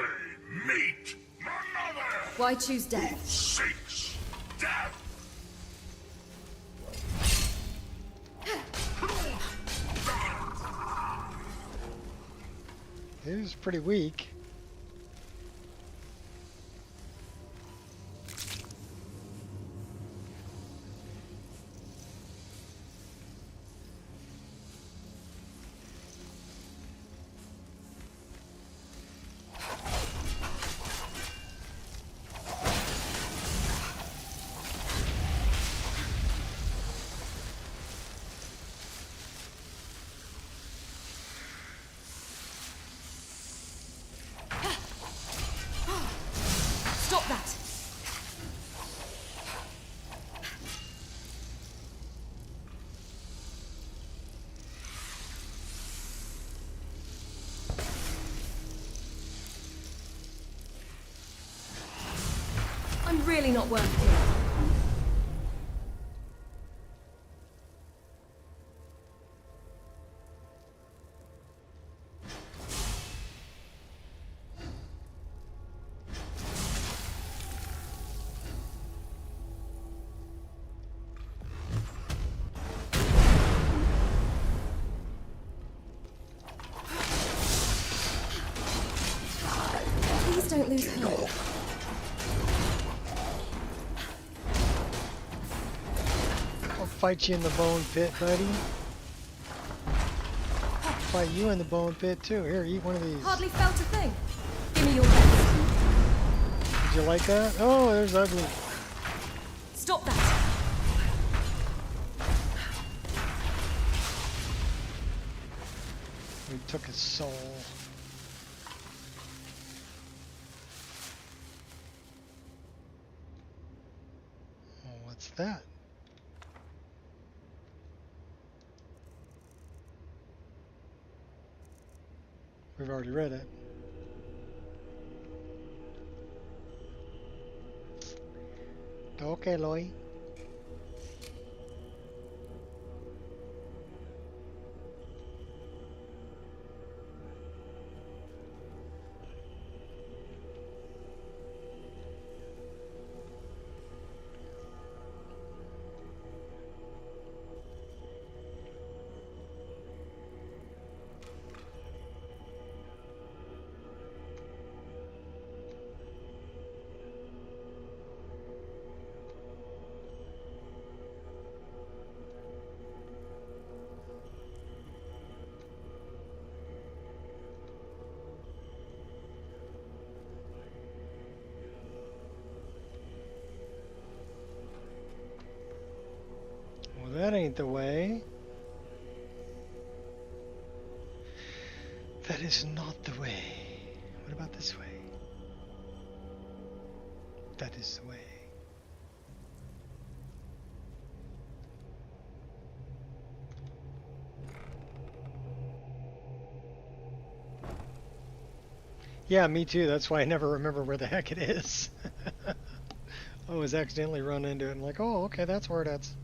Meet another. Why choose death? Who seeks death. He was pretty weak. Stop that! I'm really not worth killing. Please don't lose hope. I'll fight you in the bone pit, buddy. I'll fight you in the bone pit too. Here, eat one of these. Hardly felt a thing. Give me your weapon. Did you like that? Oh, there's ugly. Stop that! We took his soul. Oh, what's that? We've already read it. Okay, Loy. that ain't the way. That is not the way. What about this way? That is the way. Yeah, me too. That's why I never remember where the heck it is. I always accidentally run into it and like, oh, okay, that's where it's.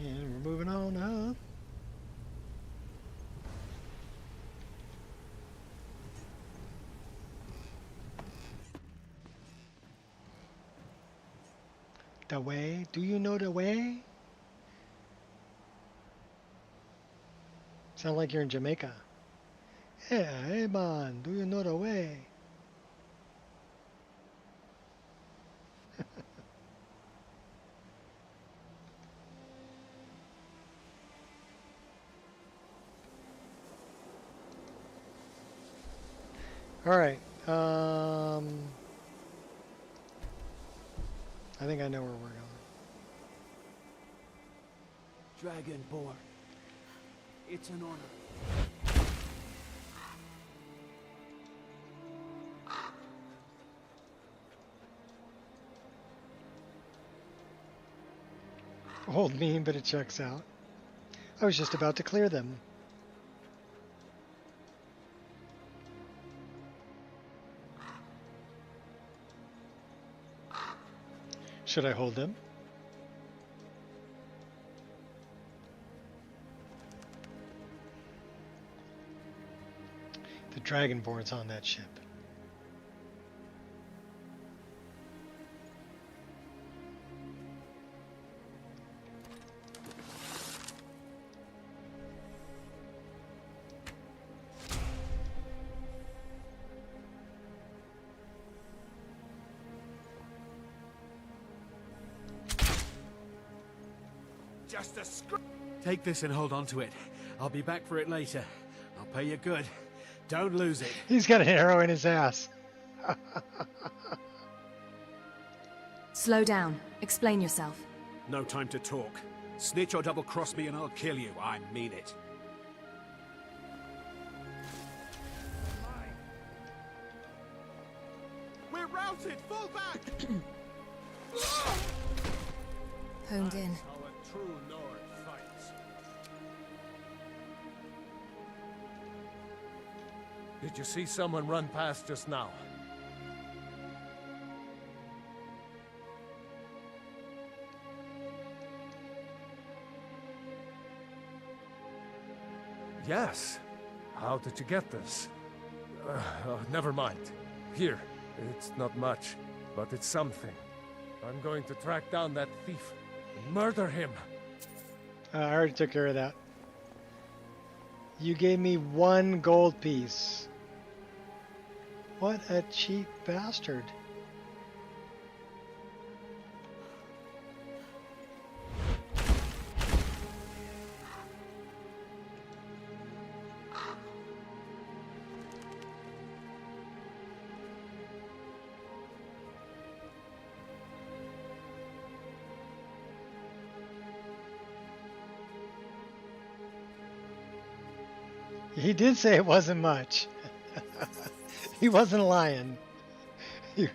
And we're moving on up. The way? Do you know the way? Sound like you're in Jamaica. Yeah, hey man, do you know the way? All right. I think I know where we're going. Dragonborn. It's an honor. Old meme, but it checks out. I was just about to clear them. Should I hold them? The Dragonborn's on that ship. Just a Take this and hold on to it. I'll be back for it later. I'll pay you good. Don't lose it. He's got an arrow in his ass. Slow down. Explain yourself. No time to talk. Snitch or double-cross me and I'll kill you. I mean it. We're routed! Fall back! Honed in. How a true Nord fights. Did you see someone run past just now? Yes. How did you get this? Never mind. Here. It's not much, but it's something. I'm going to track down that thief and murder him. I already took care of that. You gave me 1 gold piece. What a cheap bastard. He did say it wasn't much. He wasn't lying. He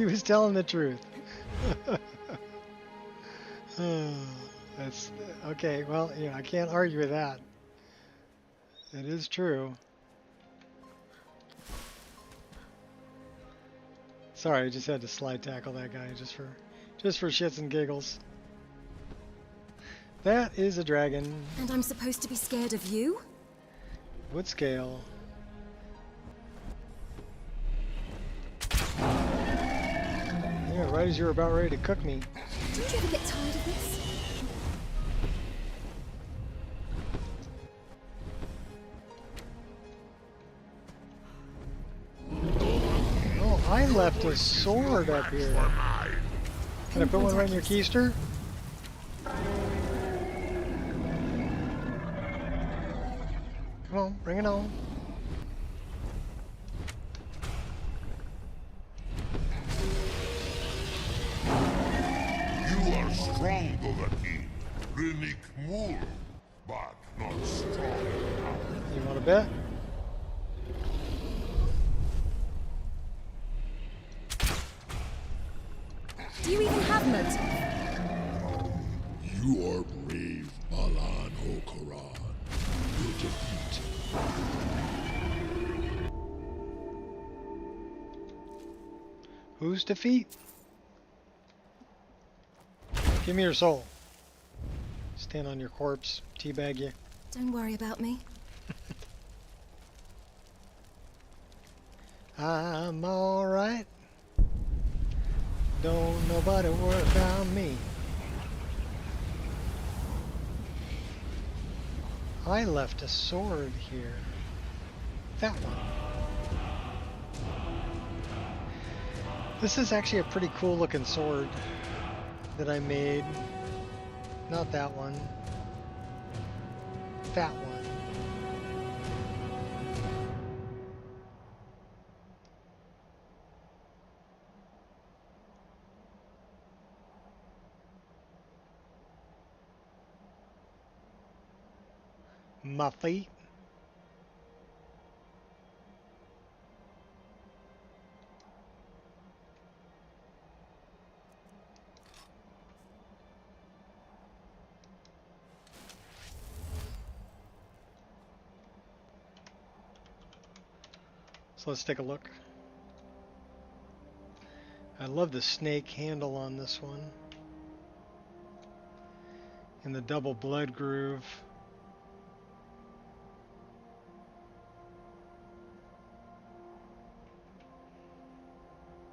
was telling the truth. That's okay. Well, you know, I can't argue with that. It is true. Sorry, I just had to slide tackle that guy just for shits and giggles. That is a dragon. And I'm supposed to be scared of you? Wood scale. Yeah, right as you were about ready to cook me. Don't you ever get tired of this? Oh, I left a sword up here. Can I put one right in your keister? Come on, bring it on. You are strong, Dovahkiin. Rinik Mul, but not strong enough. You want to bet? Do you even have motive? You are brave, Balan Hokoran. Your defeat. Whose defeat? Give me your soul. Stand on your corpse, teabag you. Don't worry about me. I'm alright. Don't nobody worry about me. I left a sword here. That one. This is actually a pretty cool looking sword that I made. Not that one. That one. My feet. So let's take a look. I love the snake handle on this one. And the double blood groove.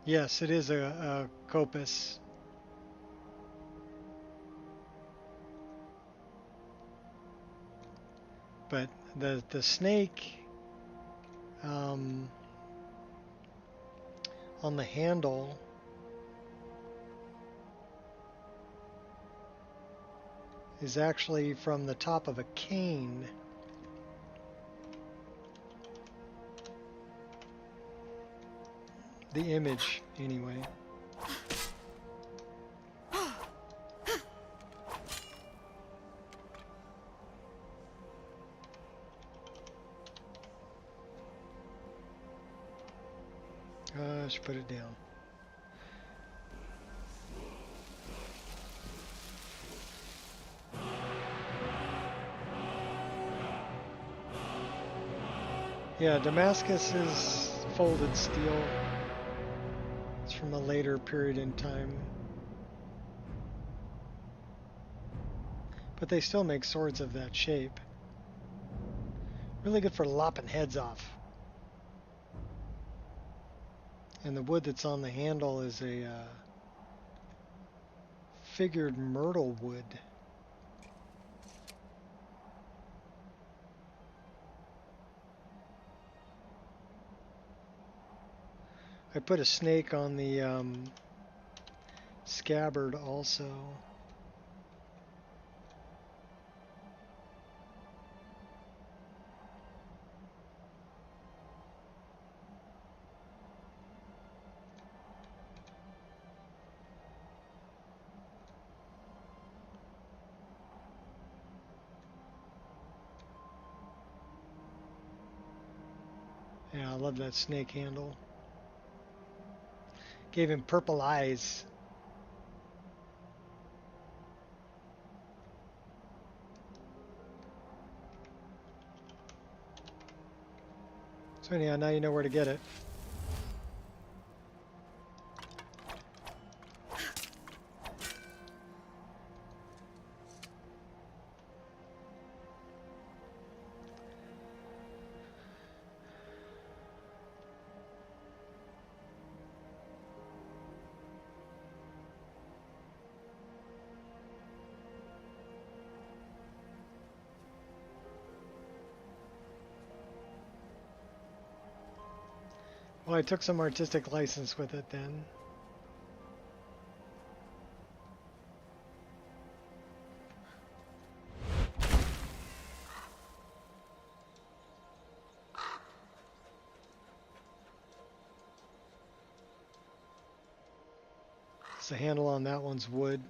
Yes, it is a copus. But the snake on the handle is actually from the top of a cane. The image, anyway. I should put it down. Yeah, Damascus is folded steel. It's from a later period in time. But they still make swords of that shape. Really good for lopping heads off. And the wood that's on the handle is a figured myrtle wood. I put a snake on the scabbard also. Yeah, I love that snake handle. Gave him purple eyes. So anyhow, now you know where to get it. I took some artistic license with it then. The handle on that one's wood.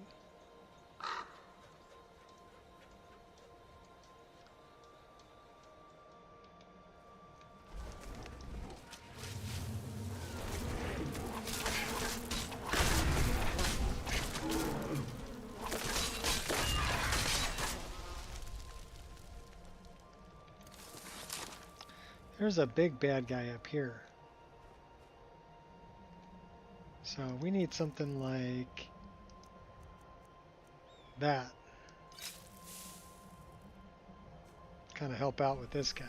There's a big bad guy up here. So we need something like that. Kind of help out with this guy.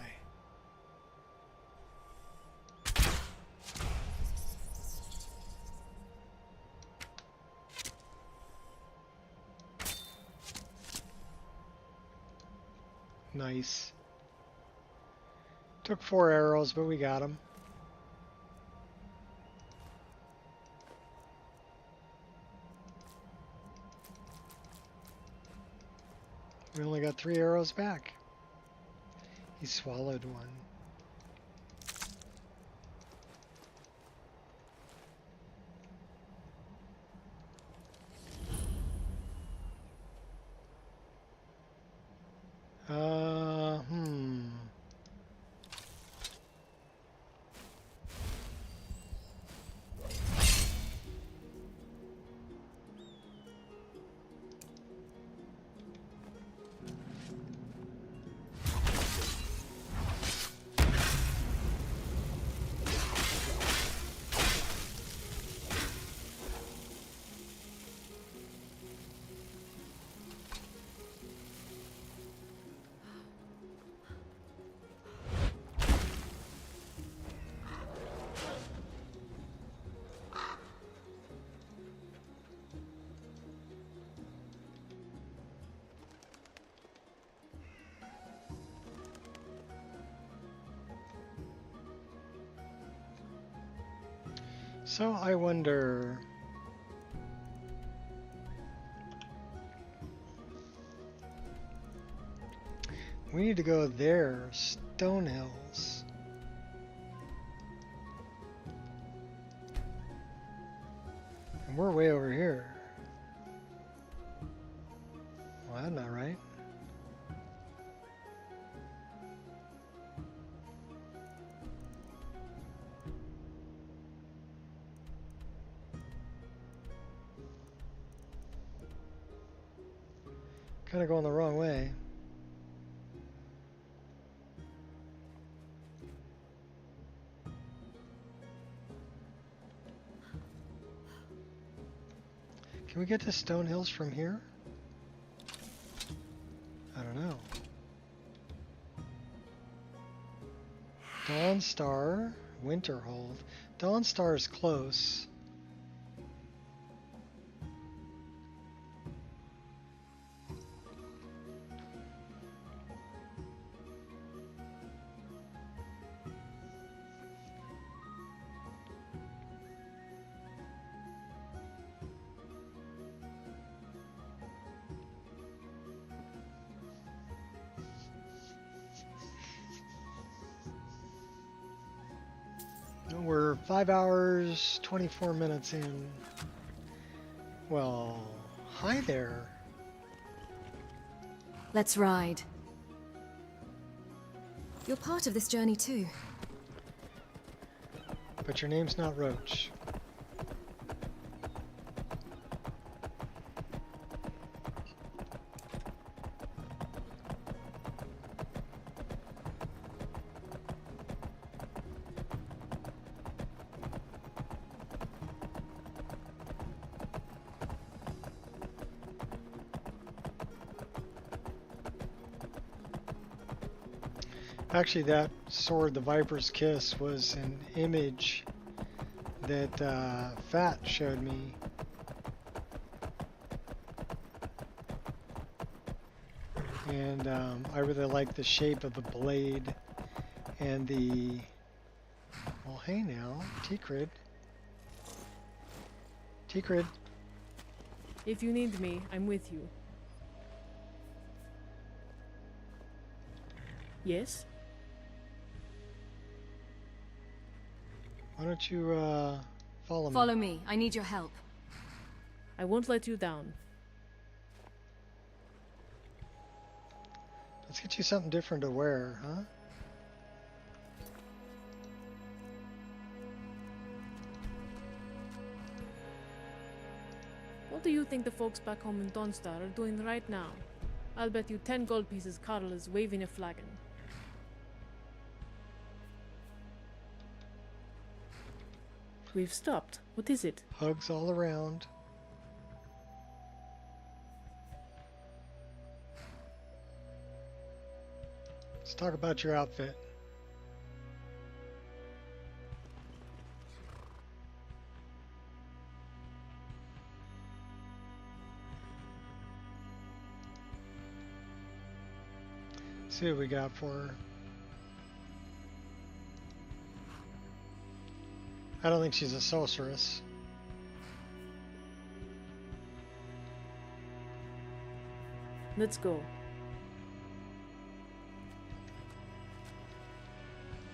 Nice. Took 4 arrows, but we got them. We only got 3 arrows back. He swallowed one. So I wonder, we need to go there, Stone Hills. And we're way over here. Well, that's not right. Kind of going the wrong way. Can we get to Stone Hills from here? I don't know. Dawnstar, Winterhold. Dawnstar is close. We're 5 hours, 24 minutes in. Well, hi there. Let's ride. You're part of this journey too. But your name's not Roach. Actually, that sword, the Viper's Kiss, was an image that Fat showed me. And I really like the shape of the blade and the Well, hey now, T-Crid. T-Crid. If you need me, I'm with you. Yes? Why don't you, follow me? Follow me. I need your help. I won't let you down. Let's get you something different to wear, huh? What do you think the folks back home in Dawnstar are doing right now? I'll bet you 10 gold pieces Carl is waving a flagon. We've stopped. What is it? Hugs all around. Let's talk about your outfit. See what we got for her. I don't think she's a sorceress. Let's go.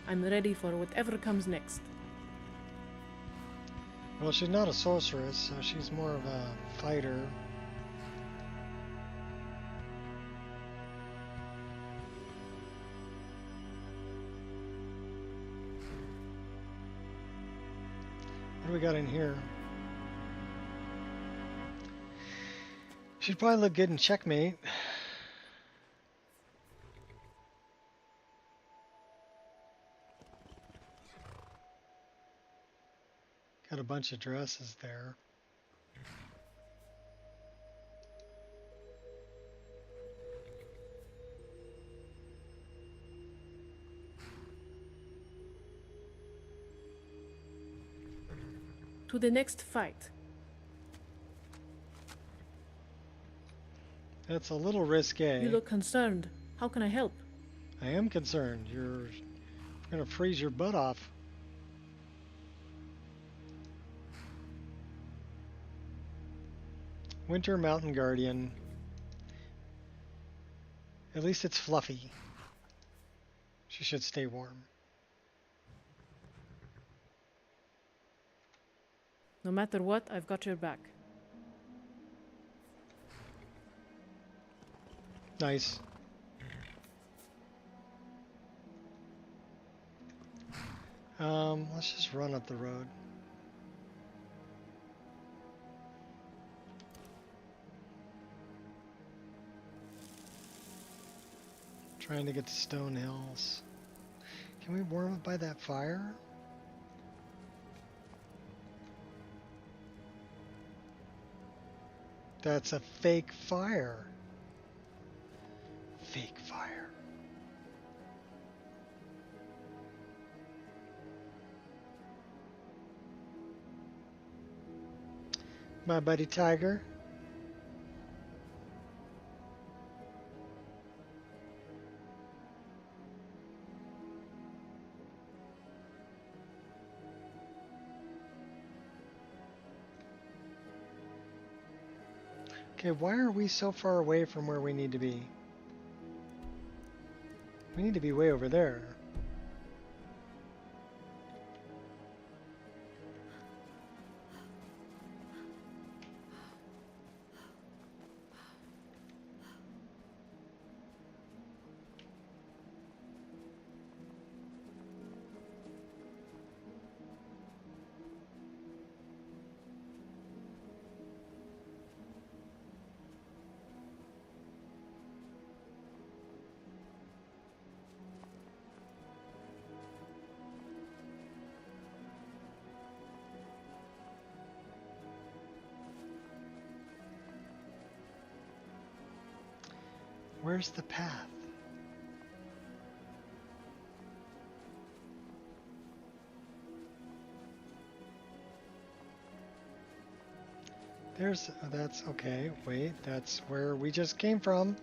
I'm ready for whatever comes next. Well, she's not a sorceress, so she's more of a fighter. What do we got in here? She'd probably look good in checkmate. Got a bunch of dresses there. To the next fight. That's a little risque. You look concerned. How can I help? I am concerned. You're gonna freeze your butt off. Winter Mountain Guardian. At least it's fluffy. She should stay warm. No matter what, I've got your back. Nice. Let's just run up the road. Trying to get to Stone Hills. Can we warm up by that fire? That's a fake fire. Fake fire. My buddy Tiger. Okay, why are we so far away from where we need to be? We need to be way over there. Where's the path? That's okay, wait, that's where we just came from.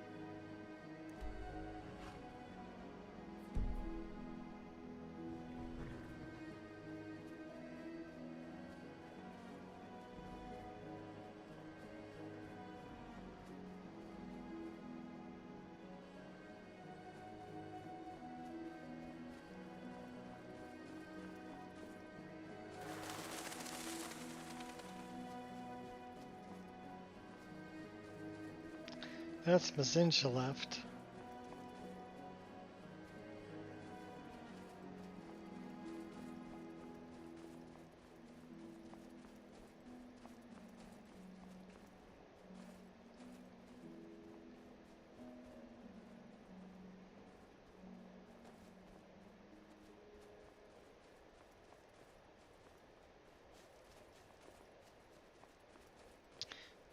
That's Mazincha left.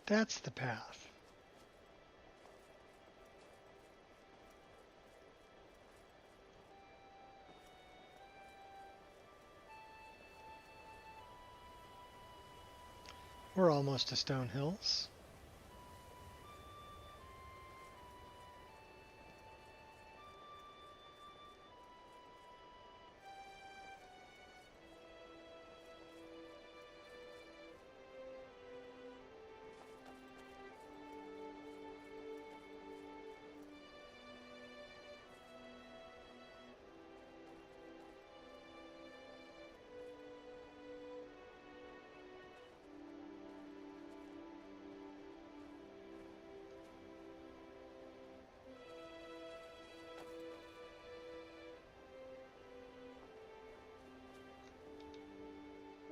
That's the path. We're almost to Stone Hills.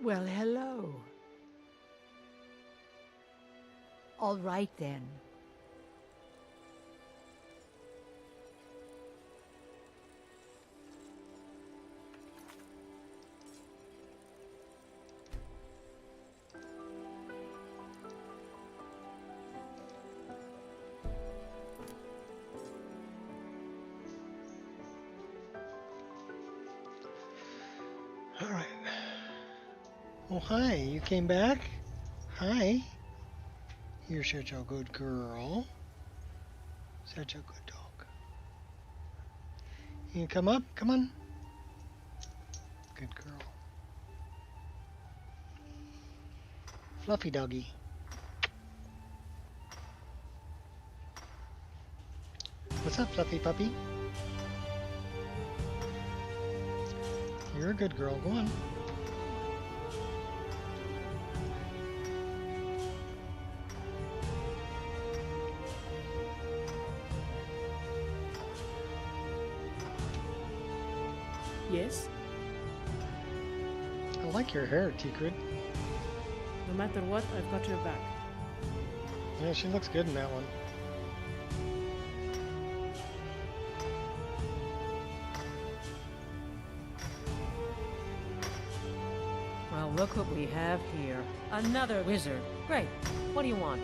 Well, hello. All right, then. All right. Oh, hi. You came back? Hi. You're such a good girl. Such a good dog. You can come up? Come on. Good girl. Fluffy doggy. What's up, Fluffy puppy? You're a good girl. Go on. Yes? I like your hair, Tikrid. No matter what, I've got your back. Yeah, she looks good in that one. Well, look what we have here. Another wizard. Great. What do you want?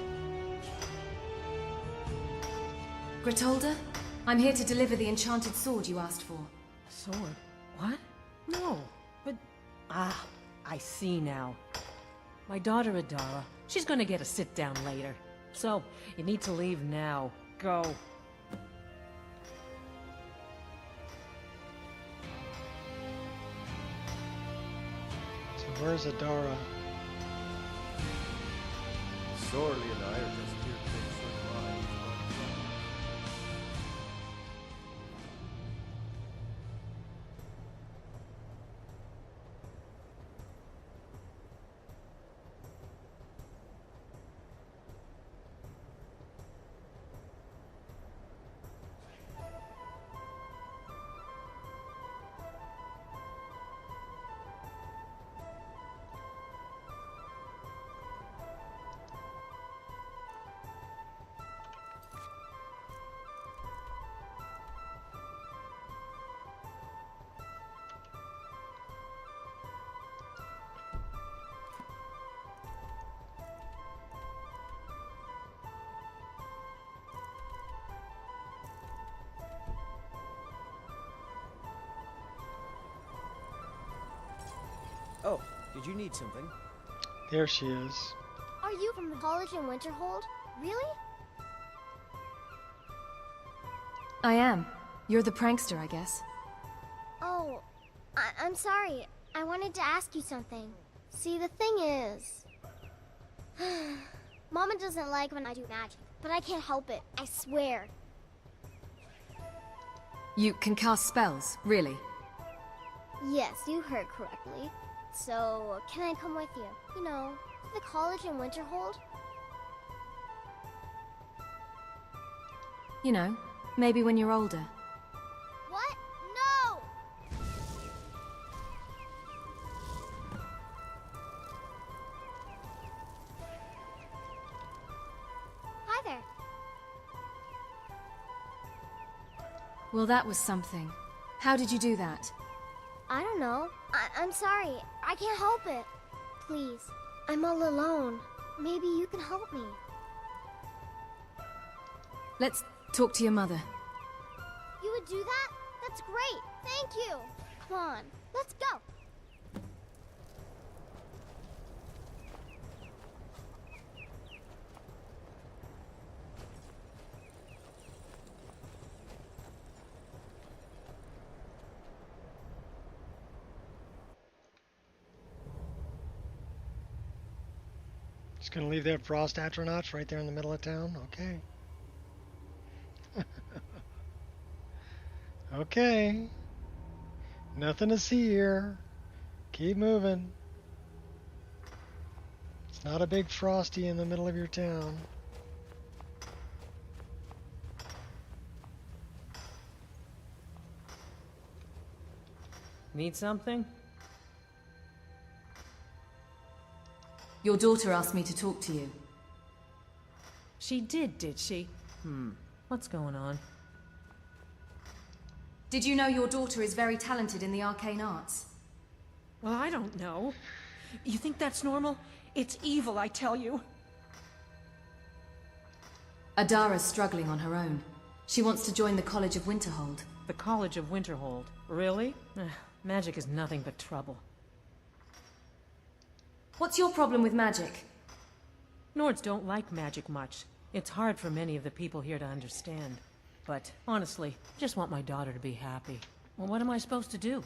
Gratolda? I'm here to deliver the enchanted sword you asked for. Sword? What? No. But... Ah, I see now. My daughter Adara, she's gonna get a sit-down later. So, you need to leave now. Go. So where's Adara? Sorely and I are just here to make sure the line is run. Oh, did you need something? There she is. Are you from the college in Winterhold? Really? I am. You're the prankster, I guess. Oh, I'm sorry. I wanted to ask you something. See, the thing is... Mama doesn't like when I do magic, but I can't help it, I swear. You can cast spells, really? Yes, you heard correctly. So, can I come with you? You know, to the college in Winterhold? You know, maybe when you're older. What? No! Hi there. Well, that was something. How did you do that? I don't know. I'm sorry. I can't help it. Please. I'm all alone. Maybe you can help me. Let's talk to your mother. You would do that? That's great. Thank you. Come on. Let's go. Just gonna leave that frost astronauts right there in the middle of town? Okay. Okay. Nothing to see here. Keep moving. It's not a big frosty in the middle of your town. Need something? Your daughter asked me to talk to you. She did she? What's going on? Did you know your daughter is very talented in the arcane arts? Well, I don't know. You think that's normal? It's evil, I tell you. Adara's struggling on her own. She wants to join the College of Winterhold. The College of Winterhold? Really? Magic is nothing but trouble. What's your problem with magic? Nords don't like magic much. It's hard for many of the people here to understand. But honestly, just want my daughter to be happy. Well, what am I supposed to do?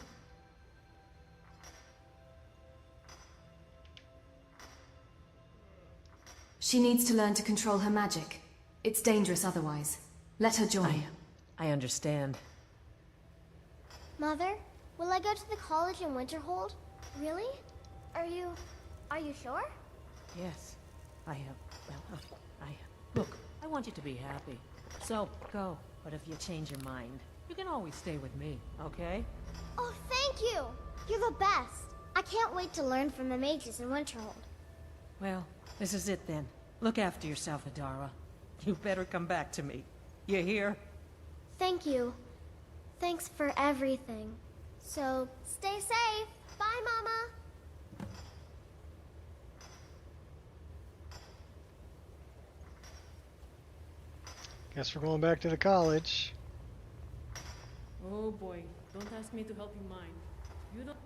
She needs to learn to control her magic. It's dangerous otherwise. Let her join. I understand. Mother, will I go to the college in Winterhold? Really? Are you sure? Yes, I have. Look, I want you to be happy. So, go. But if you change your mind, you can always stay with me, okay? Oh, thank you! You're the best! I can't wait to learn from the mages in Winterhold. Well, this is it then. Look after yourself, Adara. You better come back to me. You hear? Thank you. Thanks for everything. So, stay safe. Bye, Mama. Guess we're going back to the college. Oh boy, don't ask me to help you mind. You don't.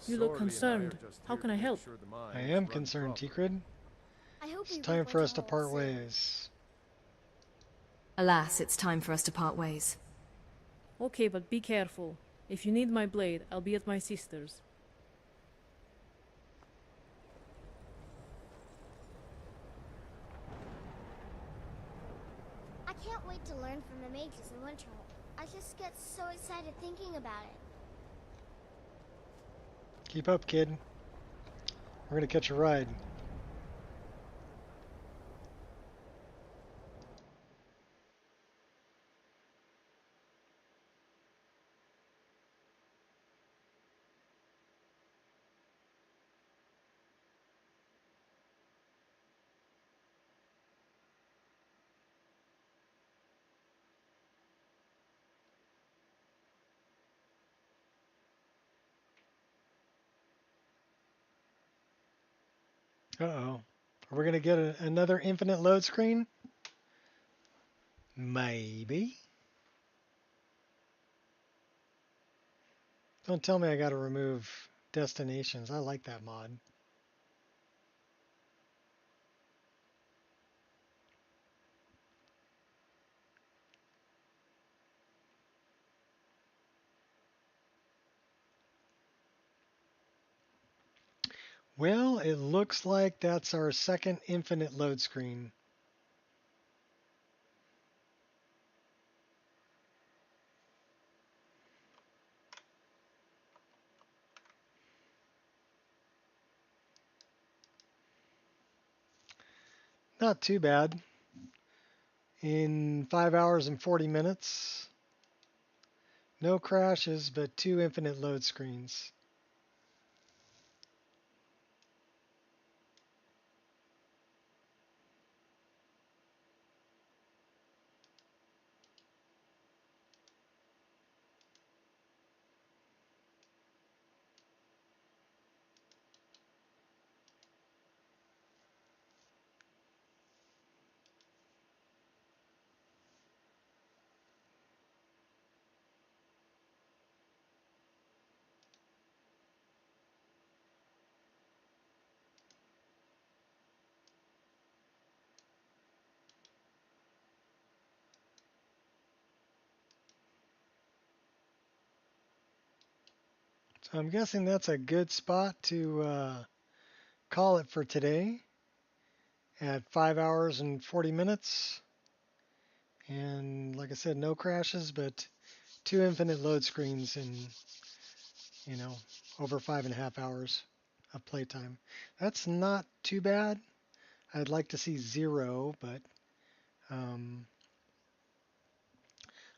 You look concerned. How can I help? I am concerned, Tikrid. It's time for us to part ways. Alas, it's time for us to part ways. Okay, but be careful. If you need my blade, I'll be at my sister's. I can't wait to learn from the mages in Winterhold. I just get so excited thinking about it. Keep up, kid. We're gonna catch a ride. Uh-oh. Are we going to get another infinite load screen? Maybe. Don't tell me I got to remove destinations. I like that mod. Well, it looks like that's our second infinite load screen. Not too bad. In 5 hours and 40 minutes, no crashes, but 2 infinite load screens. So I'm guessing that's a good spot to call it for today at 5 hours and 40 minutes. And like I said, no crashes, but 2 infinite load screens in, over 5.5 hours of playtime. That's not too bad. I'd like to see 0, but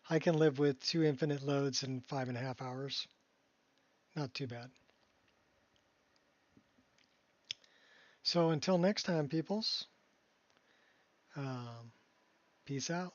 I can live with 2 infinite loads in 5.5 hours. Not too bad. So until next time, peoples, peace out.